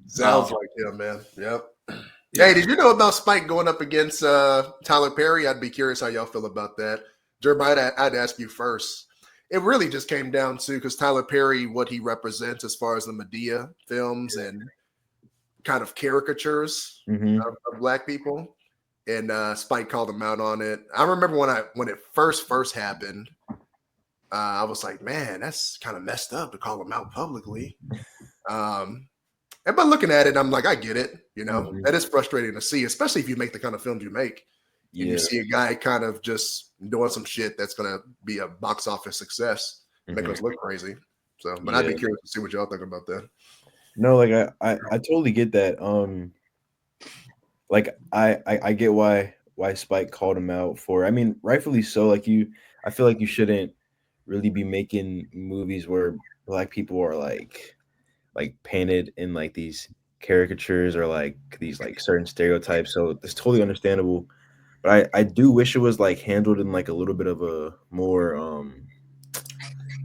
Sounds like him, man. Yep. Yeah. Hey, did you know about Spike going up against Tyler Perry? I'd be curious how y'all feel about that. Jeremiah, I'd ask you first. It really just came down to, because Tyler Perry, what he represents as far as the Medea films and kind of caricatures of Black people, and Spike called him out on it. I remember when it first happened, I was like, man, that's kind of messed up to call him out publicly. And by looking at it, I'm like, I get it. You know, Mhm. that is frustrating to see, especially if you make the kind of films you make. And Yeah. you see a guy kind of just doing some shit that's going to be a box office success, make Mhm. us look crazy. So, but I'd be Yeah. curious to see what y'all think about that. No, like I totally get that. Like I get why Spike called him out for. I mean, rightfully so. I feel like you shouldn't really be making movies where black people are like painted in like these caricatures or like these like certain stereotypes. So it's totally understandable. But I do wish it was like handled in like a little bit of a more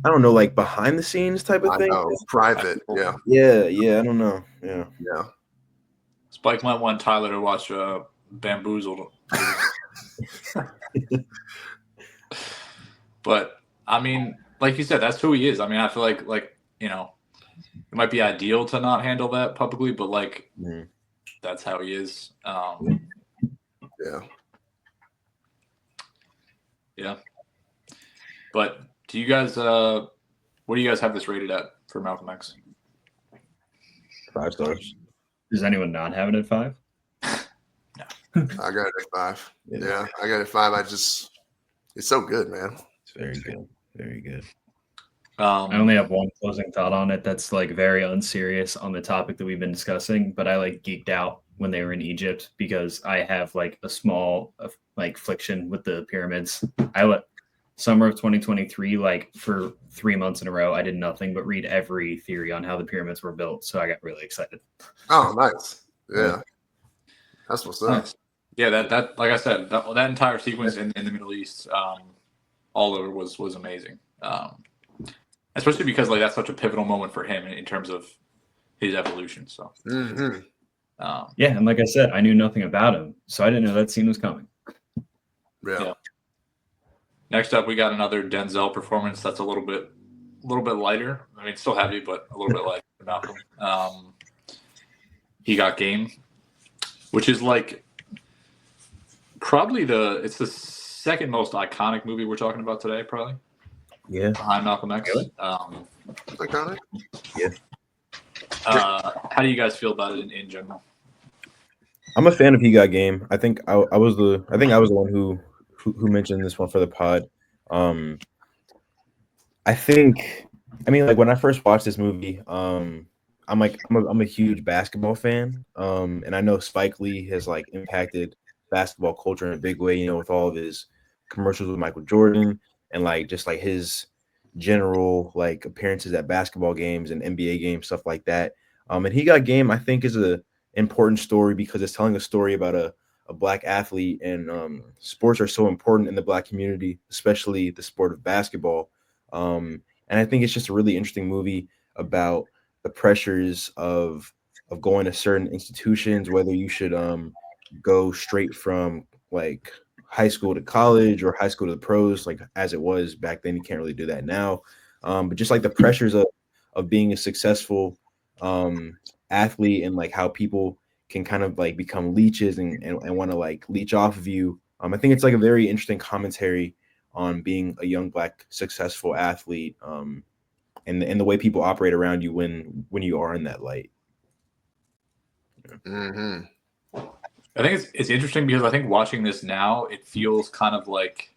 I don't know, like behind the scenes type of I thing. know, private. Yeah. Yeah, I don't know. Yeah. Yeah. Spike might want Tyler to watch Bamboozled. But I mean, like you said, that's who he is. I mean, I feel like you know, it might be ideal to not handle that publicly, but like Mhm. that's how he is. Yeah. Yeah. But do you guys what do you guys have this rated at for Malcolm X? 5 stars. Does anyone not have it at 5? I got it at 5. Yeah, I got it at 5. It's so good, man. It's very good. Very good. I only have one closing thought on it that's like very unserious on the topic that we've been discussing, but I like geeked out when they were in Egypt because I have like a small like affliction with the pyramids. I let summer of 2023, like for 3 months in a row, I did nothing but read every theory on how the pyramids were built. So I got really excited. Oh, nice. Yeah. That's what's up. Nice. Yeah, that like I said, that entire sequence in the Middle East, all over was amazing. Especially because like that's such a pivotal moment for him in terms of his evolution. So yeah, and like I said, I knew nothing about him, so I didn't know that scene was coming. Yeah. Next up, we got another Denzel performance that's a little bit lighter. I mean, still heavy, but a little bit lighter than Malcolm. He got Game, which is like probably it's the second most iconic movie we're talking about today, probably. Yeah. Behind Malcolm X. Really? Iconic? Yeah. How do you guys feel about it in general? I'm a fan of He Got Game. I think I was the one who mentioned this one for the pod. I think, I mean, like when I first watched this movie, I'm a huge basketball fan. And I know Spike Lee has like impacted basketball culture in a big way, you know, with all of his commercials with Michael Jordan and like just like his general like appearances at basketball games and NBA games, stuff like that. And He Got Game, I think, is a important story because it's telling a story about a black athlete, and sports are so important in the black community, especially the sport of basketball. And I think it's just a really interesting movie about the pressures of going to certain institutions, whether you should go straight from like high school to college or high school to the pros, like as it was back then. You can't really do that now. But just like the pressures of being a successful athlete, and like how people can kind of like become leeches and want to like leech off of you. I think it's like a very interesting commentary on being a young black successful athlete, and the way people operate around you when you are in that light. Mm-hmm. I think it's interesting because I think watching this now, it feels kind of like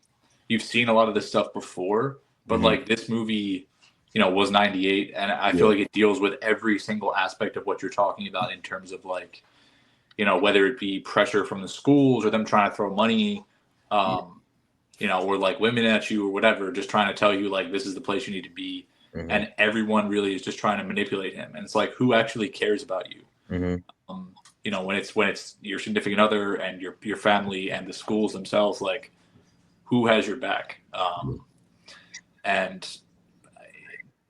you've seen a lot of this stuff before, but like this movie, you know, was 98, and I feel like it deals with every single aspect of what you're talking about in terms of like, you know, whether it be pressure from the schools or them trying to throw money, you know, or like women at you or whatever, just trying to tell you like this is the place you need to be, and everyone really is just trying to manipulate him, and it's like who actually cares about you? You know, when it's your significant other and your family and the schools themselves, like who has your back? And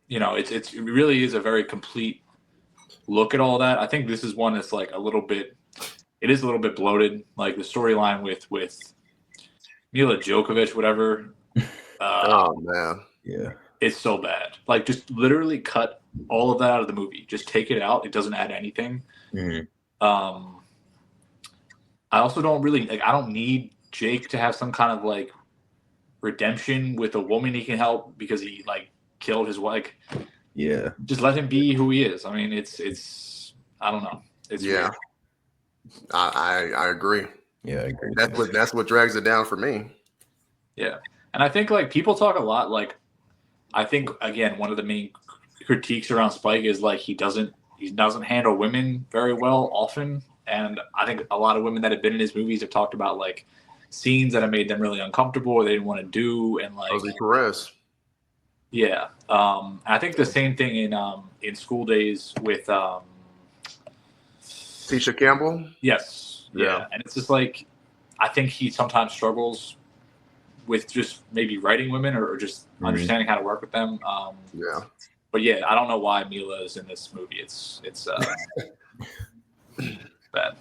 you know, it really is a very complete look at all that. I think this is one that's like it is a little bit bloated. Like the storyline with Mila Djokovic, whatever. Oh man, yeah, it's so bad. Like just literally cut all of that out of the movie. Just take it out. It doesn't add anything. I also don't really like. I don't need Jake to have some kind of like redemption with a woman he can help because he like killed his wife. Yeah, just let him be who he is. I mean, it's I don't know. It's Yeah. weird. I agree. Yeah, I agree. That's what drags it down for me. Yeah, and I think like people talk a lot. Like, I think again, one of the main critiques around Spike is like he doesn't handle women very well often, and I think a lot of women that have been in his movies have talked about like scenes that have made them really uncomfortable or they didn't want to do, and like Rosie Perez. yeah. I think the same thing in School Days with Tisha Campbell. yes, Yeah. and it's just like I think he sometimes struggles with just maybe writing women or just understanding how to work with them. Yeah. But yeah, I don't know why Mila is in this movie. It's bad.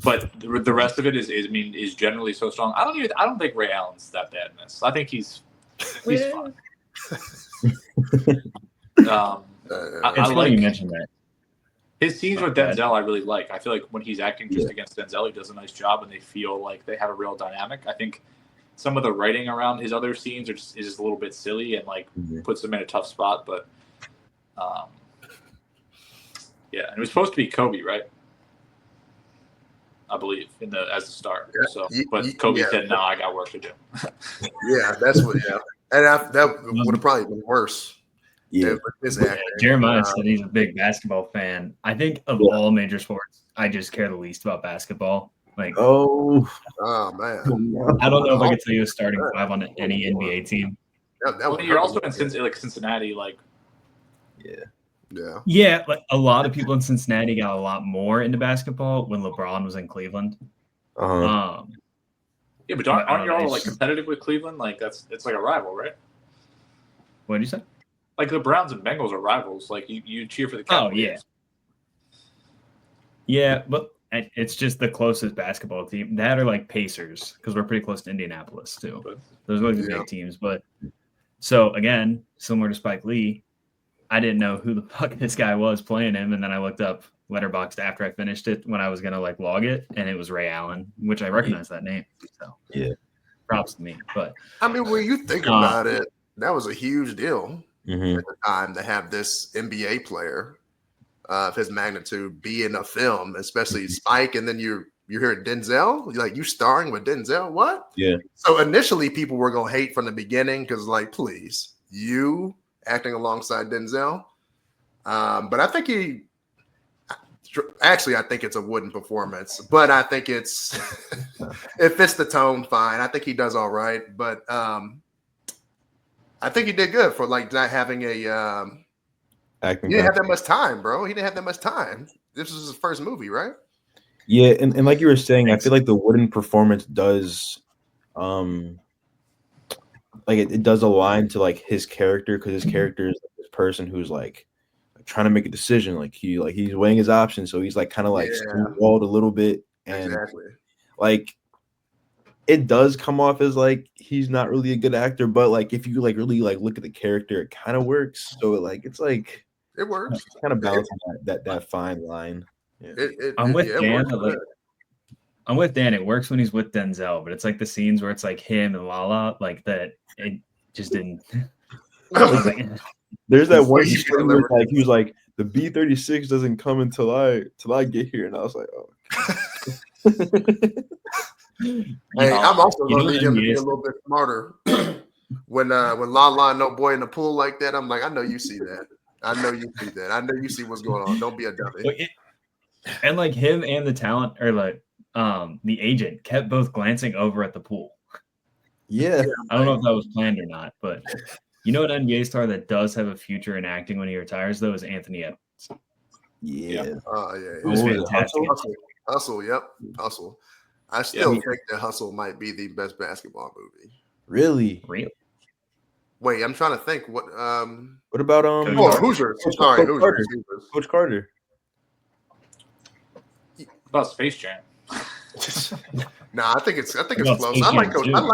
But the rest of it is generally so strong. I don't think Ray Allen's that bad in this. I think he's fine. It's I funny like you mentioned that. his scenes with Denzel. I really like. I feel like when he's acting just against Denzel, he does a nice job, and they feel like they have a real dynamic. I think some of the writing around his other scenes is just a little bit silly and like puts him in a tough spot. But yeah, and it was supposed to be Kobe, right? I believe as the star. Yeah. So, but Kobe said, "No, I got work to do." Yeah, that's what. Yeah, and that would have probably been worse. Yeah. His acting. Jeremiah said he's a big basketball fan. I think of all major sports, I just care the least about basketball. Like, oh man, I don't know if I could tell you a starting five on any NBA team. That You're also in Cincinnati, like Yeah, like a lot of people in Cincinnati got a lot more into basketball when LeBron was in Cleveland. Uh-huh. Yeah, but aren't you all like competitive with Cleveland? Like it's like a rival, right? What did you say? Like the Browns and Bengals are rivals. Like you cheer for the Cowboys. Oh yeah, yeah, but it's just the closest basketball team. That or like Pacers because we're pretty close to Indianapolis too. Those are like the big teams. But so again, similar to Spike Lee, I didn't know who the fuck this guy was playing him, and then I looked up Letterboxd after I finished it when I was gonna like log it, and it was Ray Allen, which I recognize that name. So yeah, props to me. But I mean, when you think about it, that was a huge deal at the time to have this NBA player of his magnitude be in a film, especially Spike, and then you're here Denzel, like you starring with Denzel. What? Yeah. So initially, people were gonna hate from the beginning because, like, please, you acting alongside Denzel. But I think I think it's a wooden performance, but I think it fits the tone fine. I think he does all right, but I think he did good for like not having acting. He didn't have that much time, bro. He didn't have that much time. This was his first movie, right? Yeah, and like you were saying, I feel like the wooden performance does like it does align to like his character because his character is this person who's like trying to make a decision, like he's weighing his options, so he's like kind of like stonewalled a little bit, and like it does come off as like he's not really a good actor, but like if you like really like look at the character, it kind of works. So like it's like it works, kind of balancing that fine line. Yeah. I'm with Dan. I'm with Dan. It works when he's with Denzel, but it's like the scenes where it's like him and Lala, like that. It just didn't. There's that one scene where like he was like, the B-36 doesn't come until I get here, and I was like, oh. Hey, I'm also gonna need him to be a little bit smarter. when Lala and no boy in the pool like that, I'm like, I know you see that. I know you see that. I know you see what's going on. Don't be a dummy. And like him and the talent, or like the agent, kept both glancing over at the pool. Yeah, I don't know if that was planned or not, but you know, an NBA star that does have a future in acting when he retires, though, is Anthony Edwards. Yeah. Oh yeah. Who's fantastic. Hustle. Yep. Hustle. I still think that Hustle might be the best basketball movie. Really? Wait, I'm trying to think. What about Hoosiers? Sorry, Hoosiers. Coach Carter. About Space Jam. Nah, I think it's close. I like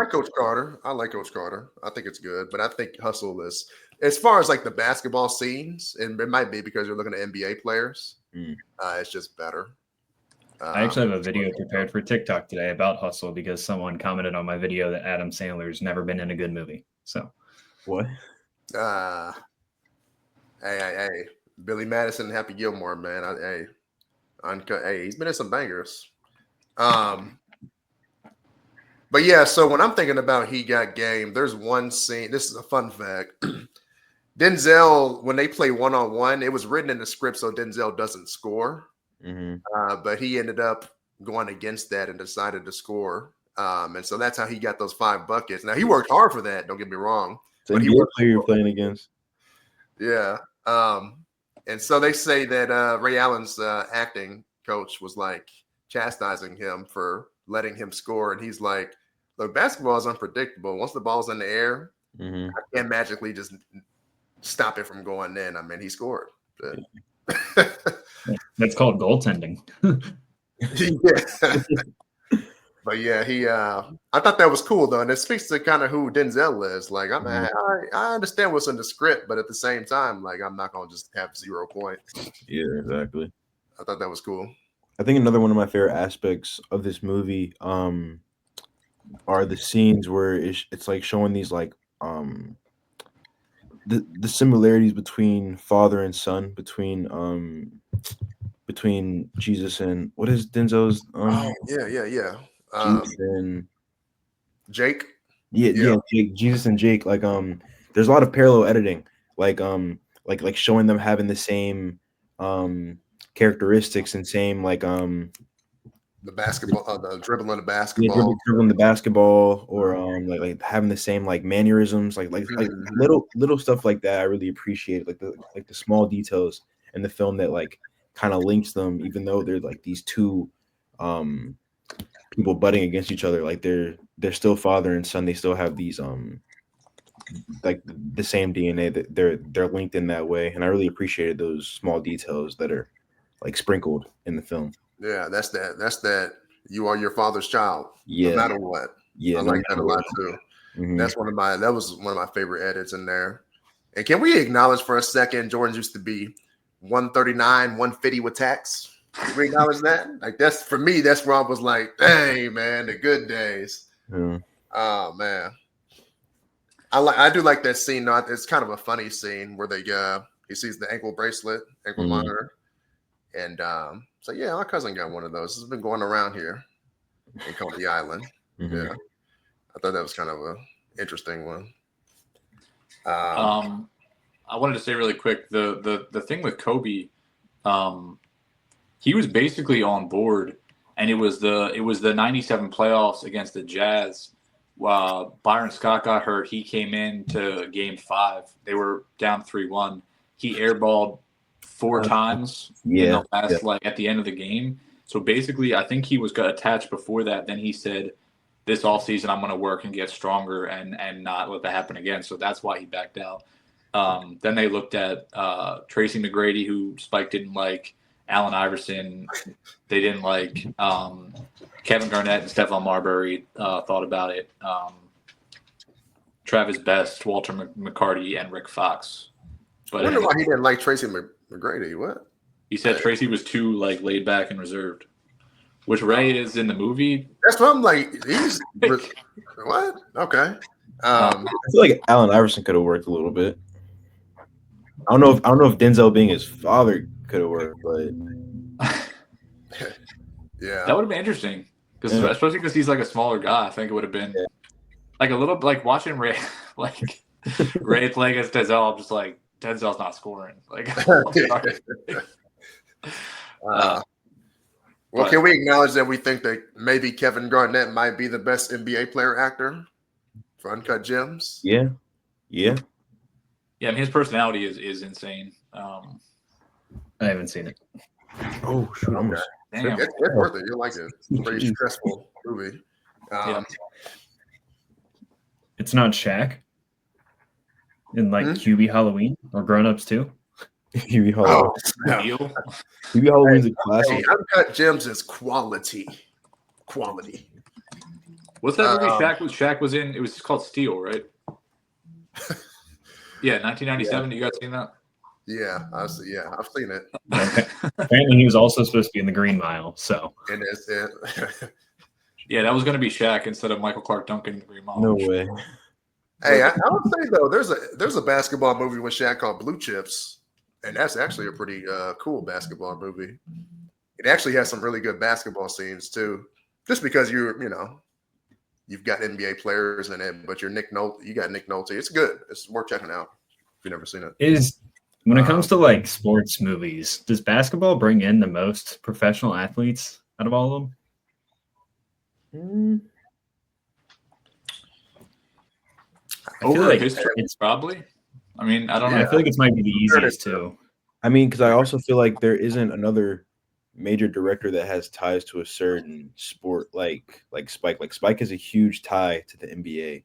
Coach Carter. I think it's good, but I think Hustle is, as far as like the basketball scenes, and it might be because you're looking at NBA players. It's just better. I actually have a video prepared for TikTok today about Hustle because someone commented on my video that Adam Sandler's never been in a good movie. So what? Hey. Billy Madison and Happy Gilmore, man. Uncut. Hey, he's been in some bangers. But yeah, so when I'm thinking about He Got Game, there's one scene. This is a fun fact. Denzel, when they play one-on-one, it was written in the script so Denzel doesn't score. But he ended up going against that and decided to score. And so that's how he got those 5 buckets. Now, he worked hard for that, don't get me wrong. So but he NBA player you're playing against. Yeah. And so they say that Ray Allen's acting coach was like chastising him for letting him score. And he's like, look, basketball is unpredictable. Once the ball's in the air, I can't magically just stop it from going in. I mean, he scored. That's called goaltending. Yeah. But yeah, I thought that was cool though, and it speaks to kind of who Denzel is. Like, I understand what's in the script, but at the same time, like, I'm not gonna just have 0 points. Yeah, exactly. I thought that was cool. I think another one of my favorite aspects of this movie are the scenes where it's like showing these like the similarities between father and son, between Jesus and what is Denzel's Yeah. Jesus and Jake. Yeah, Jake, Jesus and Jake. Like there's a lot of parallel editing, like showing them having the same characteristics and same like the basketball, the dribbling the basketball, dribbling the basketball, or like having the same like mannerisms, like little stuff like that. I really appreciate like the small details in the film that like kind of links them, even though they're like these two people butting against each other. Like they're still father and son. They still have these like the same DNA, that they're linked in that way. And I really appreciated those small details that are like sprinkled in the film. Yeah, that's that. You are your father's child, no matter what. Yeah, I like that a lot too. That was one of my favorite edits in there. And can we acknowledge for a second, Jordan's used to be 139, 150 with tax? Can we acknowledge that? Like, that's for me, that's where I was like, dang, man, the good days. Oh man. I do like that scene. Though. It's kind of a funny scene where he sees the ankle monitor. And so yeah, my cousin got one of those. It's been going around here in Coney Island. Yeah. I thought that was kind of an interesting one. I wanted to say really quick, the thing with Kobe, he was basically on board, and it was the 97 playoffs against the Jazz. Byron Scott got hurt. He came in to game 5. They were down 3-1. He airballed 4 times in the last at the end of the game. So basically, I think he got attached before that. Then he said, this offseason I'm going to work and get stronger and not let that happen again. So that's why he backed out. Then they looked at Tracy McGrady, who Spike didn't like, Allen Iverson they didn't like, Kevin Garnett and Stephon Marbury thought about it, Travis Best, Walter McCarty, and Rick Fox. But I wonder why he didn't like Tracy McGrady. What? He said Tracy was too like laid back and reserved, which Ray is in the movie. That's what I'm like. He's what? Okay. I feel like Allen Iverson could have worked a little bit. I don't know if Denzel being his father could have worked, but yeah, that would have been interesting. Especially because he's like a smaller guy. I think it would have been like a little like watching Ray Ray play against Denzel. I'm just like, Denzel's not scoring. Like, well, can we acknowledge that we think that maybe Kevin Garnett might be the best NBA player actor for Uncut Gems? Yeah. I mean, his personality is insane. I haven't seen it. Oh, shoot. Damn. It's worth it. You'll like it. It's a pretty stressful movie. It's not Shaq in like QB Halloween or Grown Ups too. QB Halloween. QB Halloween's a classic. Hey, Uncut Gems is quality. What's that movie Shaq was in? It was called Steel, right? Yeah, 1997. You guys seen that? Yeah, I've seen it. Okay. Apparently, he was also supposed to be in the Green Mile. So, and it's it. Yeah, that was going to be Shaq instead of Michael Clark Duncan in the Green Mile. No way. Hey, I would say though, there's a basketball movie with Shaq called Blue Chips, And that's actually a pretty cool basketball movie. It actually has some really good basketball scenes too. Just because you've got NBA players in it, but you got Nick Nolte. It's good. It's worth checking out if you've never seen it. When it comes to like sports movies, does basketball bring in the most professional athletes out of all of them? Over history, it's probably. I mean, I don't know. I feel like it might be the easiest too. I mean, because I also feel like there isn't another major director that has ties to a certain sport like Spike. Like Spike is a huge tie to the NBA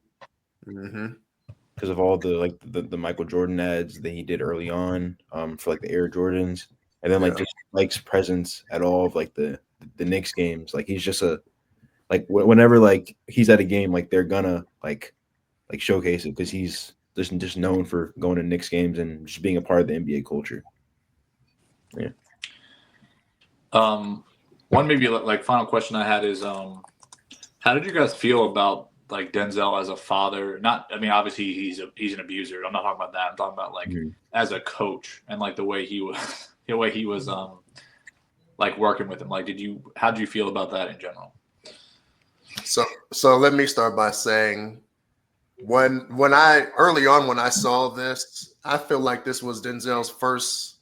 because of all the Michael Jordan ads that he did early on for like the Air Jordans, and then just Spike's presence at all of like the Knicks games. Like he's just whenever like he's at a game, like they're gonna like showcase it because he's just known for going to Knicks games and just being a part of the NBA culture. Yeah. One maybe like final question I had is how did you guys feel about like Denzel as a father? Obviously he's an abuser. I'm not talking about that. I'm talking about like as a coach and like the way he was like working with him. Like how did you feel about that in general? So let me start by saying when I saw this, I feel like this was Denzel's first,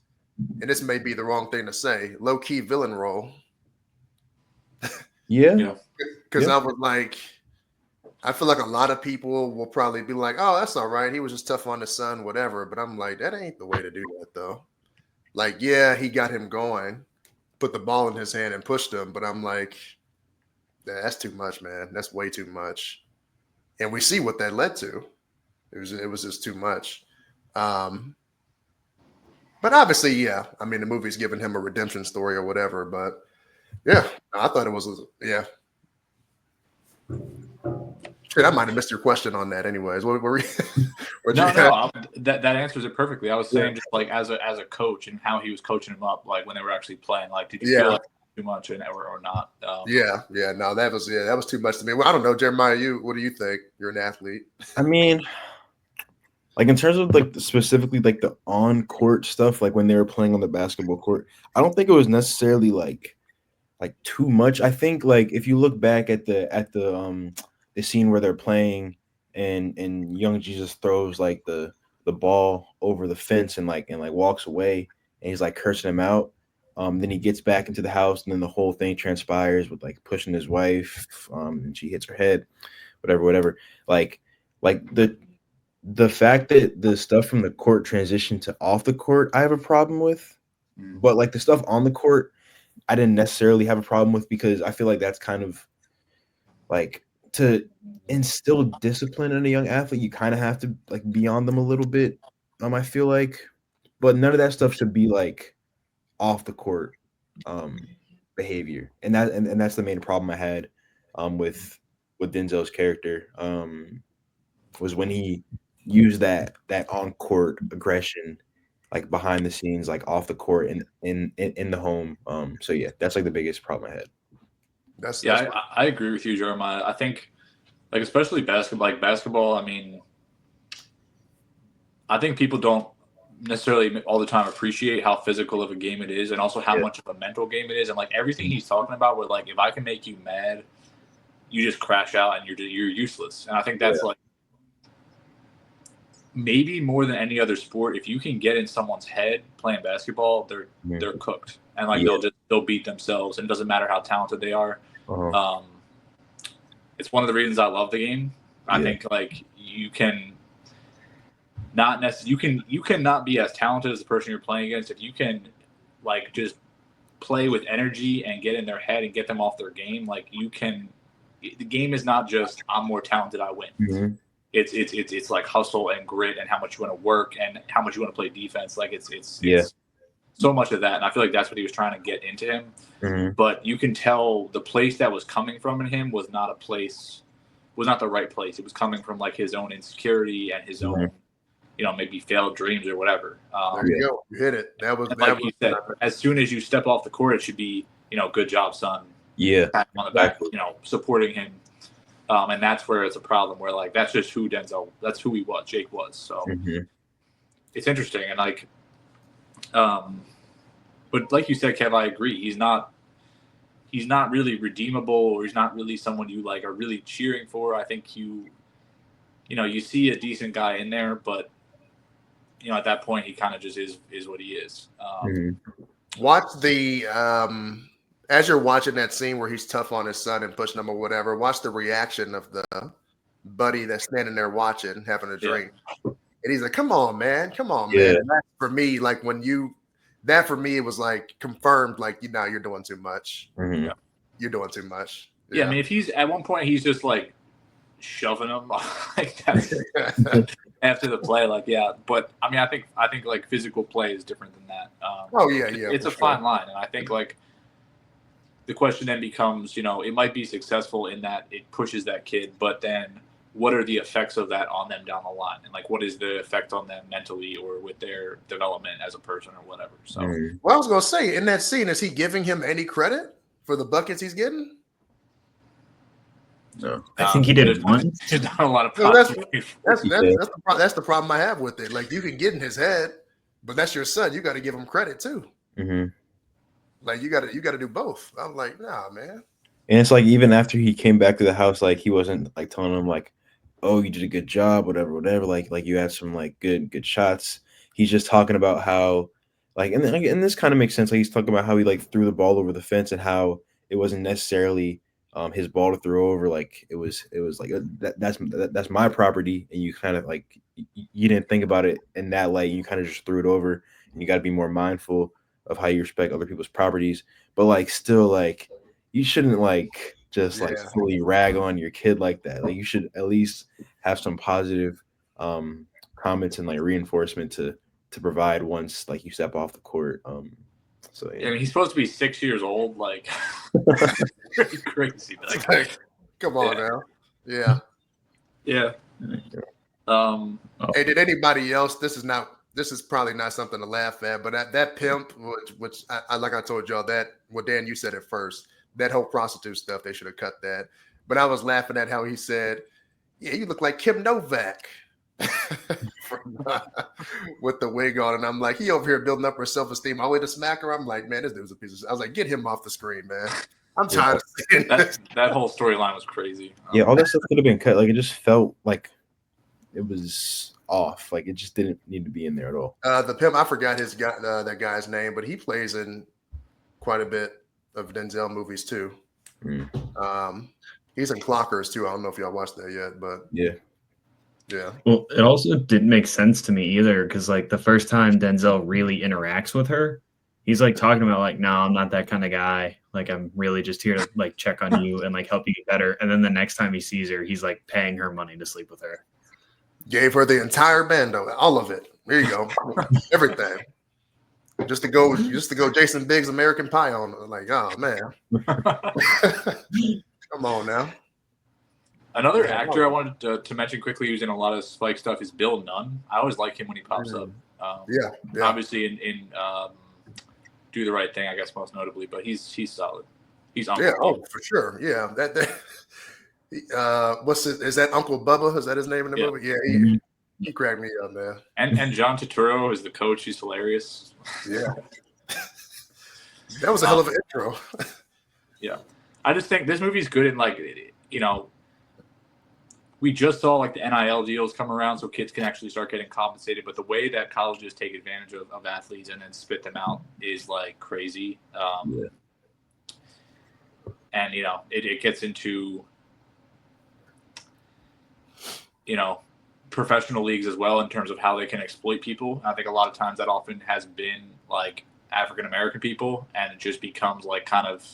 and this may be the wrong thing to say, low-key villain role. Yeah. Because I was like, I feel like a lot of people will probably be like, oh, that's all right. He was just tough on his son, whatever. But I'm like, that ain't the way to do that, though. Like, yeah, he got him going, put the ball in his hand and pushed him. But I'm like, that's too much, man. That's way too much. And we see what that led to. It was just too much. But obviously, yeah. I mean, the movie's giving him a redemption story or whatever. But yeah, I thought it was, yeah. Shit, I might have missed your question on that. Anyways, what were that answers it perfectly. I was saying just like as a coach and how he was coaching him up, like when they were actually playing. Like, did you feel like too much or not? No, that was too much to me. Well, I don't know, Jeremiah. What do you think? You're an athlete. I mean, like in terms of like specifically like the on court stuff, like when they were playing on the basketball court, I don't think it was necessarily like too much. I think like if you look back at the scene where they're playing and young Jesus throws like the ball over the fence and walks away and he's like cursing him out. Then he gets back into the house and then the whole thing transpires with like pushing his wife and she hits her head, whatever. Like the fact that the stuff from the court transitioned to off the court, I have a problem with. But like the stuff on the court, I didn't necessarily have a problem with because I feel like that's kind of like to instill discipline in a young athlete, you kind of have to like be on them a little bit. I feel like, but none of that stuff should be like off the court behavior, and that's the main problem I had with Denzel's character was when he used that on court aggression like behind the scenes, like off the court and in the home. So yeah, that's like the biggest problem I had. I agree with you, Jeremiah. I think like especially basketball. I mean, I think people don't necessarily all the time appreciate how physical of a game it is and also how much of a mental game it is. And like everything he's talking about where like if I can make you mad, you just crash out and you're useless. And I think that's like maybe more than any other sport, if you can get in someone's head playing basketball, they're cooked. And like they'll beat themselves and it doesn't matter how talented they are. It's one of the reasons I love the game. I think like you can not necessarily you cannot be as talented as the person you're playing against if you can like just play with energy and get in their head and get them off their game. Like you can, the game is not just I'm more talented, I win. It's like hustle and grit and how much you want to work and how much you want to play defense. Like it's so much of that. And I feel like that's what he was trying to get into him. But you can tell the place that was coming from in him was not the right place. It was coming from like his own insecurity and his own, maybe failed dreams or whatever. There you go. You hit it. That was like you said, as soon as you step off the court, it should be, good job, son. Yeah. Pat him on the back, supporting him. And that's where it's a problem where like, that's just who Jake was. So it's interesting. And like, But like you said, Kev, I agree. He's not really redeemable, or he's not really someone you like are really cheering for. I think you see a decent guy in there, but at that point he kind of just is what he is. Watch the as you're watching that scene where he's tough on his son and pushing him or whatever. Watch the reaction of the buddy that's standing there watching, having a drink, and he's like, "Come on, man, come on, man." And that's for me, like that for me, it was like confirmed, like you're doing too much. Mm-hmm. You're doing too much. Yeah, I mean, if he's at one point he's just like shoving him like that after the play, like but I mean, I think like physical play is different than that. It's a fine line, and I think like the question then becomes, it might be successful in that it pushes that kid, but then what are the effects of that on them down the line, and like what is the effect on them mentally or with their development as a person or whatever. So, well, I was gonna say, in that scene, is he giving him any credit for the buckets he's getting? No, I think he did one. There's not a lot of that's the problem I have with it. Like, you can get in his head, but that's your son. You got to give him credit too. Mm-hmm. Like, you got to do both. I'm like, nah, man. And it's like, even after he came back to the house, like he wasn't like telling him like, "Oh, you did a good job," whatever. Like you had some like good shots. He's just talking about how like, and this kind of makes sense. Like, he's talking about how he like threw the ball over the fence and how it wasn't necessarily his ball to throw over. Like it was like that's my property, and you kind of like you didn't think about it in that light. You kind of just threw it over, and you got to be more mindful of how you respect other people's properties. But like still, like you shouldn't like just like fully rag on your kid like that. Like you should at least have some positive comments and like reinforcement to provide once like you step off the court. So I mean, he's supposed to be 6 years old, like crazy. Like, come on now. Yeah. Hey, did anybody else? This is probably not something to laugh at, but that pimp, which I like I told y'all that. Well, Dan, you said it first. That whole prostitute stuff, they should have cut that. But I was laughing at how he said, "Yeah, you look like Kim Novak." With the wig on, and I'm like, he over here building up her self-esteem. All the way to smack her. I'm like, man, this dude's a piece of. I was like, get him off the screen, man. I'm tired of seeing that whole storyline was crazy. Yeah, all that stuff could have been cut. Like it just felt like it was off. Like it just didn't need to be in there at all. The pimp, I forgot that guy's name, but he plays in quite a bit of Denzel movies too. He's in Clockers too. I don't know if y'all watched that yet, but yeah. Well, it also didn't make sense to me either, because like the first time Denzel really interacts with her, he's like talking about like, no, I'm not that kind of guy. Like I'm really just here to like check on you and like help you get better. And then the next time he sees her, he's like paying her money to sleep with her. Gave her the entire bando, all of it. There you go, everything. Just to go Jason Biggs American Pie on. Like, oh man, come on now. Another actor I wanted to mention quickly who's in a lot of Spike stuff is Bill Nunn. I always like him when he pops up. Obviously in Do the Right Thing, I guess most notably, but he's solid. He's for sure. Yeah, is that Uncle Bubba? Is that his name in the movie? Yeah, he cracked me up, man. And John Turturro is the coach. He's hilarious. Yeah, that was a hell of an intro. Yeah, I just think this movie's good in like we just saw like the NIL deals come around so kids can actually start getting compensated. But the way that colleges take advantage of athletes and then spit them out is like crazy. And, it gets into, professional leagues as well in terms of how they can exploit people. I think a lot of times that often has been like African-American people, and it just becomes like kind of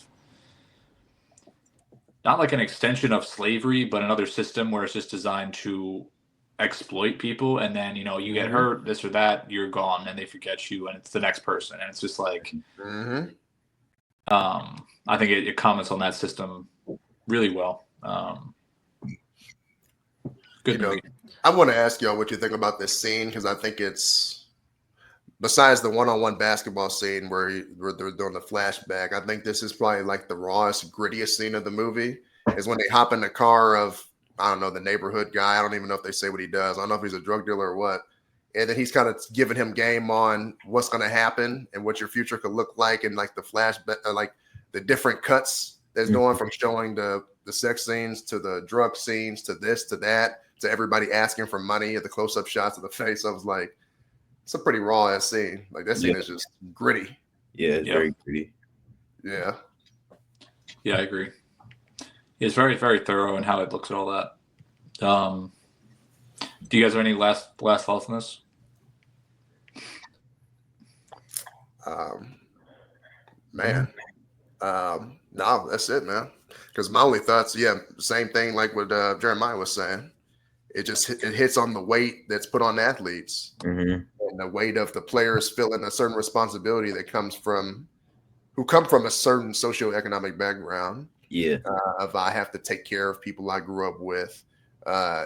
not like an extension of slavery, but another system where it's just designed to exploit people. And then, you get hurt, this or that, you're gone, and they forget you, and it's the next person. And it's just like, I think it comments on that system really well. Good movie. I want to ask y'all what you think about this scene, because I think it's, besides the one-on-one basketball scene where they're doing the flashback, I think this is probably like the rawest, grittiest scene of the movie, is when they hop in the car of, I don't know, the neighborhood guy. I don't even know if they say what he does. I don't know if he's a drug dealer or what. and then he's kind of giving him game on what's going to happen and what your future could look like, and like the like the different cuts that's going from showing the sex scenes to the drug scenes to this to that to everybody asking for money at the close-up shots of the face. I was like, it's a pretty raw ass scene. Like that scene is just gritty. Yeah, it's very gritty. Yeah. Yeah, I agree. It's very, very thorough in how it looks at all that. Do you guys have any last thoughts on this? No, that's it, man. Because my only thoughts, same thing like what Jeremiah was saying. It just it hits on the weight that's put on athletes, and the weight of the players feeling a certain responsibility that comes from who come from a certain socioeconomic background. Yeah, if I have to take care of people I grew up with,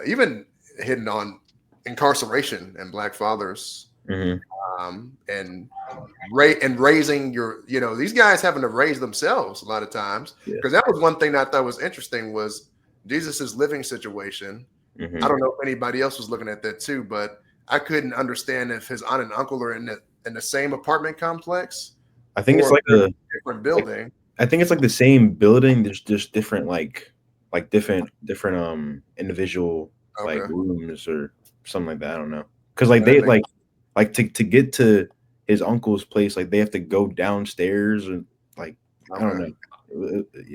even hitting on incarceration and Black fathers, and raising your, these guys having to raise themselves a lot of times, because that was one thing that I thought was interesting was Jesus's living situation. I don't know if anybody else was looking at that too, but I couldn't understand if his aunt and uncle are in the same apartment complex. I think it's like a different building. I think it's like the same building. There's just different like different individual like rooms or something like that. I don't know, because like they like to get to his uncle's place, like they have to go downstairs and like I don't know.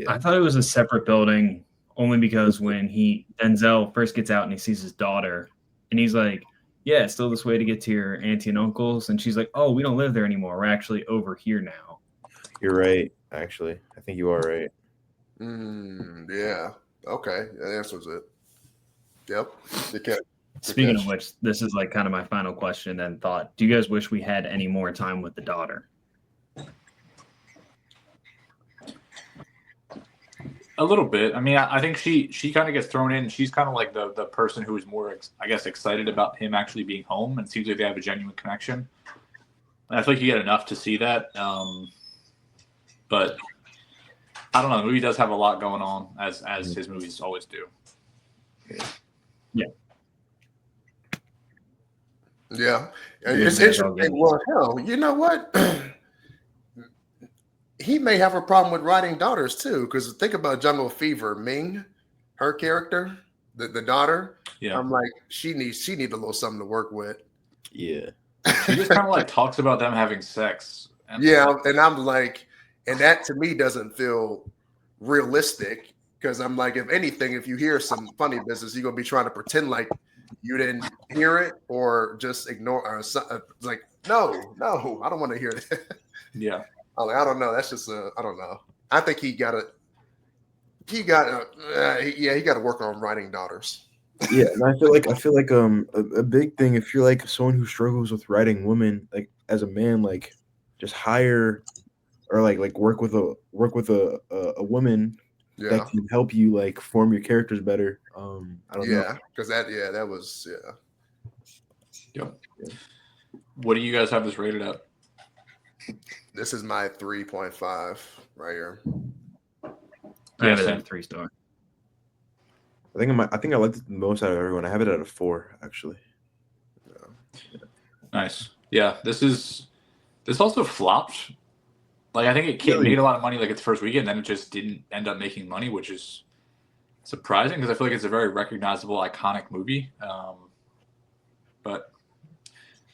I thought it was a separate building only because when Denzel first gets out and he sees his daughter and he's like, yeah, it's still this way to get to your auntie and uncles, and she's like, oh, we don't live there anymore, we're actually over here now. You're right, actually. I think you are right. Yeah. Okay. That answers it. Yep. Speaking of which, this is like kind of my final question and thought. Do you guys wish we had any more time with the daughter? A little bit. I mean, I think she kind of gets thrown in. She's kind of like the person who is more, I guess, excited about him actually being home, and it seems like they have a genuine connection. And I feel like you get enough to see that. But I don't know. The movie does have a lot going on, as his movies always do. Yeah. Yeah. It's interesting. Well, hell, you know what? He may have a problem with writing daughters too, because think about Jungle Fever. Ming, her character, the daughter. Yeah. I'm like, she needs a little something to work with. Yeah. She just kind of like talks about them having sex. And I'm like, and that to me doesn't feel realistic, because I'm like, if anything, if you hear some funny business, you're gonna be trying to pretend like you didn't hear it or just ignore, or like, no, I don't want to hear that. Yeah. I'm like, I don't know. That's just I don't know. I think he got to work on writing daughters. Yeah, and I feel like a big thing, if you're like someone who struggles with writing women, like as a man, like just hire or like work with a woman that can help you like form your characters better. I don't know. Yeah, because that was Yep. What do you guys have this rated at? This is my 3.5 right here. I have it at a 3-star. I think I liked it the most out of everyone. I have it at a 4, actually. Yeah. Nice. Yeah, this also flopped. Like, I think it made a lot of money like its first weekend, then it just didn't end up making money, which is surprising because I feel like it's a very recognizable, iconic movie. But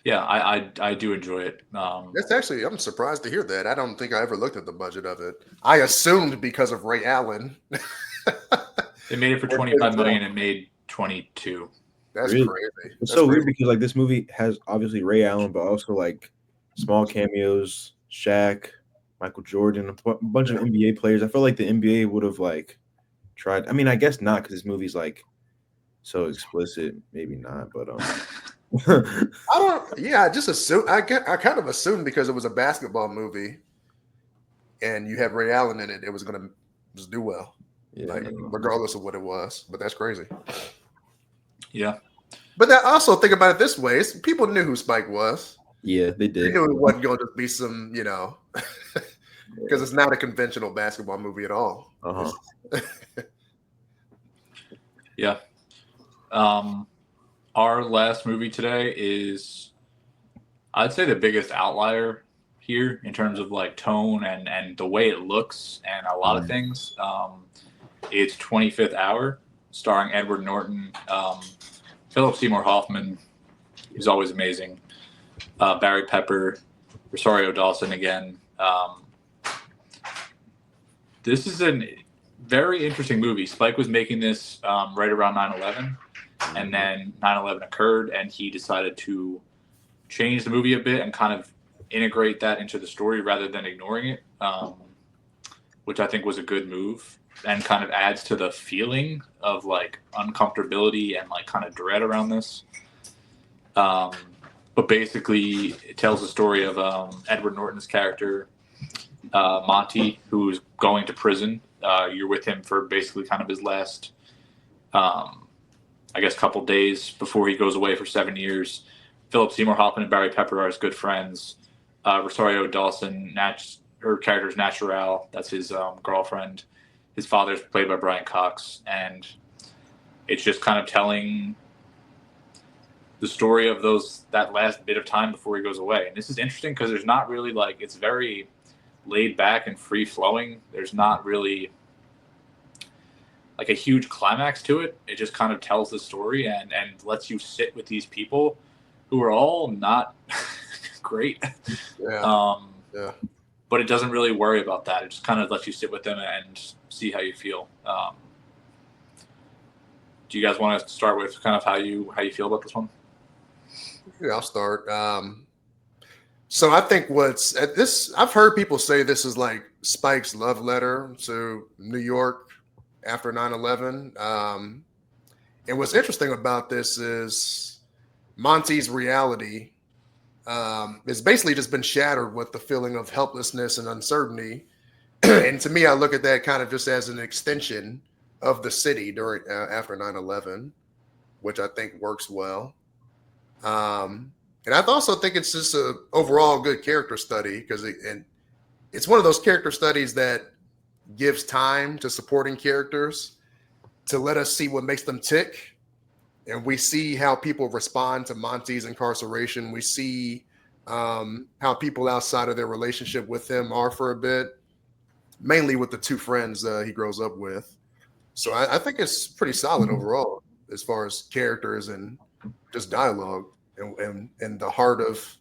yeah, I do enjoy it. That's actually, I'm surprised to hear that. I don't think I ever looked at the budget of it. I assumed because of Ray Allen. They made it for $25 million and made 22. That's really crazy. It's so weird because like this movie has obviously Ray Allen, but also like small cameos, Shaq, Michael Jordan, a bunch of NBA players. I feel like the NBA would have like tried. I mean, I guess not because this movie's like so explicit. Maybe not, but I just assume. I kind of assumed because it was a basketball movie, and you have Ray Allen in it, it was gonna just do well. Yeah, like regardless of what it was. But that's crazy. Yeah. But I also think about it this way: people knew who Spike was. Yeah, they did. They knew it wasn't going to be some, because it's not a conventional basketball movie at all. Uh-huh. Yeah. our last movie today is, I'd say, the biggest outlier here in terms of like tone and the way it looks and a lot of things. It's 25th Hour, starring Edward Norton, Philip Seymour Hoffman, who's always amazing, Barry Pepper, Rosario Dawson again. This is a very interesting movie. Spike was making this right around 9/11, and then 9/11 occurred, and he decided to change the movie a bit and kind of integrate that into the story rather than ignoring it, which I think was a good move and kind of adds to the feeling of like uncomfortability and like kind of dread around this. But basically, it tells the story of Edward Norton's character, Monty, who's going to prison. You're with him for basically kind of his last, I guess, couple days before he goes away for 7 years. Philip Seymour Hoffman and Barry Pepper are his good friends. Rosario Dawson, her character's Natural, that's his girlfriend. His father's played by Brian Cox, and it's just kind of telling the story of that last bit of time before he goes away. And this is interesting because there's not really like, it's very laid back and free flowing. There's not really like a huge climax to it. It just kind of tells the story and lets you sit with these people who are all not great. Yeah. But it doesn't really worry about that. It just kind of lets you sit with them and see how you feel. Do you guys want to start with kind of how you feel about this one? Yeah, I'll start. So I think I've heard people say this is like Spike's love letter to New York after 9/11. And what's interesting about this is Monty's reality has basically just been shattered with the feeling of helplessness and uncertainty. And to me, I look at that kind of just as an extension of the city during after 9/11, which I think works well. And I also think it's just a overall good character study because it's one of those character studies that gives time to supporting characters to let us see what makes them tick. And we see how people respond to Monty's incarceration. We see how people outside of their relationship with him are for a bit, mainly with the two friends he grows up with. So I think it's pretty solid overall as far as characters and just dialogue and the heart of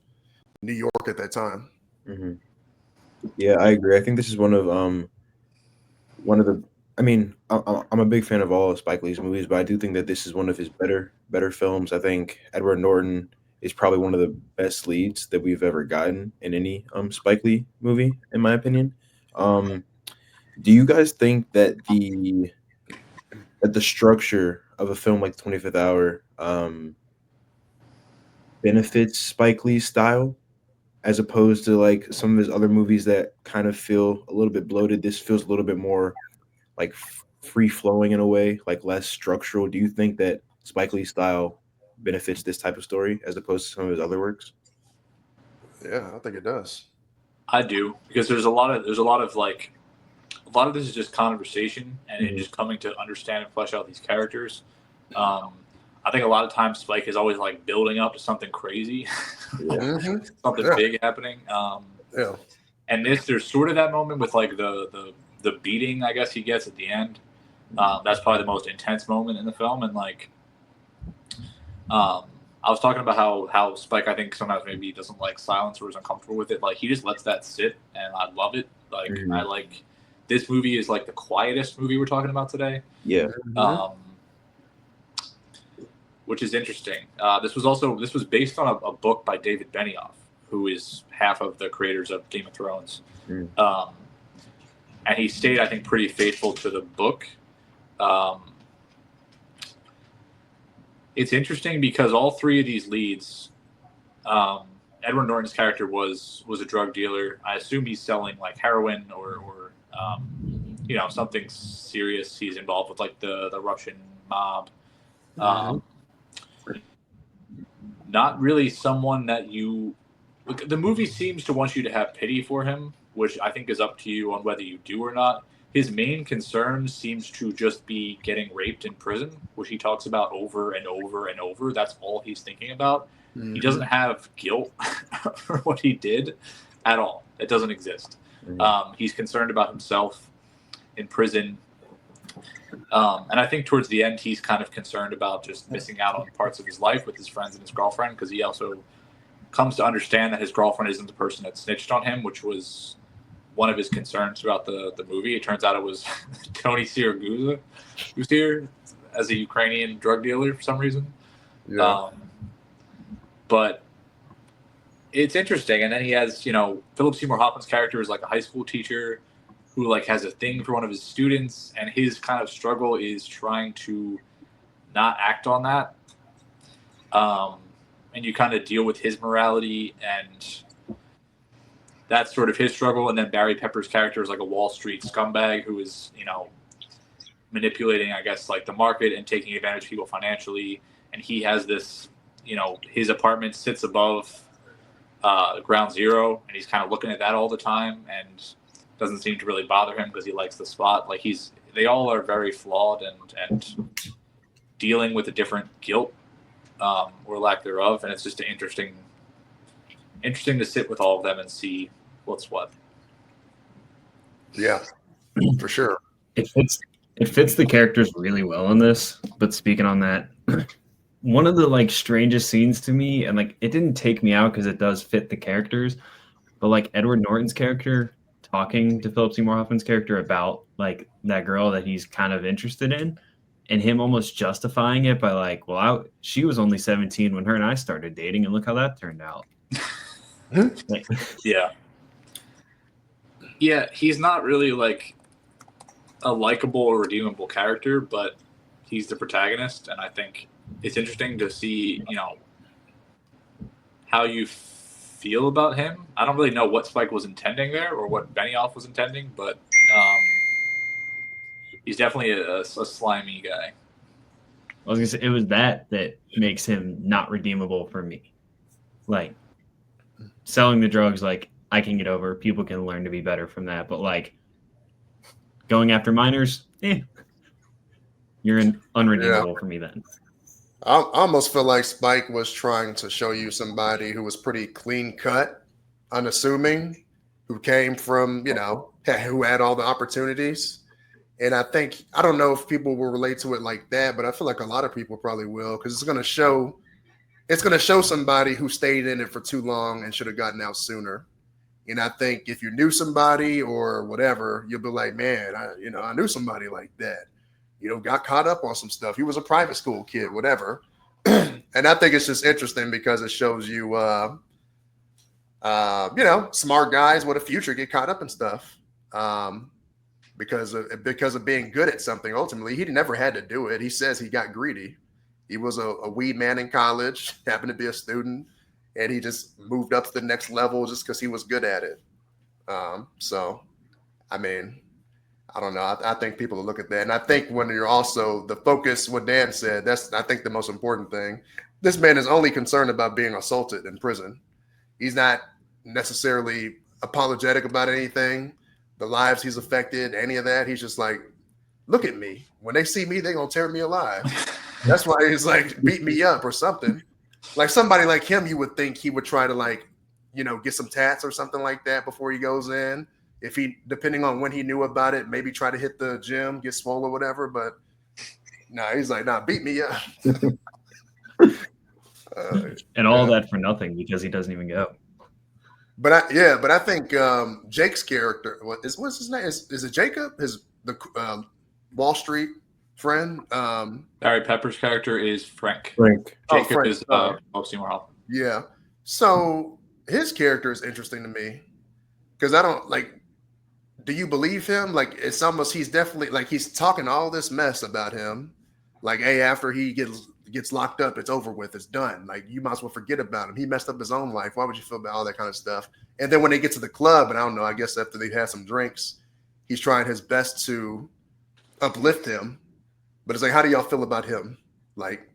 New York at that time. Mm-hmm. Yeah, I agree. I think this is one of the. I mean, I'm a big fan of all of Spike Lee's movies, but I do think that this is one of his better films. I think Edward Norton is probably one of the best leads that we've ever gotten in any Spike Lee movie, in my opinion. Do you guys think that the structure of a film like 25th Hour benefits Spike Lee's style as opposed to like some of his other movies that kind of feel a little bit bloated? This feels a little bit more like free flowing in a way, like less structural. Do you think that Spike Lee's style benefits this type of story as opposed to some of his other works? Yeah, I think it does. I do, because there's a lot of this is just conversation and just coming to understand and flesh out these characters. I think a lot of times Spike is always like building up to something crazy, something big happening. And there's sort of that moment with like the beating, I guess, he gets at the end. That's probably the most intense moment in the film. And like, I was talking about how Spike, I think sometimes maybe doesn't like silence or is uncomfortable with it. Like he just lets that sit, and I love it. Like I like this movie is like the quietest movie we're talking about today. Yeah. Which is interesting. This was based on a book by David Benioff, who is half of the creators of Game of Thrones. And he stayed, I think, pretty faithful to the book. It's interesting because all three of these leads, Edward Norton's character was a drug dealer. I assume he's selling like heroin or something serious. He's involved with like the Russian mob. Not really someone that the movie seems to want you to have pity for him, which I think is up to you on whether you do or not. his main concern seems to just be getting raped in prison, which he talks about over and over and over. That's all he's thinking about. Mm-hmm. He doesn't have guilt for what he did at all. It doesn't exist. Mm-hmm. He's concerned about himself in prison. And I think towards the end, he's kind of concerned about just missing out on parts of his life with his friends and his girlfriend, because he also comes to understand that his girlfriend isn't the person that snitched on him, which was one of his concerns throughout the movie. It turns out it was Tony Siragusa who's here as a Ukrainian drug dealer for some reason. Yeah. But it's interesting. And then he has, Philip Seymour Hoffman's character is like a high school teacher who like has a thing for one of his students, and his kind of struggle is trying to not act on that. And you kind of deal with his morality, and that's sort of his struggle. And then Barry Pepper's character is like a Wall Street scumbag who is, manipulating, I guess, like the market and taking advantage of people financially. And he has this, his apartment sits above ground zero, and he's kind of looking at that all the time, and doesn't seem to really bother him because he likes the spot. Like they all are very flawed and dealing with a different guilt or lack thereof. And it's just interesting to sit with all of them and see what's what. Yeah, for sure. It fits the characters really well in this. But speaking on that, one of the like strangest scenes to me, and like it didn't take me out because it does fit the characters, but like Edward Norton's character talking to Philip Seymour Hoffman's character about like that girl that he's kind of interested in, and him almost justifying it by like, well, she was only 17 when her and I started dating, and look how that turned out. Yeah, he's not really like a likable or redeemable character, but he's the protagonist, and I think it's interesting to see, how you feel about him. I don't really know what Spike was intending there or what Benioff was intending, but he's definitely a slimy guy. I was gonna say, it was that makes him not redeemable for me. Like selling the drugs, like I can get over. People can learn to be better from that, but like going after minors, you're unredeemable for me then. I almost feel like Spike was trying to show you somebody who was pretty clean cut, unassuming, who came from, who had all the opportunities. And I don't know if people will relate to it like that, but I feel like a lot of people probably will, because it's going to show somebody who stayed in it for too long and should have gotten out sooner. And I think if you knew somebody or whatever, you'll be like, man, I knew somebody like that. Got caught up on some stuff. He was a private school kid, whatever. And I think it's just interesting because it shows you, smart guys with a future get caught up in stuff because of being good at something. Ultimately, he never had to do it. He says he got greedy. He was a weed man in college, happened to be a student, and he just moved up to the next level just because he was good at it. So, I mean, I don't know. I think people will look at that. And I think when you're also the focus, what Dan said, that's, I think, the most important thing. This man is only concerned about being assaulted in prison. He's not necessarily apologetic about anything, the lives he's affected, any of that. He's just like, look at me. When they see me, they're going to tear me alive. That's why he's like, beat me up or something. Like somebody like him, you would think he would try to like, get some tats or something like that before he goes in. If he, depending on when he knew about it, maybe try to hit the gym, get swole or whatever. But he's like, beat me up. And all that for nothing because he doesn't even go. But I think Jake's character, what's his name? Is it Jacob? The Wall Street friend. Barry Pepper's character is Frank. Jacob Frank. is Seymour Hoffman. Yeah. So his character is interesting to me because I don't like. Do you believe him? Like it's almost he's definitely like he's talking all this mess about him. Like, hey, after he gets locked up, it's over with. It's done. Like you might as well forget about him. He messed up his own life. Why would you feel about all that kind of stuff? And then when they get to the club, and I don't know, I guess after they've had some drinks, he's trying his best to uplift him. But it's like, how do y'all feel about him? Like,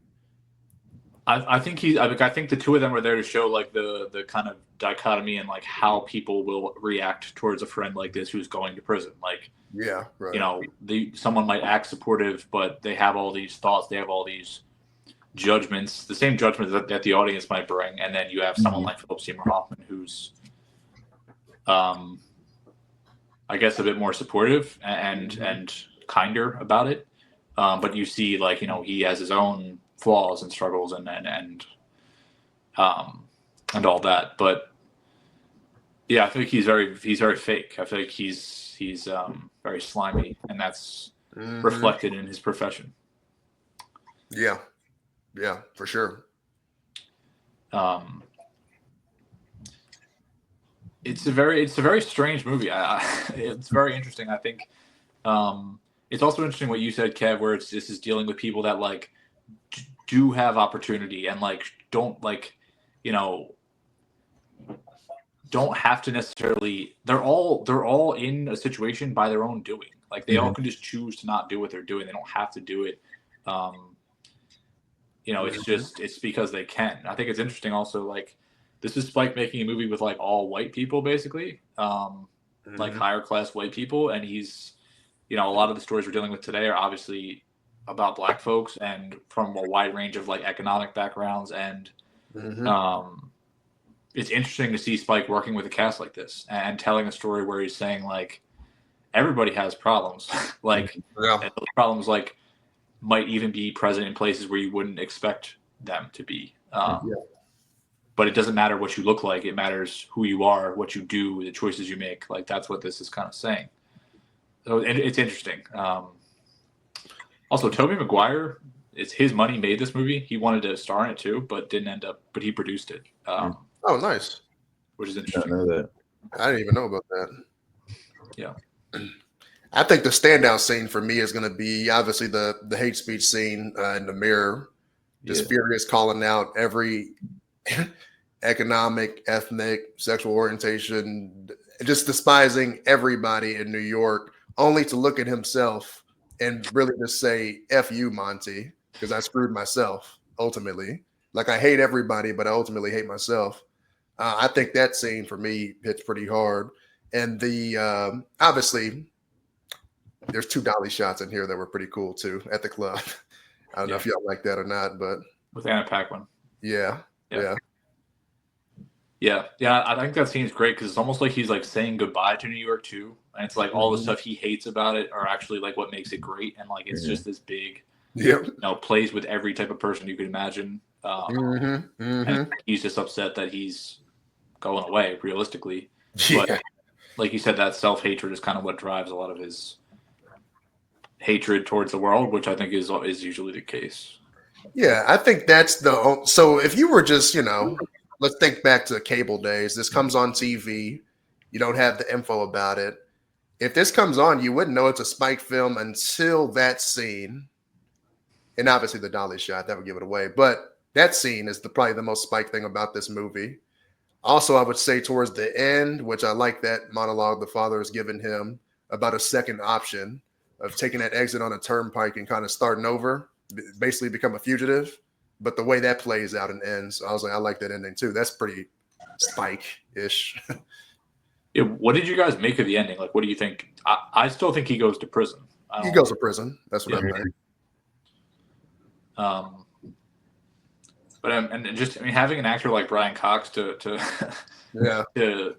I think I think the two of them are there to show like the kind of dichotomy and like how people will react towards a friend like this who's going to prison. Like, Yeah, right. you know, someone might act supportive, but they have all these thoughts, they have all these judgments, the same judgments that the audience might bring, and then you have someone like Philip Seymour Hoffman who's, I guess, a bit more supportive and kinder about it. But you see, like, you know, he has his own flaws and struggles and all that. But yeah, I think he's very fake. I feel like he's very slimy, and that's reflected in his profession. Yeah, for sure. It's a very strange movie. It's very interesting. I think it's also interesting what you said, Kev, where this is dealing with people that like do have opportunity and like don't like, you know, don't have to necessarily. They're all in a situation by their own doing. Like they all can just choose to not do what they're doing. They don't have to do it. You know, it's because they can. I think it's interesting also, like, this is Spike making a movie with like all white people basically, like higher class white people, and he's, you know, a lot of the stories we're dealing with today are obviously about black folks and from a wide range of like economic backgrounds, and it's interesting to see Spike working with a cast like this and telling a story where he's saying like everybody has problems, like and those problems like might even be present in places where you wouldn't expect them to be. But it doesn't matter what you look like. It matters who you are, what you do, the choices you make. Like that's what this is kind of saying. So it's interesting. Also, Tobey Maguire, it's his money made this movie. He wanted to star in it too, but didn't end up. But he produced it. Oh, nice. Which is I interesting. know that. I didn't even know about that. Yeah. I think the standout scene for me is going to be obviously the hate speech scene in the mirror. Just furious calling out every economic, ethnic, sexual orientation, just despising everybody in New York, only to look at himself and really just say, F you, Monty, because I screwed myself, ultimately. Like, I hate everybody, but I ultimately hate myself. I think that scene, for me, hits pretty hard. And the, obviously, there's 2 dolly shots in here that were pretty cool, too, at the club. I don't know if y'all like that or not, but. With Anna Paquin. Yeah. I think that scene's great because it's almost like he's like saying goodbye to New York too, and it's like all the stuff he hates about it are actually like what makes it great, and like it's just this big, you know, plays with every type of person you could imagine. And he's just upset that he's going away, realistically. But like you said, that self-hatred is kind of what drives a lot of his hatred towards the world, which I think is usually the case. Yeah, I think that's so if you were just, you know, let's think back to the cable days. This comes on TV. You don't have the info about it. If this comes on, you wouldn't know it's a Spike film until that scene. And obviously the dolly shot, that would give it away. But that scene is probably the most Spike thing about this movie. Also, I would say towards the end, which I like that monologue the father has given him about a second option of taking that exit on a turnpike and kind of starting over, basically become a fugitive. But the way that plays out and ends, I was like, I like that ending too. That's pretty Spike-ish. Yeah, what did you guys make of the ending? Like, what do you think? I still think he goes to prison. He goes to prison. That's what I think. But and just having an actor like Brian Cox to to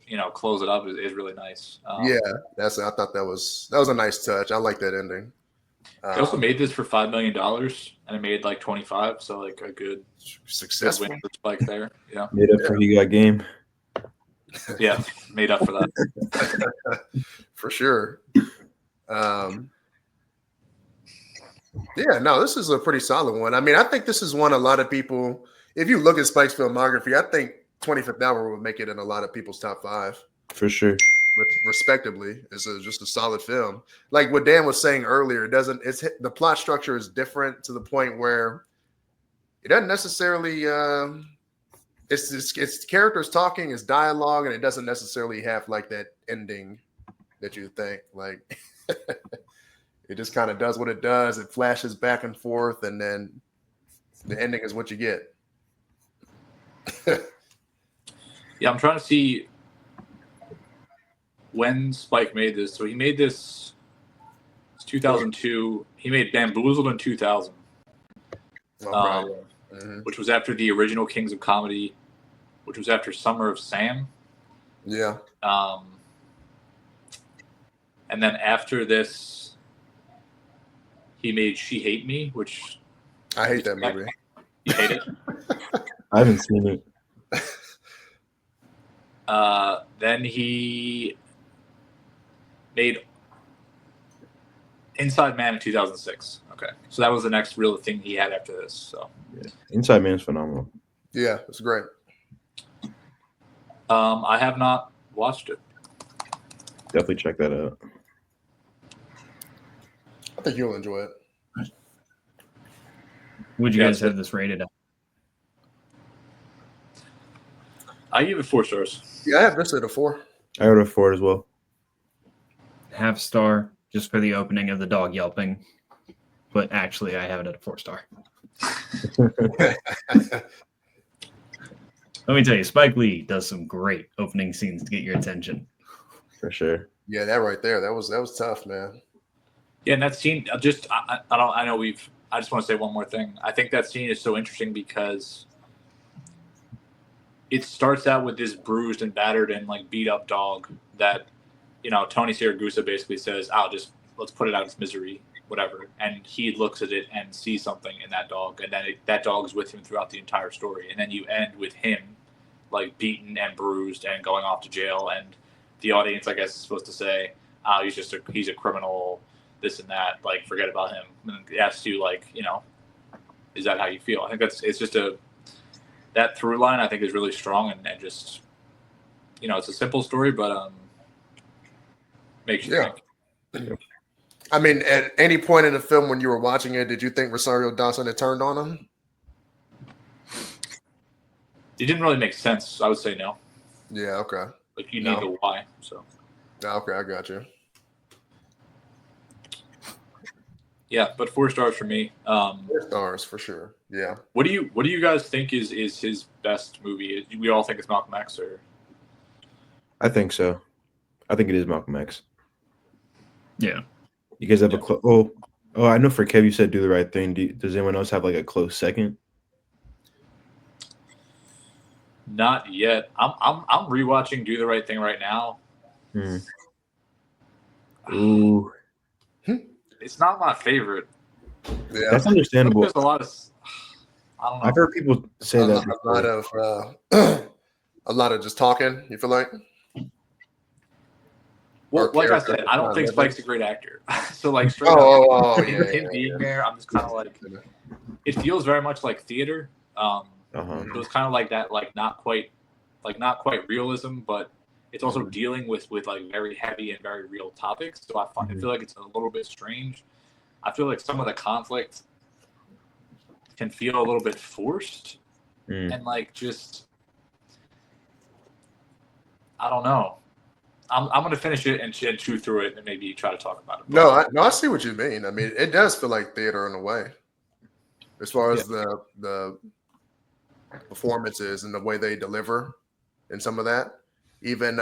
you know close it up is really nice. I thought that was a nice touch. I like that ending. They also made this for $5 million, and it made like 25, so like a good successful win for Spike there. Yeah, made up for He Got Game. Yeah, made up for that for sure. This is a pretty solid one. I mean, I think this is one a lot of people. If you look at Spike's filmography, I think 25th Hour would make it in a lot of people's top 5 for sure. Respectively, it's just a solid film. Like what Dan was saying earlier, the plot structure is different to the point where it doesn't necessarily it's characters talking, it's dialogue, and it doesn't necessarily have like that ending that you think. Like it just kind of does what it does. It flashes back and forth, and then the ending is what you get. Yeah, I'm trying to see when Spike made this. So he made this. It's 2002. He made Bamboozled in 2000, which was after the original Kings of Comedy, which was after Summer of Sam. Yeah. And then after this, he made She Hate Me, which I hate that movie. You hate it? I haven't seen it. Then he made Inside Man in 2006. Okay, so that was the next real thing he had after this. So Yeah. Inside Man is phenomenal. Yeah, it's great. I have not watched it. Definitely check that out. I think you'll enjoy it. Would you guys have this rated? I give it 4 stars. Yeah, I have this at a 4. I wrote a 4 as well. Half star, just for the opening of the dog yelping. But actually, I have it at a 4 star. Let me tell you, Spike Lee does some great opening scenes to get your attention. For sure. Yeah, that right there. That was tough, man. Yeah, and that scene, I just want to say one more thing. I think that scene is so interesting because it starts out with this bruised and battered and like beat up dog that, Tony Siragusa basically says, let's put it out of its misery, whatever. And he looks at it and sees something in that dog. And then that dog is with him throughout the entire story. And then you end with him like beaten and bruised and going off to jail. And the audience, I guess, is supposed to say, he's a criminal, this and that, like, forget about him. And it asks you, like, is that how you feel? I think it's just that through line I think is really strong and just, it's a simple story, but makes you think. I mean, at any point in the film when you were watching it, did you think Rosario Dawson had turned on him? It didn't really make sense. I would say no. Yeah, okay. Like, you need the why, so. Okay, I got you. Yeah, but 4 stars for me. 4 stars for sure. Yeah. What do you guys think is his best movie? We all think it's Malcolm X, or? I think so. I think it is Malcolm X. Yeah. You guys have a close. Oh, I know for Kev, you said Do the Right Thing. Does anyone else have like a close second? Not yet. I'm rewatching Do the Right Thing right now. Ooh. It's not my favorite. Yeah, that's understandable. There's a lot of, I don't know. I've heard people say that. A lot of just talking. You feel like? Well, like I said, I don't think Spike's a great actor. So like straight him being there, I'm just kind of like, it feels very much like theater. It was kind of like that, like not quite realism, but it's also dealing with like very heavy and very real topics. So I feel like it's a little bit strange. I feel like some of the conflict can feel a little bit forced and like just, I don't know. I'm going to finish it and chew through it and maybe try to talk about it. I see what you mean. I mean, it does feel like theater in a way, as far as the performances and the way they deliver and some of that. Even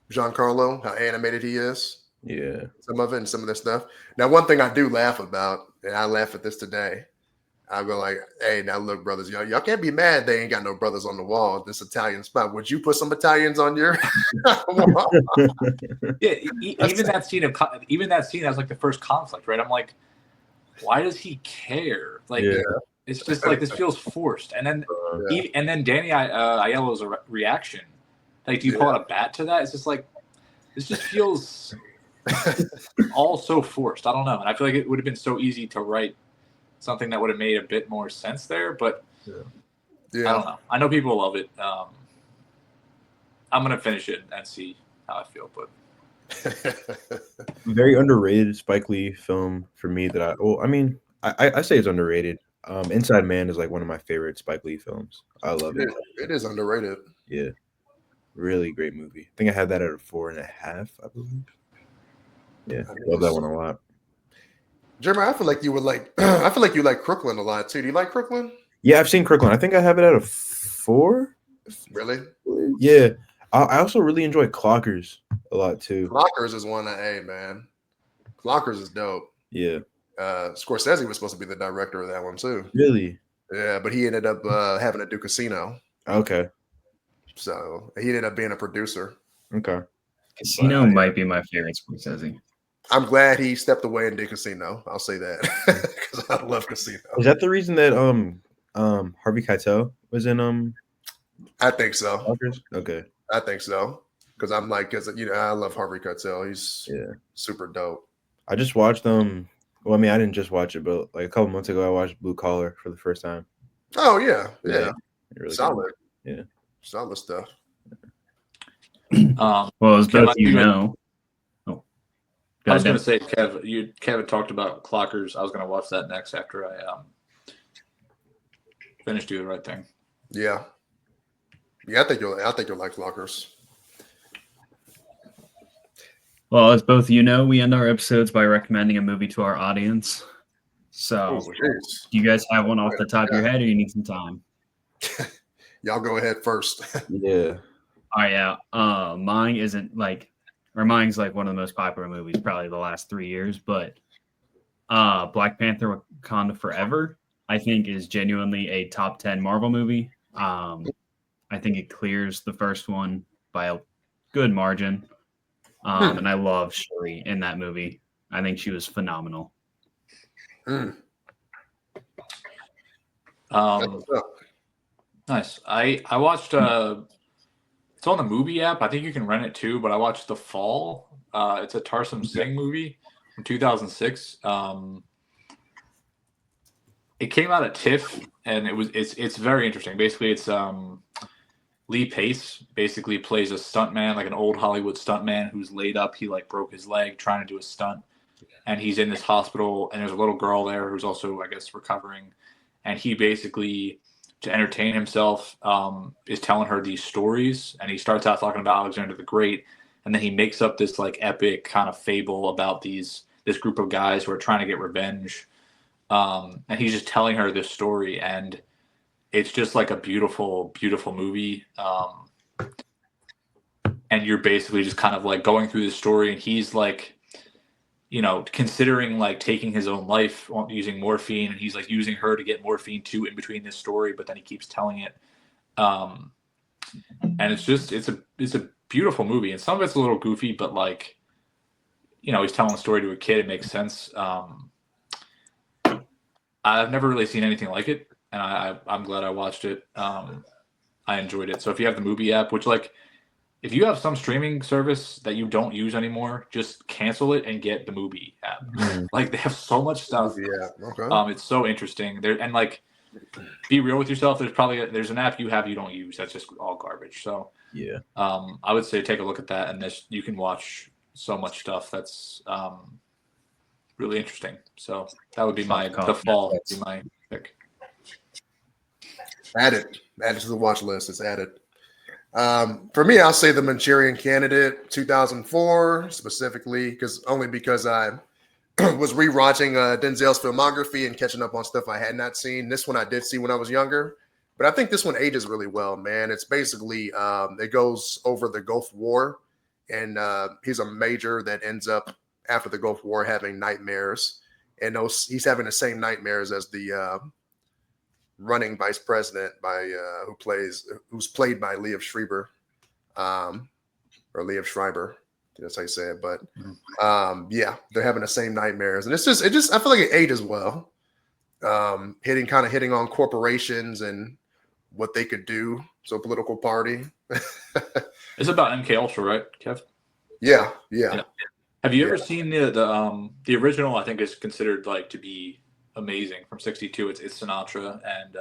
Giancarlo, how animated he is. Yeah. Some of it and some of this stuff. Now, one thing I do laugh about, and I laugh at this today, I go like, hey, now look, brothers, y'all can't be mad they ain't got no brothers on the wall. This Italian spot. Would you put some Italians on your wall? Yeah, even that scene, that was like the first conflict, right? I'm like, why does he care? Like, it's just like this feels forced. And then Danny Aiello's reaction, like, do you pull out a bat to that? It's just like, this just feels all so forced. I don't know. And I feel like it would have been so easy to write something that would have made a bit more sense there, but I don't know. I know people love it. I'm going to finish it and see how I feel, but very underrated Spike Lee film for me that I say it's underrated. Inside Man is like one of my favorite Spike Lee films. I love it. It is underrated. Yeah. Really great movie. I think I had that at a 4.5, I believe. Yeah, love that one a lot. Jeremy, I feel like you would like. I feel like you like Crooklyn a lot too. Do you like Crooklyn? Yeah, I've seen Crooklyn. I think I have it at a 4. Really? Yeah. I also really enjoy Clockers a lot too. Clockers is one that, hey, man. Clockers is dope. Yeah. Scorsese was supposed to be the director of that one too. Really? Yeah, but he ended up having to do Casino. Okay. So he ended up being a producer. Okay. Casino might be my favorite Scorsese. I'm glad he stepped away and did Casino. I'll say that because I love Casino. Is that the reason that Harvey Keitel was in I think so. Clockers? Okay. I think so because I'm like, because I love Harvey Keitel. He's super dope. I just watched Well, I mean, I didn't just watch it, but like a couple months ago, I watched Blue Collar for the first time. Oh yeah. Really solid. Good. Yeah, solid stuff. Well, as both you know. I was going to say, Kev had talked about Clockers. I was going to watch that next after I finished doing the right thing. Yeah. I think you'll like Clockers. Well, as both you know, we end our episodes by recommending a movie to our audience. So, do you guys have one off the top of your head, or you need some time? Y'all go ahead first. Yeah. All right, yeah. Mine's like one of the most popular movies, probably the last 3 years. But Black Panther: Wakanda Forever, I think, is genuinely a top 10 Marvel movie. I think it clears the first one by a good margin. And I love Shuri in that movie. I think she was phenomenal. Nice. I watched it's on the movie app. I think you can rent it too, but I watched The Fall. It's a Tarsem Singh movie from 2006. It came out at TIFF, and it's very interesting. Basically, it's Lee Pace basically plays a stuntman, like an old Hollywood stuntman who's laid up. He like broke his leg trying to do a stunt, and he's in this hospital, and there's a little girl there who's also, I guess, recovering, and he basically, to entertain himself, is telling her these stories, and he starts out talking about Alexander the Great, and then he makes up this like epic kind of fable about this group of guys who are trying to get revenge, and he's just telling her this story, and it's just like a beautiful, beautiful movie. And you're basically just kind of like going through this story, and he's like, considering like taking his own life using morphine, and he's like using her to get morphine too in between this story, but then he keeps telling it. And it's a beautiful movie, and some of it's a little goofy, but like, he's telling a story to a kid. It makes sense. I've never really seen anything like it, and I'm glad I watched it. I enjoyed it. So if you have the movie app, which like, if you have some streaming service that you don't use anymore, just cancel it and get the movie app. Like, they have so much stuff. Yeah, okay. It's so interesting. And like, be real with yourself. There's an app you have you don't use that's just all garbage. So yeah, I would say take a look at that, and you can watch so much stuff that's really interesting. So that would be The Fall would be my pick. Add it to the watch list. It's added. For me, I'll say The Manchurian Candidate 2004 specifically, because I was rewatching Denzel's filmography and catching up on stuff I had not seen. This one I did see when I was younger, but I think this one ages really well, man. It's basically it goes over the Gulf War, and he's a major that ends up after the Gulf War having nightmares, and he's having the same nightmares as the running vice president who's played by Liev Schreiber, or Liev Schreiber. That's how you say it. But they're having the same nightmares, and it just I feel like it ages well. Hitting on corporations and what they could do. So political party. It's about MK Ultra, right, Kev? Yeah. Have you ever seen the original? I think is considered like to be amazing from '62. It's Sinatra and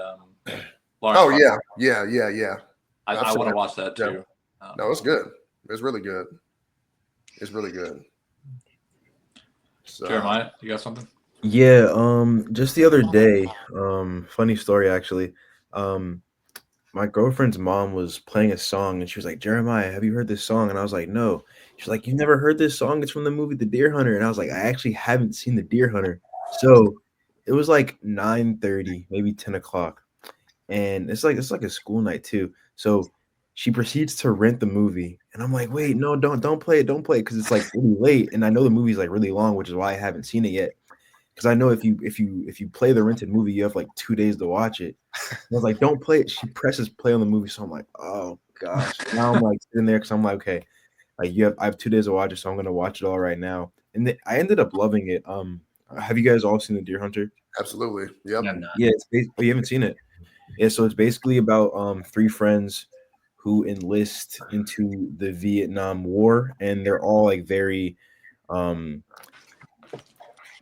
Lawrence. Oh yeah. I want to watch that too. No, it's good. It's really good. So, Jeremiah, you got something? Yeah. Just the other day, funny story actually. My girlfriend's mom was playing a song, and she was like, "Jeremiah, have you heard this song?" And I was like, "No." She's like, "You've never heard this song? It's from the movie The Deer Hunter." And I was like, "I actually haven't seen The Deer Hunter." So it was like 9:30, maybe 10 o'clock. and it's like a school night too. So she proceeds to rent the movie, and I'm like, wait, no, don't play it, because it's like really late, and I know the movie's like really long, which is why I haven't seen it yet. Because I know if you play the rented movie, you have like 2 days to watch it. And I was like, don't play it. She presses play on the movie, so I'm like, oh gosh. Now I'm like sitting there because I'm like, okay, like I have 2 days to watch it, so I'm gonna watch it all right now. And I ended up loving it. Have you guys all seen The Deer Hunter? Absolutely. Yep. I'm not. Yeah, oh, you haven't seen it. Yeah, so it's basically about three friends who enlist into the Vietnam War, and they're all like very um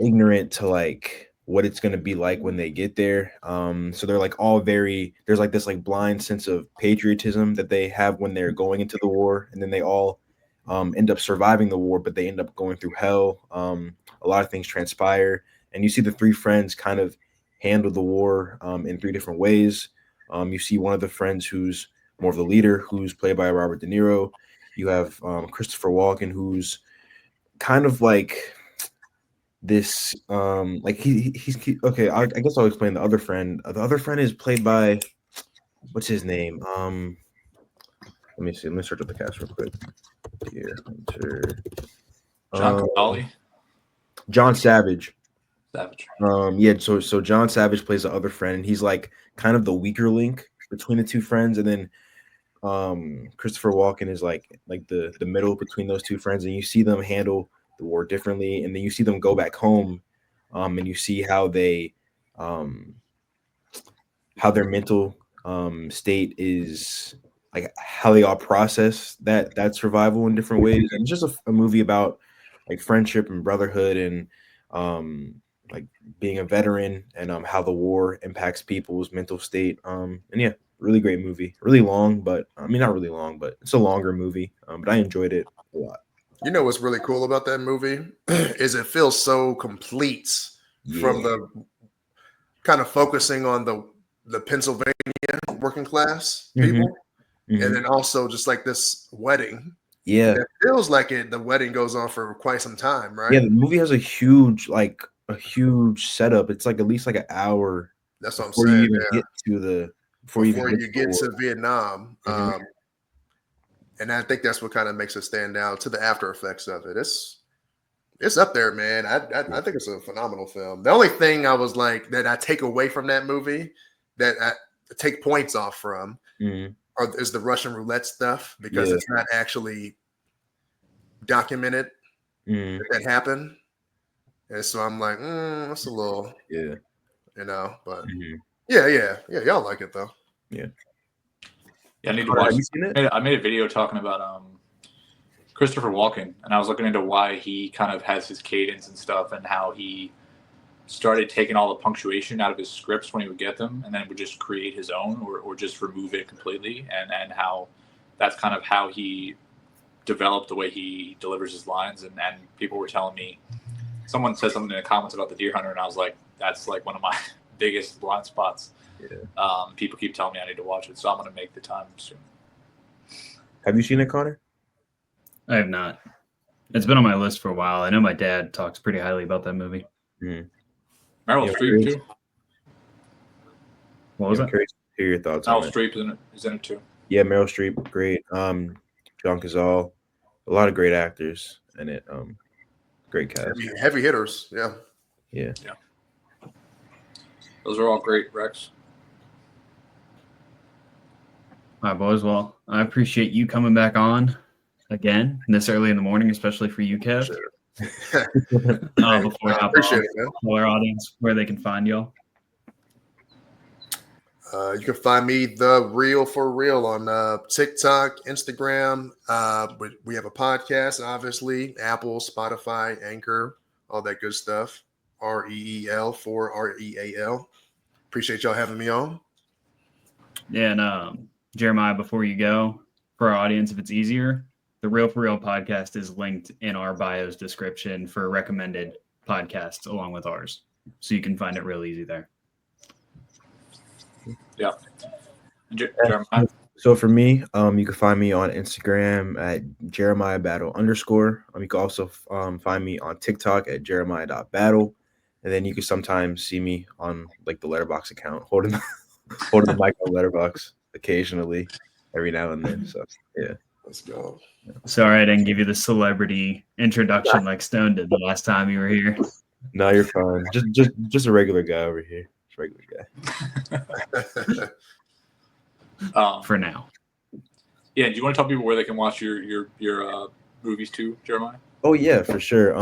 ignorant to like what it's gonna be like when they get there. So they're like all there's like this like blind sense of patriotism that they have when they're going into the war, and then they all end up surviving the war, but they end up going through hell. A lot of things transpire, and you see the three friends kind of handle the war in three different ways. You see one of the friends who's more of the leader, who's played by Robert De Niro. You have Christopher Walken, who's kind of like this like okay, I guess I'll explain the other friend. The other friend is played by, what's his name? Let me see. Let me search up the cast real quick. Deer Hunter. John Connolly. John Savage. Savage. Yeah, so John Savage plays the other friend, and he's like kind of the weaker link between the two friends, and then Christopher Walken is like the middle between those two friends, and you see them handle the war differently, and then you see them go back home, and you see how they how their mental state is, like how they all process that survival in different ways. And it's just a movie about like friendship and brotherhood, and like being a veteran, and how the war impacts people's mental state. And yeah, really great movie. Really long, but I mean not really long, but it's a longer movie. But I enjoyed it a lot. You know what's really cool about that movie is it feels so complete from the kind of focusing on the Pennsylvania working class people, and then also just like this wedding. Yeah, it feels like the wedding goes on for quite some time, right? Yeah, the movie has a huge setup. It's like at least like an hour. That's what I'm before saying. You even get to the before you get to Vietnam. And I think that's what kind of makes it stand out to the after effects of it. It's up there, man. I think it's a phenomenal film. The only thing I was like that I take away from that movie, that I take points off from, is the Russian roulette stuff, because it's not actually documented that happened. And so I'm like, that's a little, but yeah. Y'all like it though. Yeah, I need to watch. Have you seen it? I made a video talking about Christopher Walken, and I was looking into why he kind of has his cadence and stuff, and how he started taking all the punctuation out of his scripts when he would get them, and then would just create his own, or just remove it completely, and how that's kind of how he developed the way he delivers his lines. And people were telling me, someone said something in the comments about The Deer Hunter, and I was like, that's like one of my biggest blind spots. People keep telling me I need to watch it, so I'm going to make the time soon. Have you seen it, Connor? I have not. It's been on my list for a while. I know my dad talks pretty highly about that movie. Meryl Streep too. What was that? Curious to hear your thoughts. Meryl Streep is in it too. Yeah, Meryl Streep, great. John Cazale, a lot of great actors in it. Great cast. Heavy hitters. Yeah. Those are all great, Rex. All right, boys. Well, I appreciate you coming back on again this early in the morning, especially for you, Kev. Before I appreciate it, man. Tell our audience where they can find y'all. You can find me, the ReelforReal, on TikTok, Instagram. We have a podcast, obviously, Apple, Spotify, Anchor, all that good stuff. REEL for REAL. Appreciate y'all having me on. Yeah, and Jeremiah, before you go, for our audience, if it's easier, the ReelforReal podcast is linked in our bio's description for recommended podcasts along with ours. So you can find it real easy there. Yeah. Jeremiah. So for me, you can find me on Instagram at Jeremiah Battle _. You can also find me on TikTok at Jeremiah.battle. And then you can sometimes see me on like the Letterboxd account holding holding the mic on Letterbox occasionally, every now and then. So yeah. Let's go. Sorry I didn't give you the celebrity introduction like Stone did the last time you were here. No, you're fine. Just a regular guy over here. Just a regular guy. For now. Yeah, do you want to tell people where they can watch your movies too, Jeremiah? Oh yeah, for sure.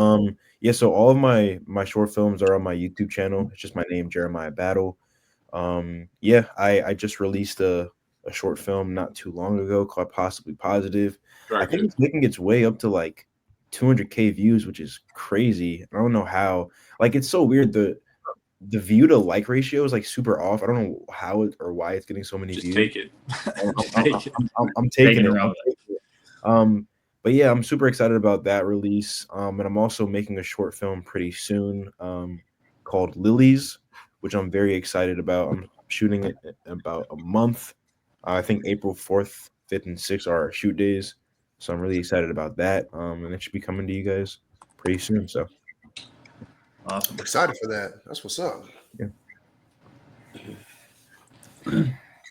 Yeah, so all of my short films are on my YouTube channel. It's just my name, Jeremiah Battle. Yeah, I just released a short film not too long ago called Possibly Positive. Very I think good. it's making its way up to like 200K views, which is crazy. I don't know how. Like, it's so weird. The view to like ratio is like super off. I don't know how it or why it's getting so many Just views. take it. Just take it. I'm taking it. Taking I'm taking it. But yeah, I'm super excited about that release. And I'm also making a short film pretty soon called Lilies, which I'm very excited about. I'm shooting it in about a month. I think April 4th, 5th, and 6th are our shoot days. So I'm really excited about that. And it should be coming to you guys pretty soon. So Awesome. Excited for that. That's what's up. yeah.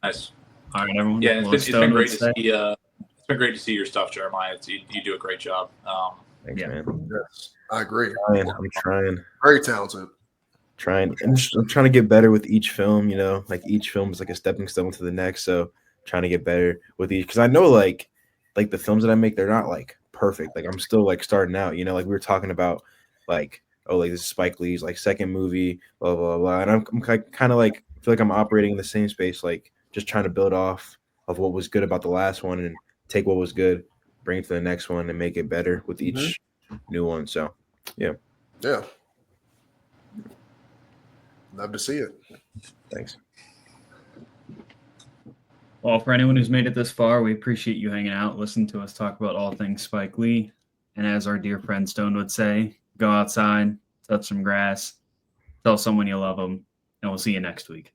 Nice. All right, everyone. Yeah, Well, it's been Stone great would to say- see. It's been great to see your stuff, Jeremiah. You do a great job. Thanks, Yeah. man. Yes, I agree. I'm trying. Very talented. I'm trying to get better with each film, like each film is like a stepping stone to the next. So trying to get better with each, because I know like the films that I make, they're not like perfect. Like I'm still like starting out, like we were talking about, like, oh, like this is Spike Lee's like second movie, blah blah blah. And I'm kind of like feel like I'm operating in the same space, like just trying to build off of what was good about the last one and take what was good, bring it to the next one, and make it better with each new one. So yeah. Love to see it. Thanks. Well, for anyone who's made it this far, we appreciate you hanging out, listening to us talk about all things Spike Lee. And as our dear friend Stone would say, go outside, touch some grass, tell someone you love them, and we'll see you next week.